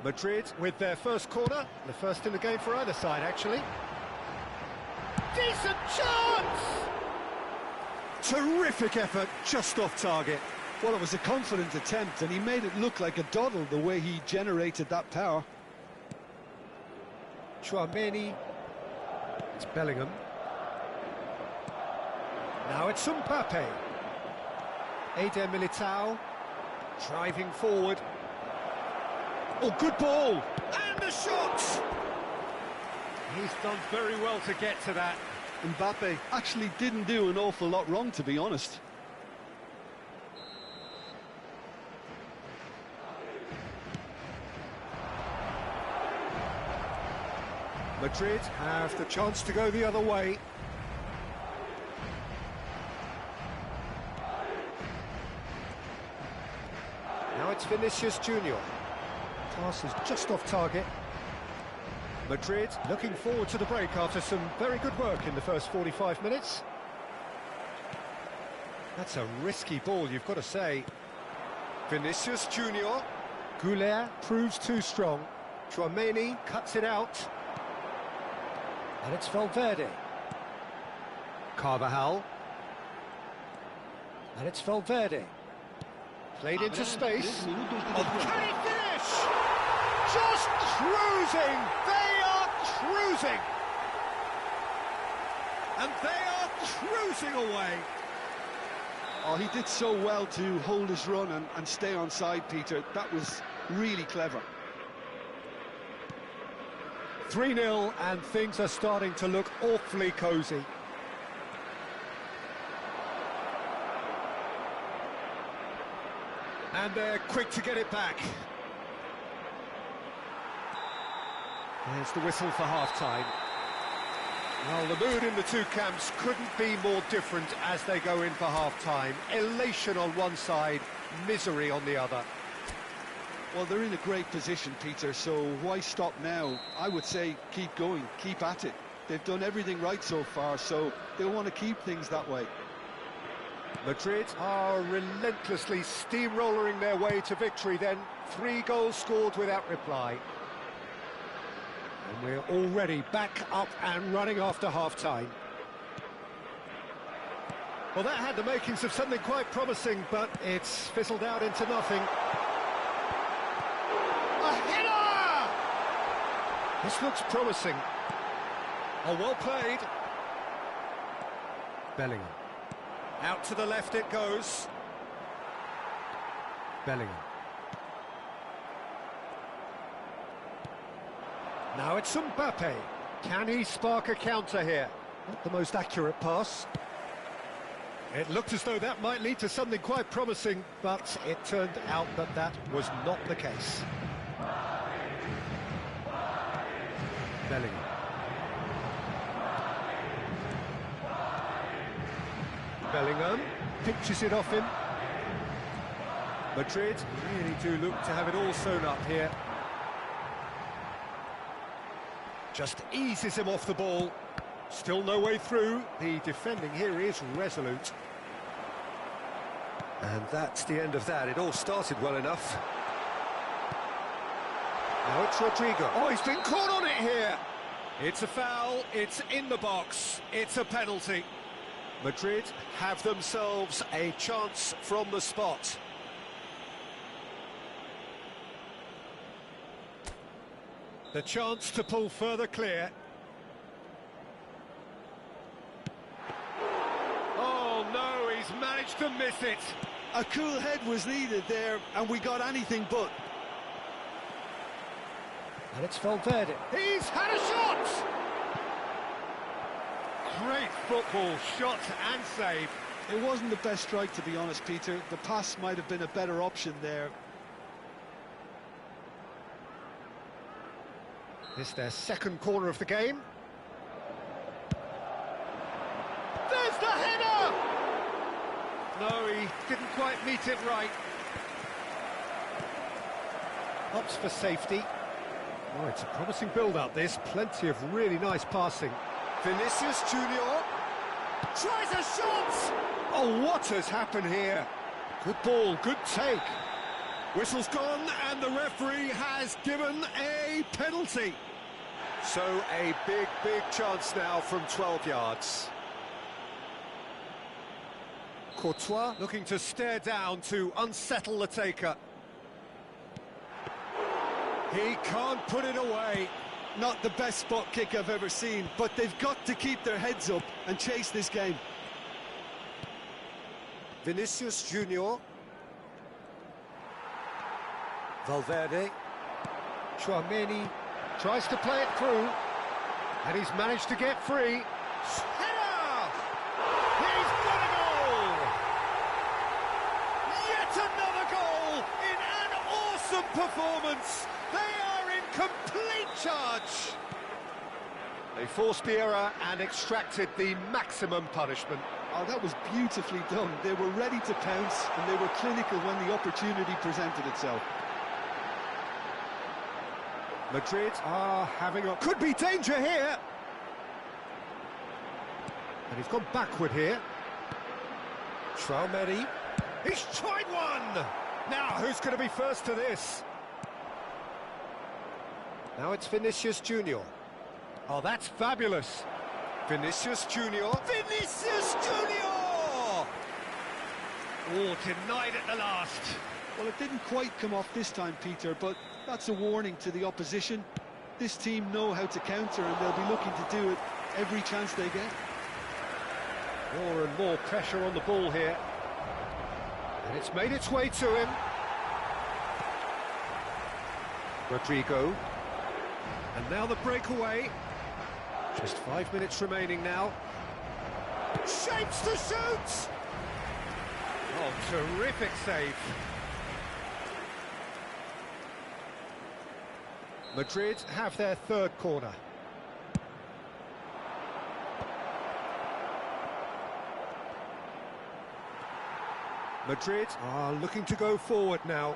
Madrid with their first corner, the first in the game for either side, actually. Decent chance! Terrific effort, just off target. Well, it was a confident attempt, and he made it look like a doddle the way he generated that power. Chouameni. It's Bellingham. Now it's Mbappe. Eder Militao driving forward. Oh, good ball! And the shot! He's done very well to get to that. Mbappe actually didn't do an awful lot wrong, to be honest. Madrid have the chance to go the other way. Now it's Vinicius Junior. Pass is just off target. Madrid looking forward to the break after some very good work in the first 45 minutes. That's a risky ball, you've got to say. Vinicius Junior. Goulet proves too strong. Tchouaméni cuts it out. And it's Valverde. Carvajal. And it's Valverde. Played into space. Oh, can he finish? Just cruising! They are cruising! And they are cruising away! Oh, he did so well to hold his run and stay on side, Peter. That was really clever. 3-0, and things are starting to look awfully cosy. And they're quick to get it back. There's the whistle for half-time. Well, the mood in the two camps couldn't be more different as they go in for half-time. Elation on one side, misery on the other. Well, they're in a great position, Peter, so why stop now? I would say keep going, keep at it. They've done everything right so far, so they'll want to keep things that way. Madrid are relentlessly steamrolling their way to victory then. 3 goals scored without reply. And we're already back up and running after half-time. Well, that had the makings of something quite promising, but it's fizzled out into nothing. A header! This looks promising. Oh, well played. Bellingham. Out to the left it goes. Bellingham. Now it's Mbappe. Can he spark a counter here? Not the most accurate pass. It looked as though that might lead to something quite promising, but it turned out that that was not the case. Bellingham. Bellingham pinches it off him. Madrid really do look to have it all sewn up here. Just eases him off the ball. Still no way through. The defending here is resolute. And that's the end of that. It all started well enough. Now it's Rodrigo. Oh, he's been caught on it here. It's a foul. It's in the box. It's a penalty. Madrid have themselves a chance from the spot. The chance to pull further clear. Oh no, he's managed to miss it. A cool head was needed there, and we got anything but. And it's Valverde. He's had a shot! Great football, shot and save. It wasn't the best strike, to be honest, Peter. The pass might have been a better option there. This is their second corner of the game. There's the header! No, he didn't quite meet it right. Opts for safety. Oh, it's a promising build-up, this. Plenty of really nice passing. Vinicius Junior tries a shot! Oh, what has happened here? Good ball, good take. Whistle's gone, and the referee has given a penalty. So a big, big chance now from 12 yards. Courtois looking to stare down to unsettle the taker. He can't put it away. Not the best spot kick I've ever seen, but they've got to keep their heads up and chase this game. Vinicius Junior. Valverde. Tchouaméni tries to play it through, and he's managed to get free. Header! He's got a goal! Yet another goal in an awesome performance. They are in complete charge. They forced the error and extracted the maximum punishment. Oh, that was beautifully done. They were ready to pounce, and they were clinical when the opportunity presented itself. Madrid are having a... Could be danger here! And he's gone backward here. Traumeri. He's tried one! Now, who's going to be first to this? Now it's Vinicius Junior. Oh, that's fabulous. Vinicius Junior. Vinicius Junior! Oh, denied at the last. Well, it didn't quite come off this time, Peter, but that's a warning to the opposition. This team know how to counter, and they'll be looking to do it every chance they get. More and more pressure on the ball here. And it's made its way to him. Rodrigo. And now the breakaway. Just 5 minutes remaining now. Shapes to shoot! Oh, terrific save. Madrid have their third corner. Madrid are looking to go forward now.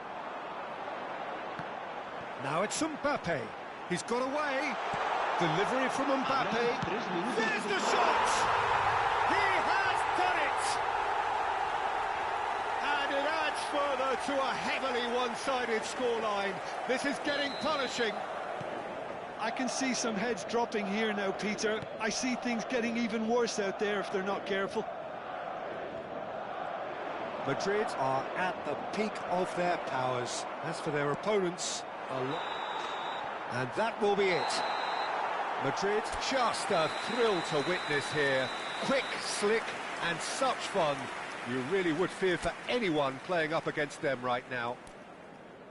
Now it's Mbappe. He's got away. Delivery from Mbappe. There's the shot! He has done it! And it adds further to a heavily one-sided scoreline. This is getting punishing. I can see some heads dropping here now, Peter. I see things getting even worse out there if they're not careful. Madrid are at the peak of their powers. As for their opponents, and that will be it. Madrid, just a thrill to witness here. Quick, slick, and such fun. You really would fear for anyone playing up against them right now.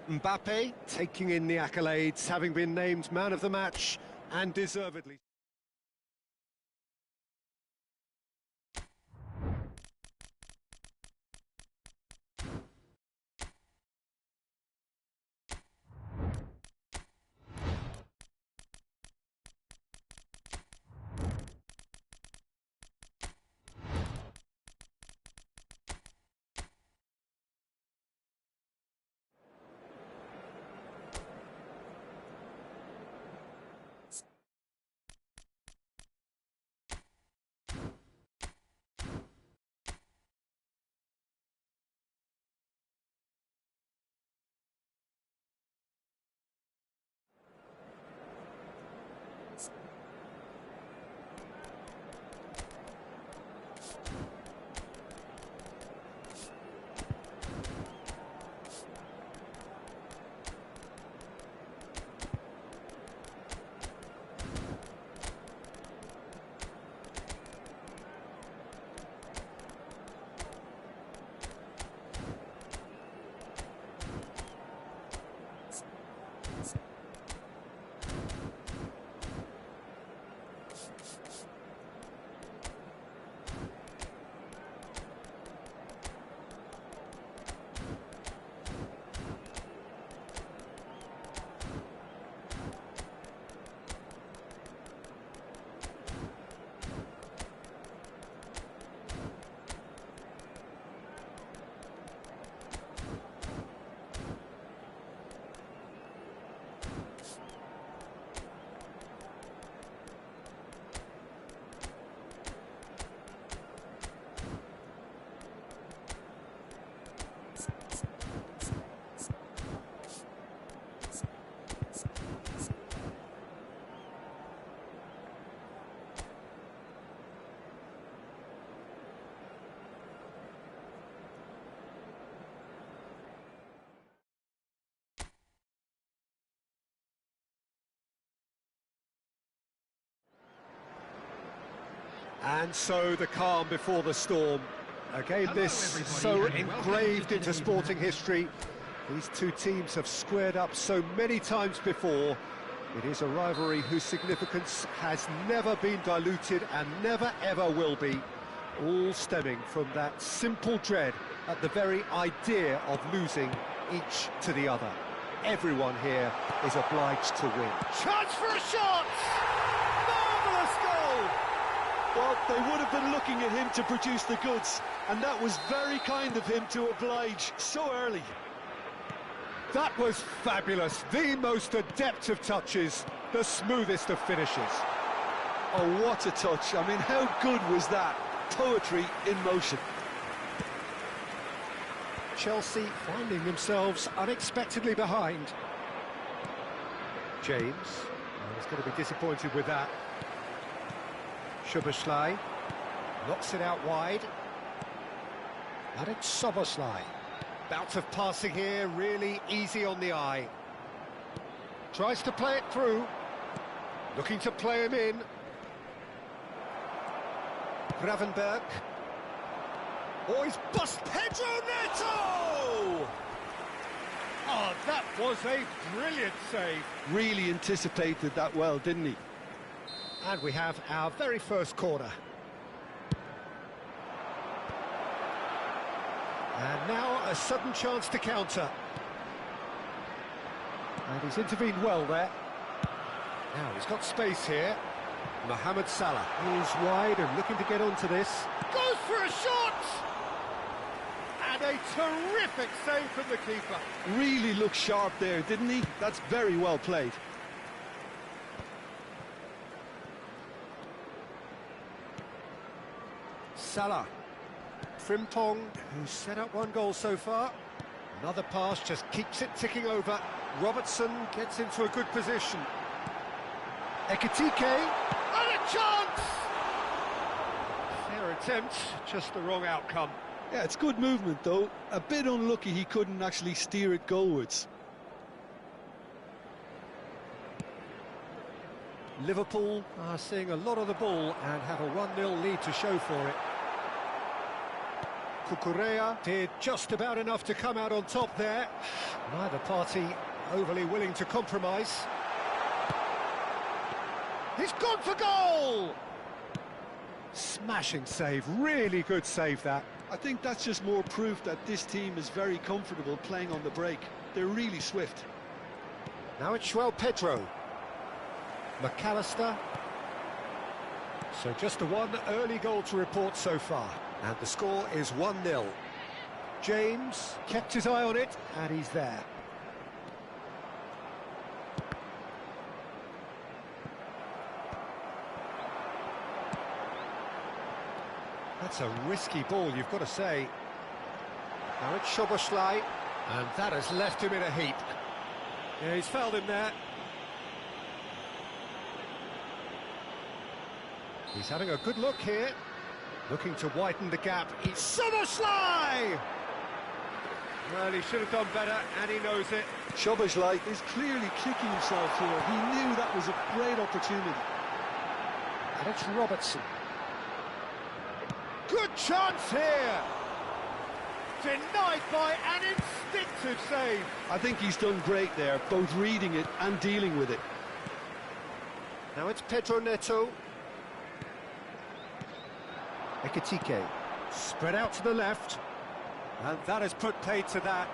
Mbappe taking in the accolades, having been named man of the match, and deservedly. And so the calm before the storm. Again, this so engraved into sporting history. These two teams have squared up so many times before. It is a rivalry whose significance has never been diluted and never ever will be. All stemming from that simple dread at the very idea of losing each to the other. Everyone here is obliged to win. Chance for a shot! Marvellous Well, they would have been looking at him to produce the goods, and that was very kind of him to oblige so early. That was fabulous. The most adept of touches, the smoothest of finishes. Oh, what a touch. I mean, how good was that? Poetry in motion. Chelsea finding themselves unexpectedly behind. James, he's going to be disappointed with that. Szoboszlai knocks it out wide. And it's Szoboszlai. Bout of passing here, really easy on the eye. Tries to play it through. Looking to play him in. Gravenberg. Oh, he's bust Pedro Neto! Oh, that was a brilliant save. Really anticipated that well, didn't he? And we have our very first corner. And now a sudden chance to counter. And he's intervened well there. Now he's got space here. Mohamed Salah is wide and looking to get onto this. Goes for a shot! And a terrific save from the keeper. Really looked sharp there, didn't he? That's very well played. Salah. Frimpong, who's set up one goal so far. Another pass just keeps it ticking over. Robertson gets into a good position. Ekitike. And a chance! Fair attempt, just the wrong outcome. Yeah, it's good movement, though. A bit unlucky he couldn't actually steer it goalwards. Liverpool are seeing a lot of the ball and have a 1-0 lead to show for it. Cucurella did just about enough to come out on top there. Neither party overly willing to compromise. He's gone for goal! Smashing save, really good save that. I think that's just more proof that this team is very comfortable playing on the break. They're really swift. Now it's João Pedro. McAllister. So just the one early goal to report so far. And the score is 1-0. James kept his eye on it, and he's there. That's a risky ball, you've got to say. Now it's Szoboszlai, and that has left him in a heap. Yeah, he's fouled him there. He's having a good look here. Looking to widen the gap. It's Szoboszlai! Well, he should have done better, and he knows it. Szoboszlai is clearly kicking himself here. He knew that was a great opportunity. And it's Robertson. Good chance here! Denied by an instinctive save. I think he's done great there, both reading it and dealing with it. Now it's Pedro Neto. Ekitike, spread out to the left, and that has put paid to that.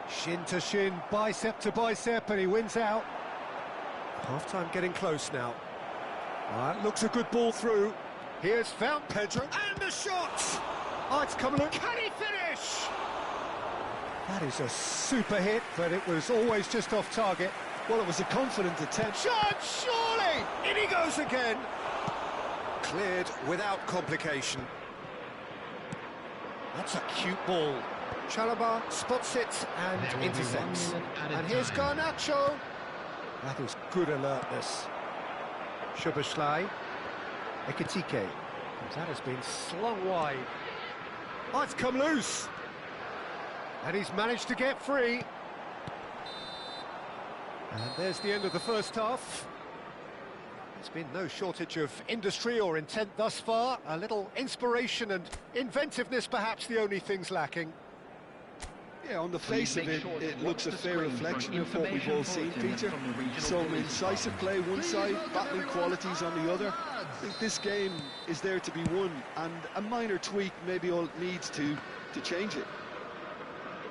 Shin to shin, bicep to bicep, and he wins out. Half-time getting close now. That looks a good ball through. Here's found Pedro, and the shot! Oh, it's coming up. Can he finish? That is a super hit, but it was always just off target. Well, it was a confident attempt. Chance, surely! In he goes again. Cleared without complication. That's a cute ball. Chalobah spots it and intercepts. And here's Garnacho. That is good alertness. Szoboszlai. Ekitike. That has been slung wide. Oh, it's come loose. And he's managed to get free. And there's the end of the first half. There's been no shortage of industry or intent thus far. A little inspiration and inventiveness, perhaps the only things lacking. Yeah, on the face of it, it looks a fair reflection of what we've all seen, Peter. Some incisive play one side, battling qualities on the other. I think this game is there to be won, and a minor tweak maybe all it needs to change it.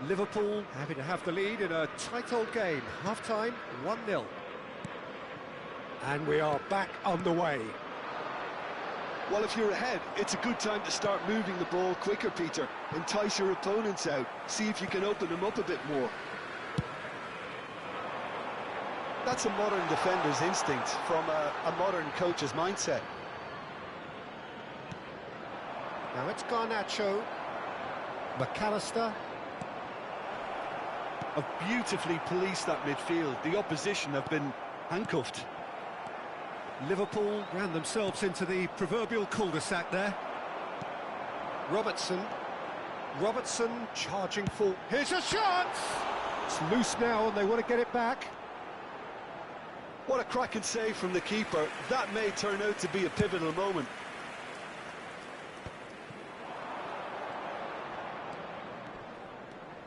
Liverpool happy to have the lead in a tight old game. Half-time, 1-0. And we are back underway. Well, if you're ahead, it's a good time to start moving the ball quicker, Peter. Entice your opponents out. See if you can open them up a bit more. That's a modern defender's instinct from a modern coach's mindset. Now it's Garnacho. McAllister. Have beautifully policed that midfield. The opposition have been handcuffed. Liverpool ran themselves into the proverbial cul-de-sac there. Robertson. Robertson charging full. Here's a chance! It's loose now and they want to get it back. What a cracking save from the keeper. That may turn out to be a pivotal moment.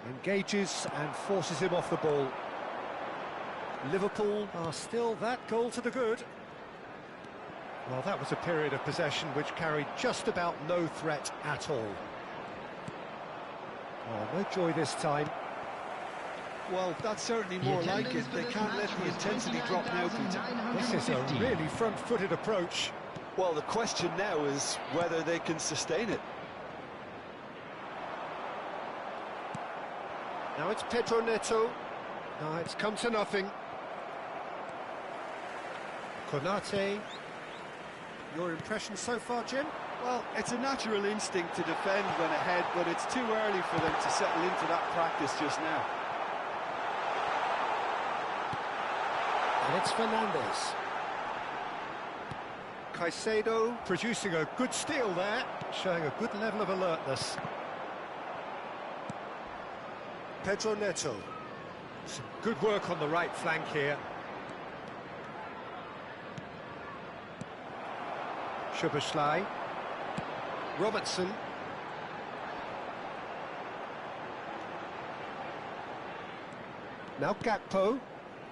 Engages and forces him off the ball. Liverpool are still that goal to the good. Well, that was a period of possession which carried just about no threat at all. Oh, no joy this time. Well, that's certainly more like it. They can't let the intensity drop now, Peter. This is a really front-footed approach. Well, the question now is whether they can sustain it. Now it's Pedro Neto. No, it's come to nothing. Konate. Your impression so far, Jim? Well, it's a natural instinct to defend when ahead, but it's too early for them to settle into that practice just now. And it's Fernandes. Caicedo producing a good steal there, showing a good level of alertness. Pedro Neto. Some good work on the right flank here. Szoboszlai. Robertson. Now Gakpo.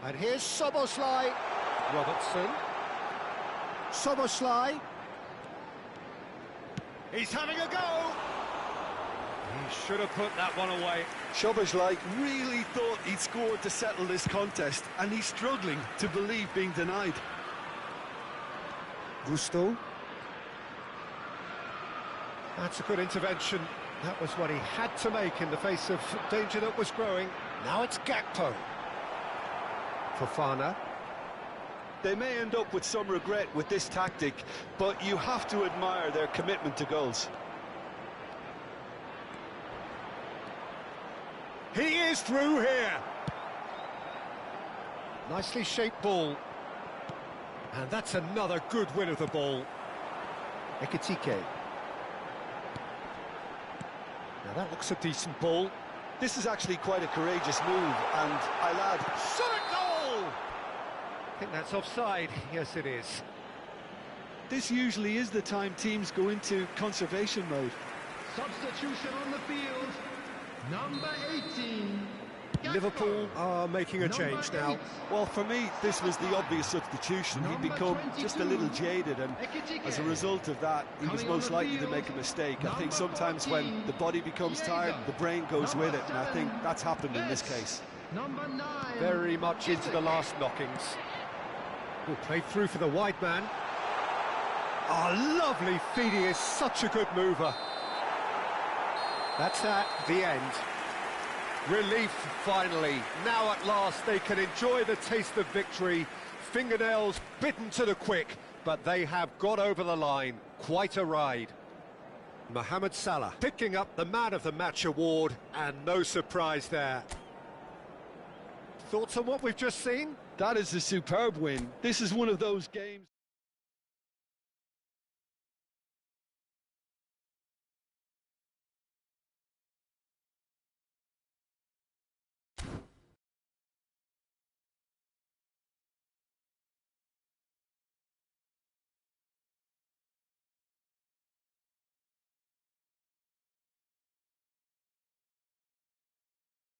And here's Szoboszlai. Robertson. Szoboszlai. He's having a go! He should have put that one away. Szoboszlai really thought he'd scored to settle this contest, and he's struggling to believe being denied. Gusto. That's a good intervention. That was what he had to make in the face of danger that was growing. Now it's Gakpo. Fofana. They may end up with some regret with this tactic, but you have to admire their commitment to goals. He is through here. Nicely shaped ball. And that's another good win of the ball. Ekitike. Now that looks a decent ball. This is actually quite a courageous move, and I'll add... Shot at goal! I think that's offside. Yes, it is. This usually is the time teams go into conservation mode. Substitution on the field. Number 18. Liverpool are making a change now. Well, for me, this was the obvious substitution. He'd become just a little jaded, and as a result of that, he was most likely to make a mistake. I think sometimes when the body becomes tired, the brain goes with it, and I think that's happened in this case. Number 9. Very much into the last knockings. Oh, played through for the wide man. Oh, lovely feed. He is such a good mover. That's at the end. Relief, finally. Now at last they can enjoy the taste of victory. Fingernails bitten to the quick, but they have got over the line. Quite a ride. Mohamed Salah picking up the Man of the Match award, and no surprise there. Thoughts on what we've just seen? That is a superb win. This is one of those games...